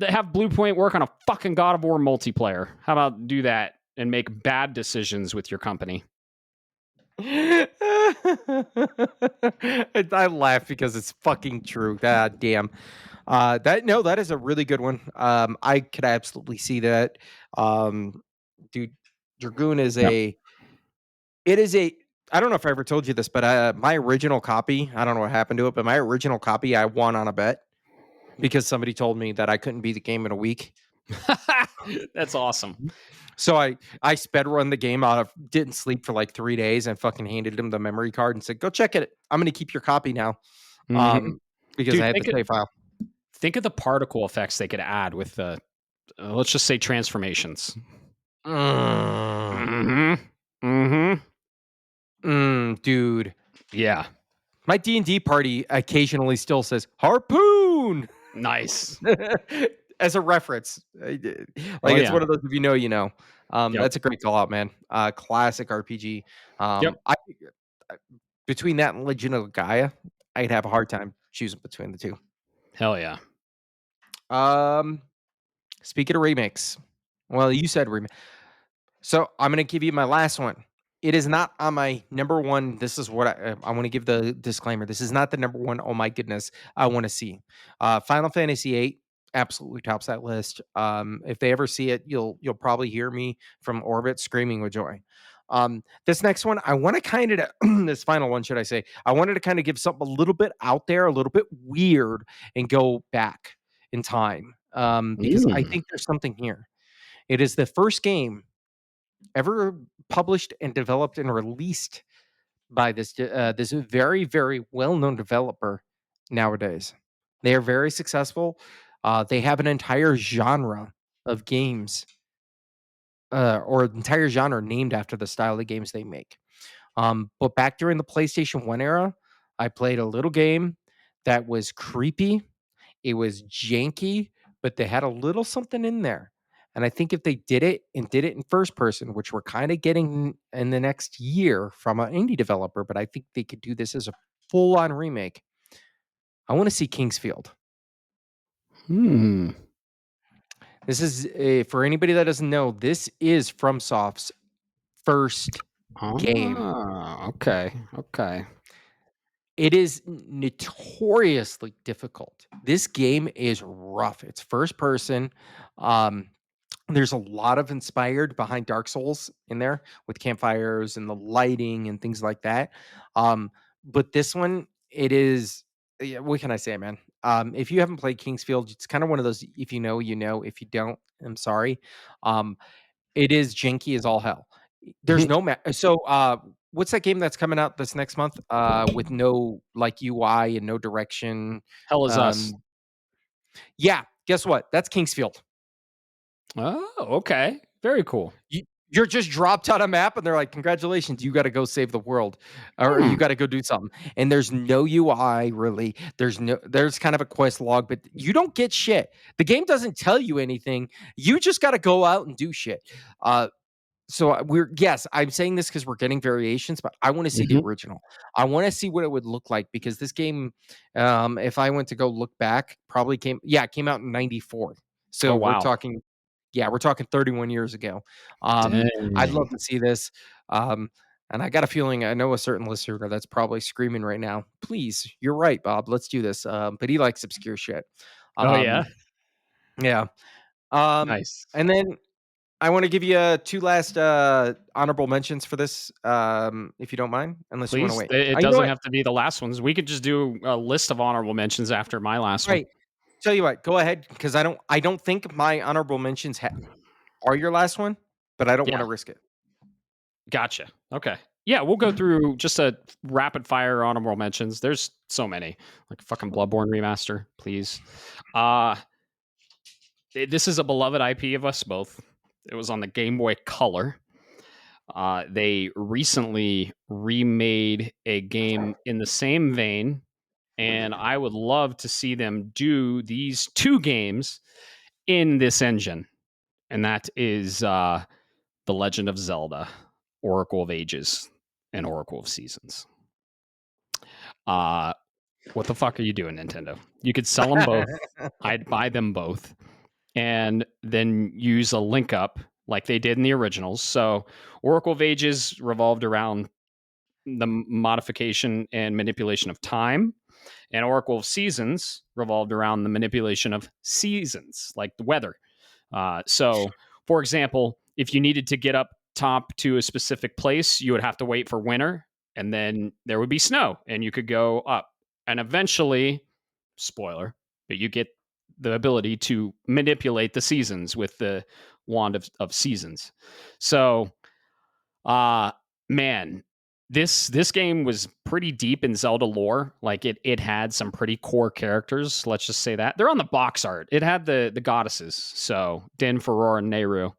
have Blue Point work on a fucking God of War multiplayer. How about do that and make bad decisions with your company? I laugh because it's fucking true. God damn. That is a really good one. I could absolutely see that. Um, dude, Dragoon is Yep. a. It is a. I don't know if I ever told you this, but my original copy. I don't know what happened to it, but my original copy, I won on a bet because somebody told me that I couldn't beat the game in a week. That's awesome. So I sped run the game out of didn't sleep for like 3 days and fucking handed him the memory card and said, "Go check it. I'm gonna keep your copy now." Mhm. Um, because I Dude, had the save file. think of the particle effects they could add with the, let's just say, transformations. Mm, Mhm. Mhm. dude. Yeah. My D&D party occasionally still says harpoon Nice. as a reference. Oh, Like it's yeah. one of those if you know, you know. Yep. That's a great call out, man. Classic RPG. Yep. I between that and Legend of Gaia, I'd have a hard time choosing between the two. Hell yeah. Um, Speaking of remakes, well, you said remake. So I'm gonna give you my last one. It is not on my number one. This is what I want to give the disclaimer. This is not the number one. Oh my goodness, I want to see. Final Fantasy VIII absolutely tops that list. If they ever see it, you'll probably hear me from orbit screaming with joy. This next one, I want to kind of this final one, should I say? I wanted to kind of give something a little bit out there, a little bit weird, and go back in time because I Mm. think there's something here. It is the first game ever published and developed and released by this very very well known developer nowadays. They are very successful. They have an entire genre of games, or an entire genre named after the style of games they make. But back during the PlayStation 1 era, I played a little game that was creepy, it was janky, but they had a little something in there. And I think if they did it and did it in first person, which we're kind of getting in the next year from an indie developer, but I think they could do this as a full on remake. I want to see Kingsfield. Hmm. This is for anybody that doesn't know, this is FromSoft's first game. Okay. Okay. It is notoriously difficult. This game is rough. It's first person. Um, There's a lot of inspired behind Dark Souls in there with campfires and the lighting and things like that. But this one, it is. Yeah, what can I say, man? If you haven't played Kingsfield, it's kind of one of those. If you know, you know. If you don't, I'm sorry. Um, it is janky as all hell. There's no what's that game that's coming out this next month? With no like UI and no direction. Hell is us. Um, yeah, guess what? That's Kingsfield. Oh, okay. Very cool. You're just dropped on a map and they're like, "Congratulations, you gotta go save the world," or "You Hmm. gotta go do something." And there's no UI really. There's kind of a quest log, but you don't get shit. The game doesn't tell you anything. You just gotta go out and do shit. Uh, I'm saying this because we're getting variations, but I want to see the Mhm. original. I want to see what it would look like because this game, if I went to go look back, probably it came out in '94. Oh, So wow. we're talking 31 years ago. I'd Dang. love to see this. Um, and I got a feeling I know a certain listener that's probably screaming right now, please, you're right, Bob, let's do this. But he likes obscure shit. Oh, yeah? Um, yeah. Um, Nice. and then I want to give you two last honorable mentions for this, if you don't mind, unless you want to Please. wait. It You know doesn't what? have to be the last ones. We could just do a list of honorable mentions after my last one. Right. Tell you what, go ahead because I don't think my honorable mentions are your last one, but I don't want Yeah. to risk it. Gotcha. Okay. Yeah, we'll go through just a rapid fire honorable mentions. There's so many. Like fucking Bloodborne remaster, please. Uh this is a beloved IP of us both. It was on the Game Boy Color. They recently remade a game in the same vein, and I would love to see them do these two games in this engine. And that is The Legend of Zelda, Oracle of Ages, and Oracle of Seasons. Uh, what the fuck are you doing, Nintendo? You could sell them both. I'd buy them both and then use a link up like they did in the originals. So Oracle of Ages revolved around the modification and manipulation of time, and Oracle of Seasons revolved around the manipulation of seasons, like the weather. So, for example, if you needed to get up top to a specific place, you would have to wait for winter, and then there would be snow, and you could go up. And eventually, spoiler, but you get the ability to manipulate the seasons with the wand of seasons. So, uh man, this game was pretty deep in Zelda lore. Like it had some pretty core characters. Let's just say that they're on the box art. It had the goddesses. So Din, Farore, and Nehru.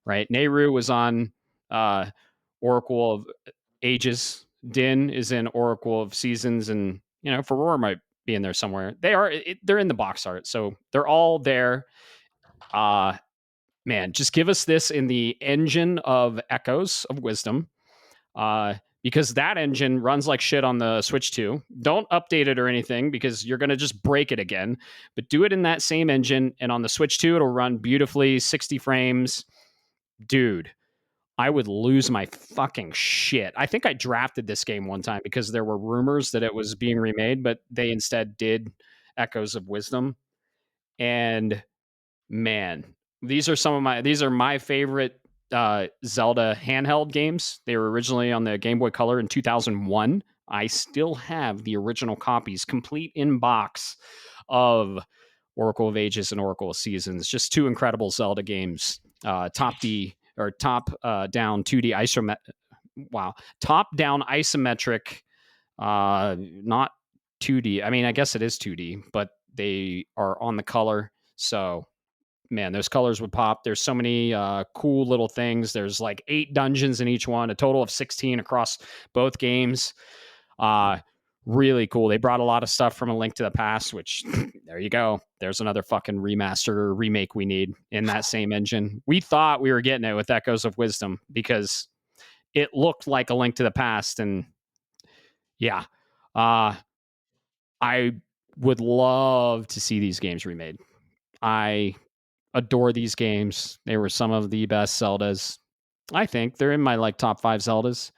Right, Nehru was on uh Oracle of Ages. Din is in Oracle of Seasons, and Farore might be in there somewhere. They're in the box art, so they're all there. Uh Man, just give us this in the engine of Echoes of Wisdom, because that engine runs like shit on the Switch 2. Don't update it or anything because you're going to just break it again. But do it in that same engine, and on the Switch 2, it'll run beautifully, 60 frames. Dude, I would lose my fucking shit. I think I drafted this game one time because there were rumors that it was being remade, but they instead did Echoes of Wisdom. And man, these are my favorite Zelda handheld games. They were originally on the Game Boy Color in 2001. I still have the original copies, complete in box, of Oracle of Ages and Oracle of Seasons. Just two incredible Zelda games. Top D or top down 2D isometric. Wow, top down isometric. Not 2D. I mean, I guess it is 2D, but they are on the color. So man, those colors would pop. There's so many cool little things. There's like 8 dungeons in each one, a total of 16 across both games. Uh, really cool. They brought a lot of stuff from A Link to the Past, which there you go. There's another fucking remaster or remake we need in that same engine. We thought we were getting it with Echoes of Wisdom because it looked like A Link to the Past. And yeah, I would love to see these games remade. I adore these games. They were some of the best Zeldas. I think they're in my like top 5 Zeldas.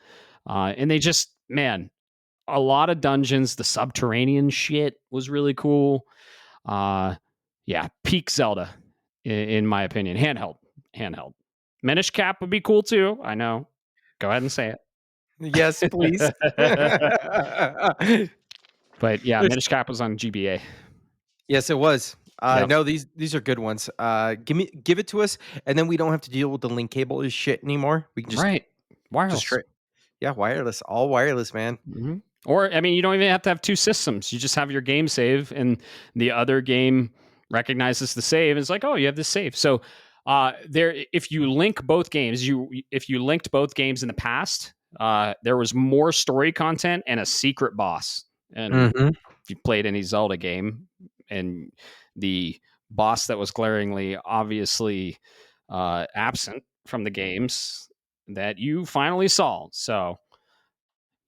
And they just, man, a lot of dungeons. The subterranean shit was really cool. Yeah, peak Zelda, in my opinion. Handheld. Minish Cap would be cool too. I know. Go ahead and say Yes, please. it. But yeah, Minish Cap was on GBA. Yes, it was. Yep. No, these are good ones. Give it to us, and then we don't have to deal with the link cable is shit anymore. We can Right. Wireless. straight, yeah, wireless, all wireless, man. Mm-hmm. Or, I mean, you don't even have to have 2 systems. You just have your game save, and the other game recognizes the save. And it's like, oh, you have this save. So, if you link both games, if you linked both games in the past, there was more story content and a secret boss. And Mhm. if you played any Zelda game, and the boss that was glaringly, obviously absent from the games that you finally saw. So,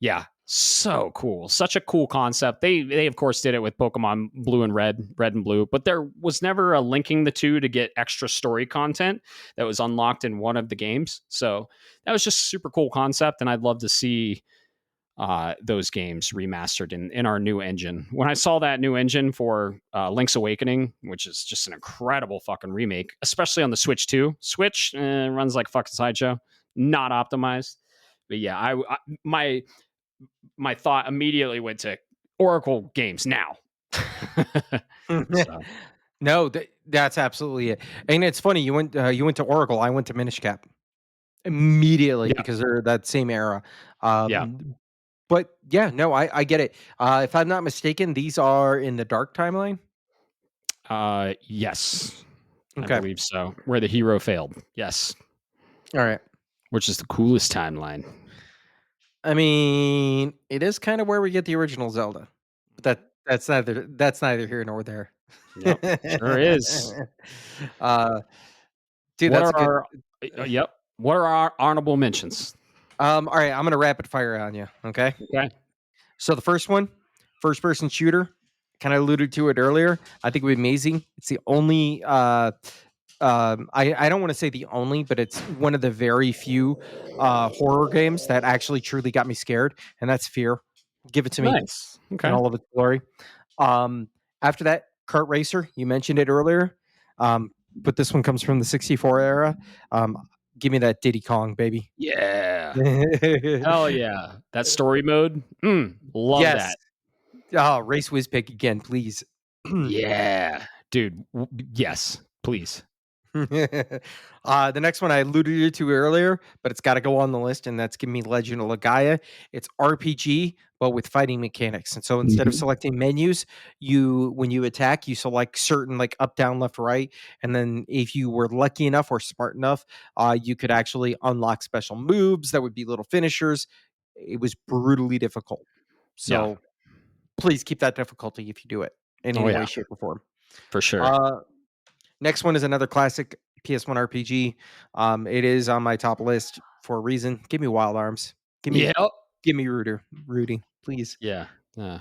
yeah, so cool. Such a cool concept. They of course did it with Pokemon Blue and Red, Red and Blue, but there was never a linking the two to get extra story content that was unlocked in one of the games. So that was just a super cool concept, and I'd love to see those games remastered in our new engine. When I saw that new engine for Link's Awakening, which is just an incredible fucking remake, especially on the Switch 2. Switch runs like fucking sideshow, not optimized. But yeah, my thought immediately went to Oracle games now. So, No, that's absolutely it. And it's funny you went to Oracle. I went to Minish Cap immediately yeah, because they're that same era. yeah, But yeah, no, I get it. If I'm not mistaken, these are in the dark timeline. yes, I Okay, believe so. Where the hero failed, yes, all right. which is the coolest timeline. I mean, it is kind of where we get the original Zelda, but that's neither here nor there. Yep, sure is. uh, dude, What that's are a good. our yep? What are our honorable mentions? All right, I'm gonna rapid fire on you. Okay, Okay. so the first one, first person shooter. Kind of alluded to it earlier. I think it would be amazing. It's the only I don't want to say the only, but it's one of the very few horror games that actually truly got me scared, and that's Fear. Give it to me Nice. in Okay. all of its glory. Um, After that, Kart Racer. You mentioned it earlier, um, but this one comes from the '64 era. Um, Give me that Diddy Kong, baby. Yeah. Hell yeah. That story mode. Love Yes. that. Oh, Race Whiz pick again, please. Yeah. Dude, yes, please. The next one I alluded to earlier, but it's got to go on the list, and that's Give Me Legend of Legaia. It's RPG, but with fighting mechanics. And so instead of Mhm. selecting menus, when you attack, you select certain like up, down, left, right, and then if you were lucky enough or smart enough, you could actually unlock special moves that would be little finishers. It was brutally difficult. Yeah. So please keep that difficulty if you do it in Oh, any yeah, way, shape, or form. for sure. Uh, Next one is another classic PS1 RPG. It is on my top list for a reason. Give me Wild Arms. Give me Yeah. give me Rudy, please. Yeah. Yeah.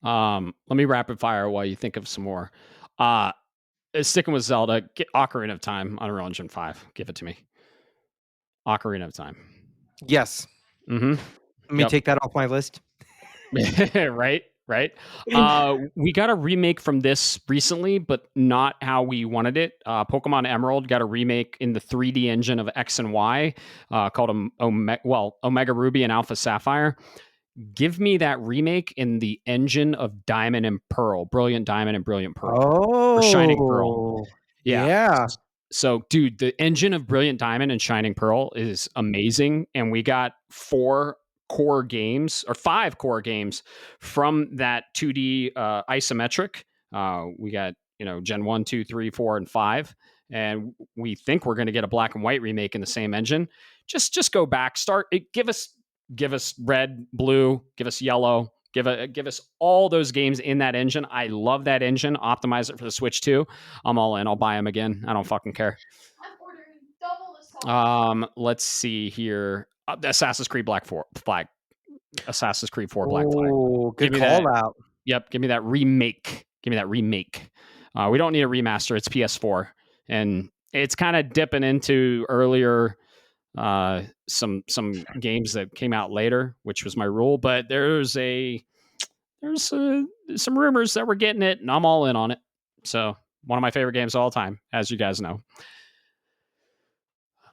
Let me rapid fire while you think of some more. Uh, Sticking with Zelda, get Ocarina of Time, Unreal Engine 5. Give it to me. Ocarina of Time. Yes. Mhm. Let me Yep. take that off my list. Right, right. We got a remake from this recently, but not how we wanted it. Pokemon Emerald got a remake in the 3D engine of X and Y, called Omega Ruby and Alpha Sapphire. Give me that remake in the engine of Diamond and Pearl, Brilliant Diamond and Brilliant Pearl, or Shining Pearl. Oh, Yeah. yeah. So, dude, the engine of Brilliant Diamond and Shining Pearl is amazing. And we got 5 core games from that 2D isometric. We got, Gen 1, 2, 3, 4, and 5. And we think we're going to get a black and white remake in the same engine. Just go back, give us red, blue, give us yellow, give us all those games in that engine. I love that engine. Optimize it for the Switch too. I'm all in. I'll buy them again. I don't fucking care. I'm ordering double the sauce. Let's see here. Assassin's Creed Flag. Assassin's Creed 4 Black Flag. Oh, Give good me that. call out. Yep. Give me that remake. Give me that remake. We don't need a remaster. It's PS4, and it's kind of dipping into earlier some games that came out later, which was my rule. But there's some rumors that we're getting it, and I'm all in on it. So one of my favorite games of all time, as you guys know.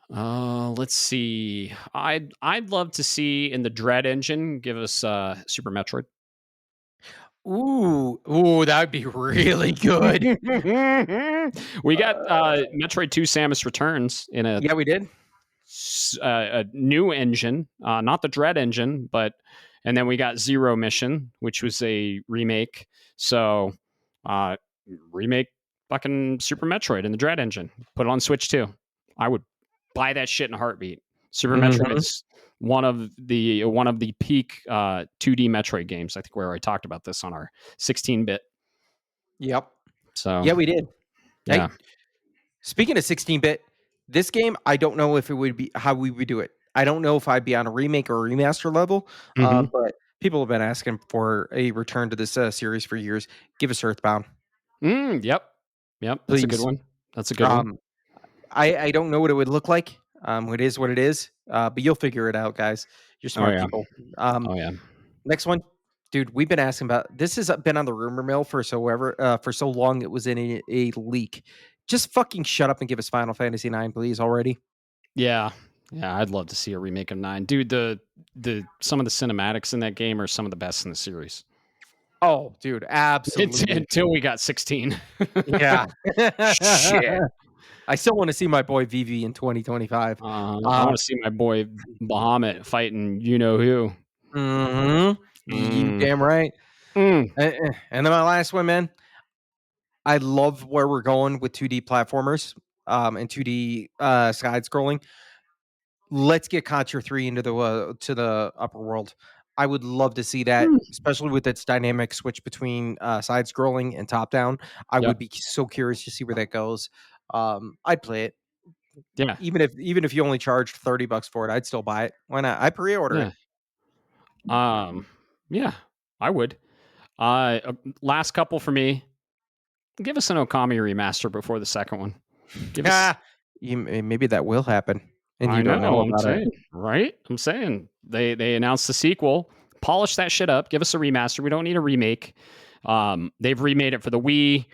Let's see. I'd love to see in the Dread engine give us Super Metroid. Ooh, that would be really good. We got Metroid 2 Samus Returns in Yeah, we did. a new engine, not the Dread engine, and then we got Zero Mission, which was a remake. So, uh, remake fucking Super Metroid in the Dread engine. Put it on Switch too. I would buy that shit in a heartbeat. Super Mhm. Metroid's one of the peak 2D Metroid games. I think we already talked about this on our 16-bit. Yep. So Yeah, we did. yeah. Hey, speaking of 16-bit, this game, I don't know if it would be how we would do it. I don't know if I'd be on a remake or a remaster level, Hmm. but people have been asking for a return to this series for years. Give us Earthbound, Yep. Yep. That's a good please. one. That's a good one. Um, I don't know what it would look like. It is what it is, but you'll figure it out, guys. You're Oh smart yeah. people. Oh yeah. Next one, dude. We've been asking about this. Has been on the rumor mill for so long. It was in a leak. Just fucking shut up and give us Final Fantasy 9, please, already. Yeah. Yeah, I'd love to see a remake of 9. Dude, the some of the cinematics in that game are some of the best in the series. Oh, dude, absolutely. Until we got 16. Yeah. Shit. I still want to see my boy Vivi in 2025. I want to see my boy Bahamut fighting you know who. Mhm. You Mm. damn right. Mm. And then my last one, man. I love where we're going with 2D platformers, and 2D side scrolling. Let's get Contra 3 into the to the upper world. I would love to see that, Mm. especially with its dynamic switch between side scrolling and top down. I Yep. would be so curious to see where that goes. I'd play it. Yeah. Even if you only charged $30 for it, I'd still buy it. Why not? I pre-order it. Yeah. Um, yeah, I would. Last couple for me. Give us an Okami remaster before the second one. Give us. Maybe that will happen, and you I don't know I'm about saying, it. right? I'm saying they announced the sequel. Polish that shit up. Give us a remaster. We don't need a remake. They've remade it for the Wii.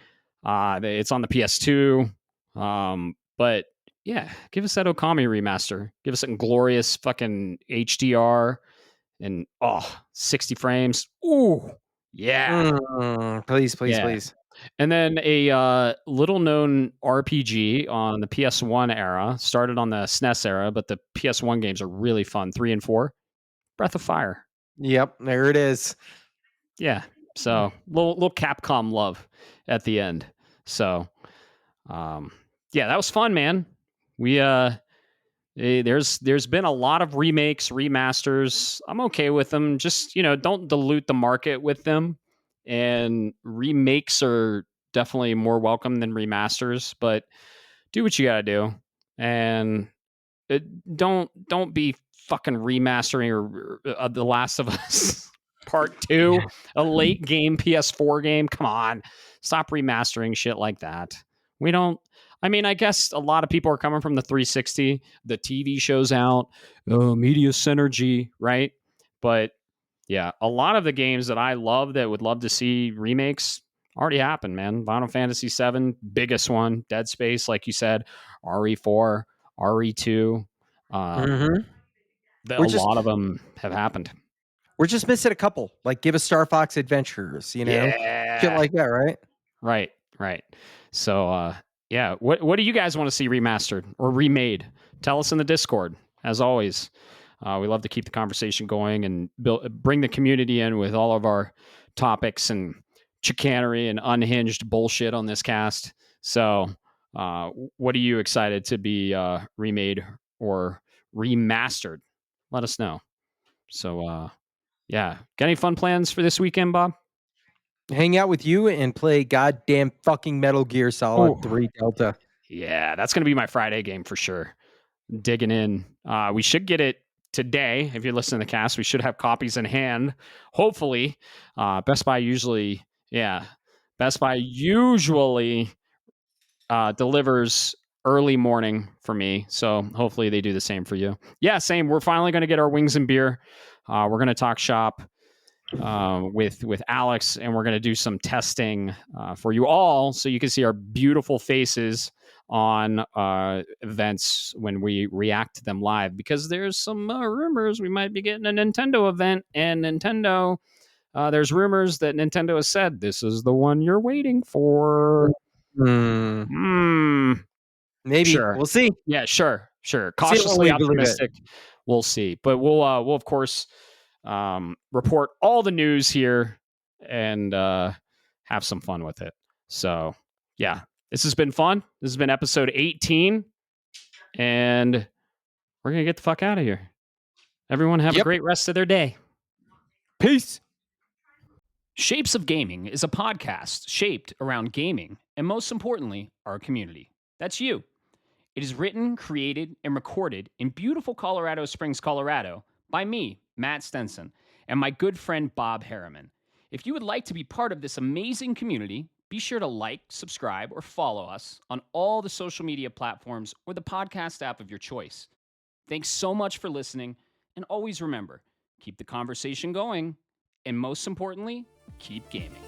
It's on the PS2. But yeah, give us that Okami remaster. Give us a glorious fucking HDR and 60 frames. Ooh, yeah. Please, Yeah. please. And then a little known RPG on the PS1 era, started on the SNES era, but the PS1 games are really fun. 3 and 4. Breath of Fire. Yep, there it is. Yeah. So little Capcom love at the end. So yeah, that was fun, man. We there's been a lot of remakes, remasters. I'm okay with them. Just, don't dilute the market with them. And remakes are definitely more welcome than remasters, but do what you got to do. And don't be fucking remastering or The Last of Us Part 2, a late game PS4 game. Come on. Stop remastering shit like that. We don't I mean, I guess a lot of people are coming from the 360, the TV shows out, media synergy, right? But yeah, a lot of the games that I love that would love to see remakes already happened, man. Final Fantasy VII, biggest one. Dead Space, like you said, RE4, RE2. Mm-hmm. A lot of them have happened. We're just missing a couple. Like, give us Star Fox Adventures, shit like that, right? Right. So, yeah. What do you guys want to see remastered or remade? Tell us in the Discord. As always, we love to keep the conversation going and bring the community in with all of our topics and chicanery and unhinged bullshit on this cast. So, what are you excited to be remade or remastered? Let us know. So, yeah. Got any fun plans for this weekend, Bob? Hang out with you and play goddamn fucking Metal Gear Solid 3 Delta. Yeah, that's going to be my Friday game for sure. Digging in. We should get it today. If you're listening to the cast, we should have copies in hand. Hopefully. Best Buy usually delivers early morning for me. So hopefully they do the same for you. Yeah, same. We're finally going to get our wings and beer. We're going to talk shop with Alex, and we're going to do some testing for you all so you can see our beautiful faces on events when we react to them live, because there's some rumors we might be getting a Nintendo event, and Nintendo, there's rumors that Nintendo has said this is the one you're waiting for. Maybe. Sure. We'll see. Yeah, sure. Cautiously optimistic. We'll see. But we'll of course report all the news here and have some fun with it. So, yeah, this has been fun. This has been episode 18, and we're going to get the fuck out of here. Everyone have a great rest of their day. Peace. Shapes of Gaming is a podcast shaped around gaming and, most importantly, our community. That's you. It is written, created, and recorded in beautiful Colorado Springs, Colorado by me, Matt Stenson, and my good friend Bob Harriman. If you would like to be part of this amazing community, be sure to like, subscribe, or follow us on all the social media platforms or the podcast app of your choice. Thanks so much for listening, and always remember, keep the conversation going, and most importantly, keep gaming.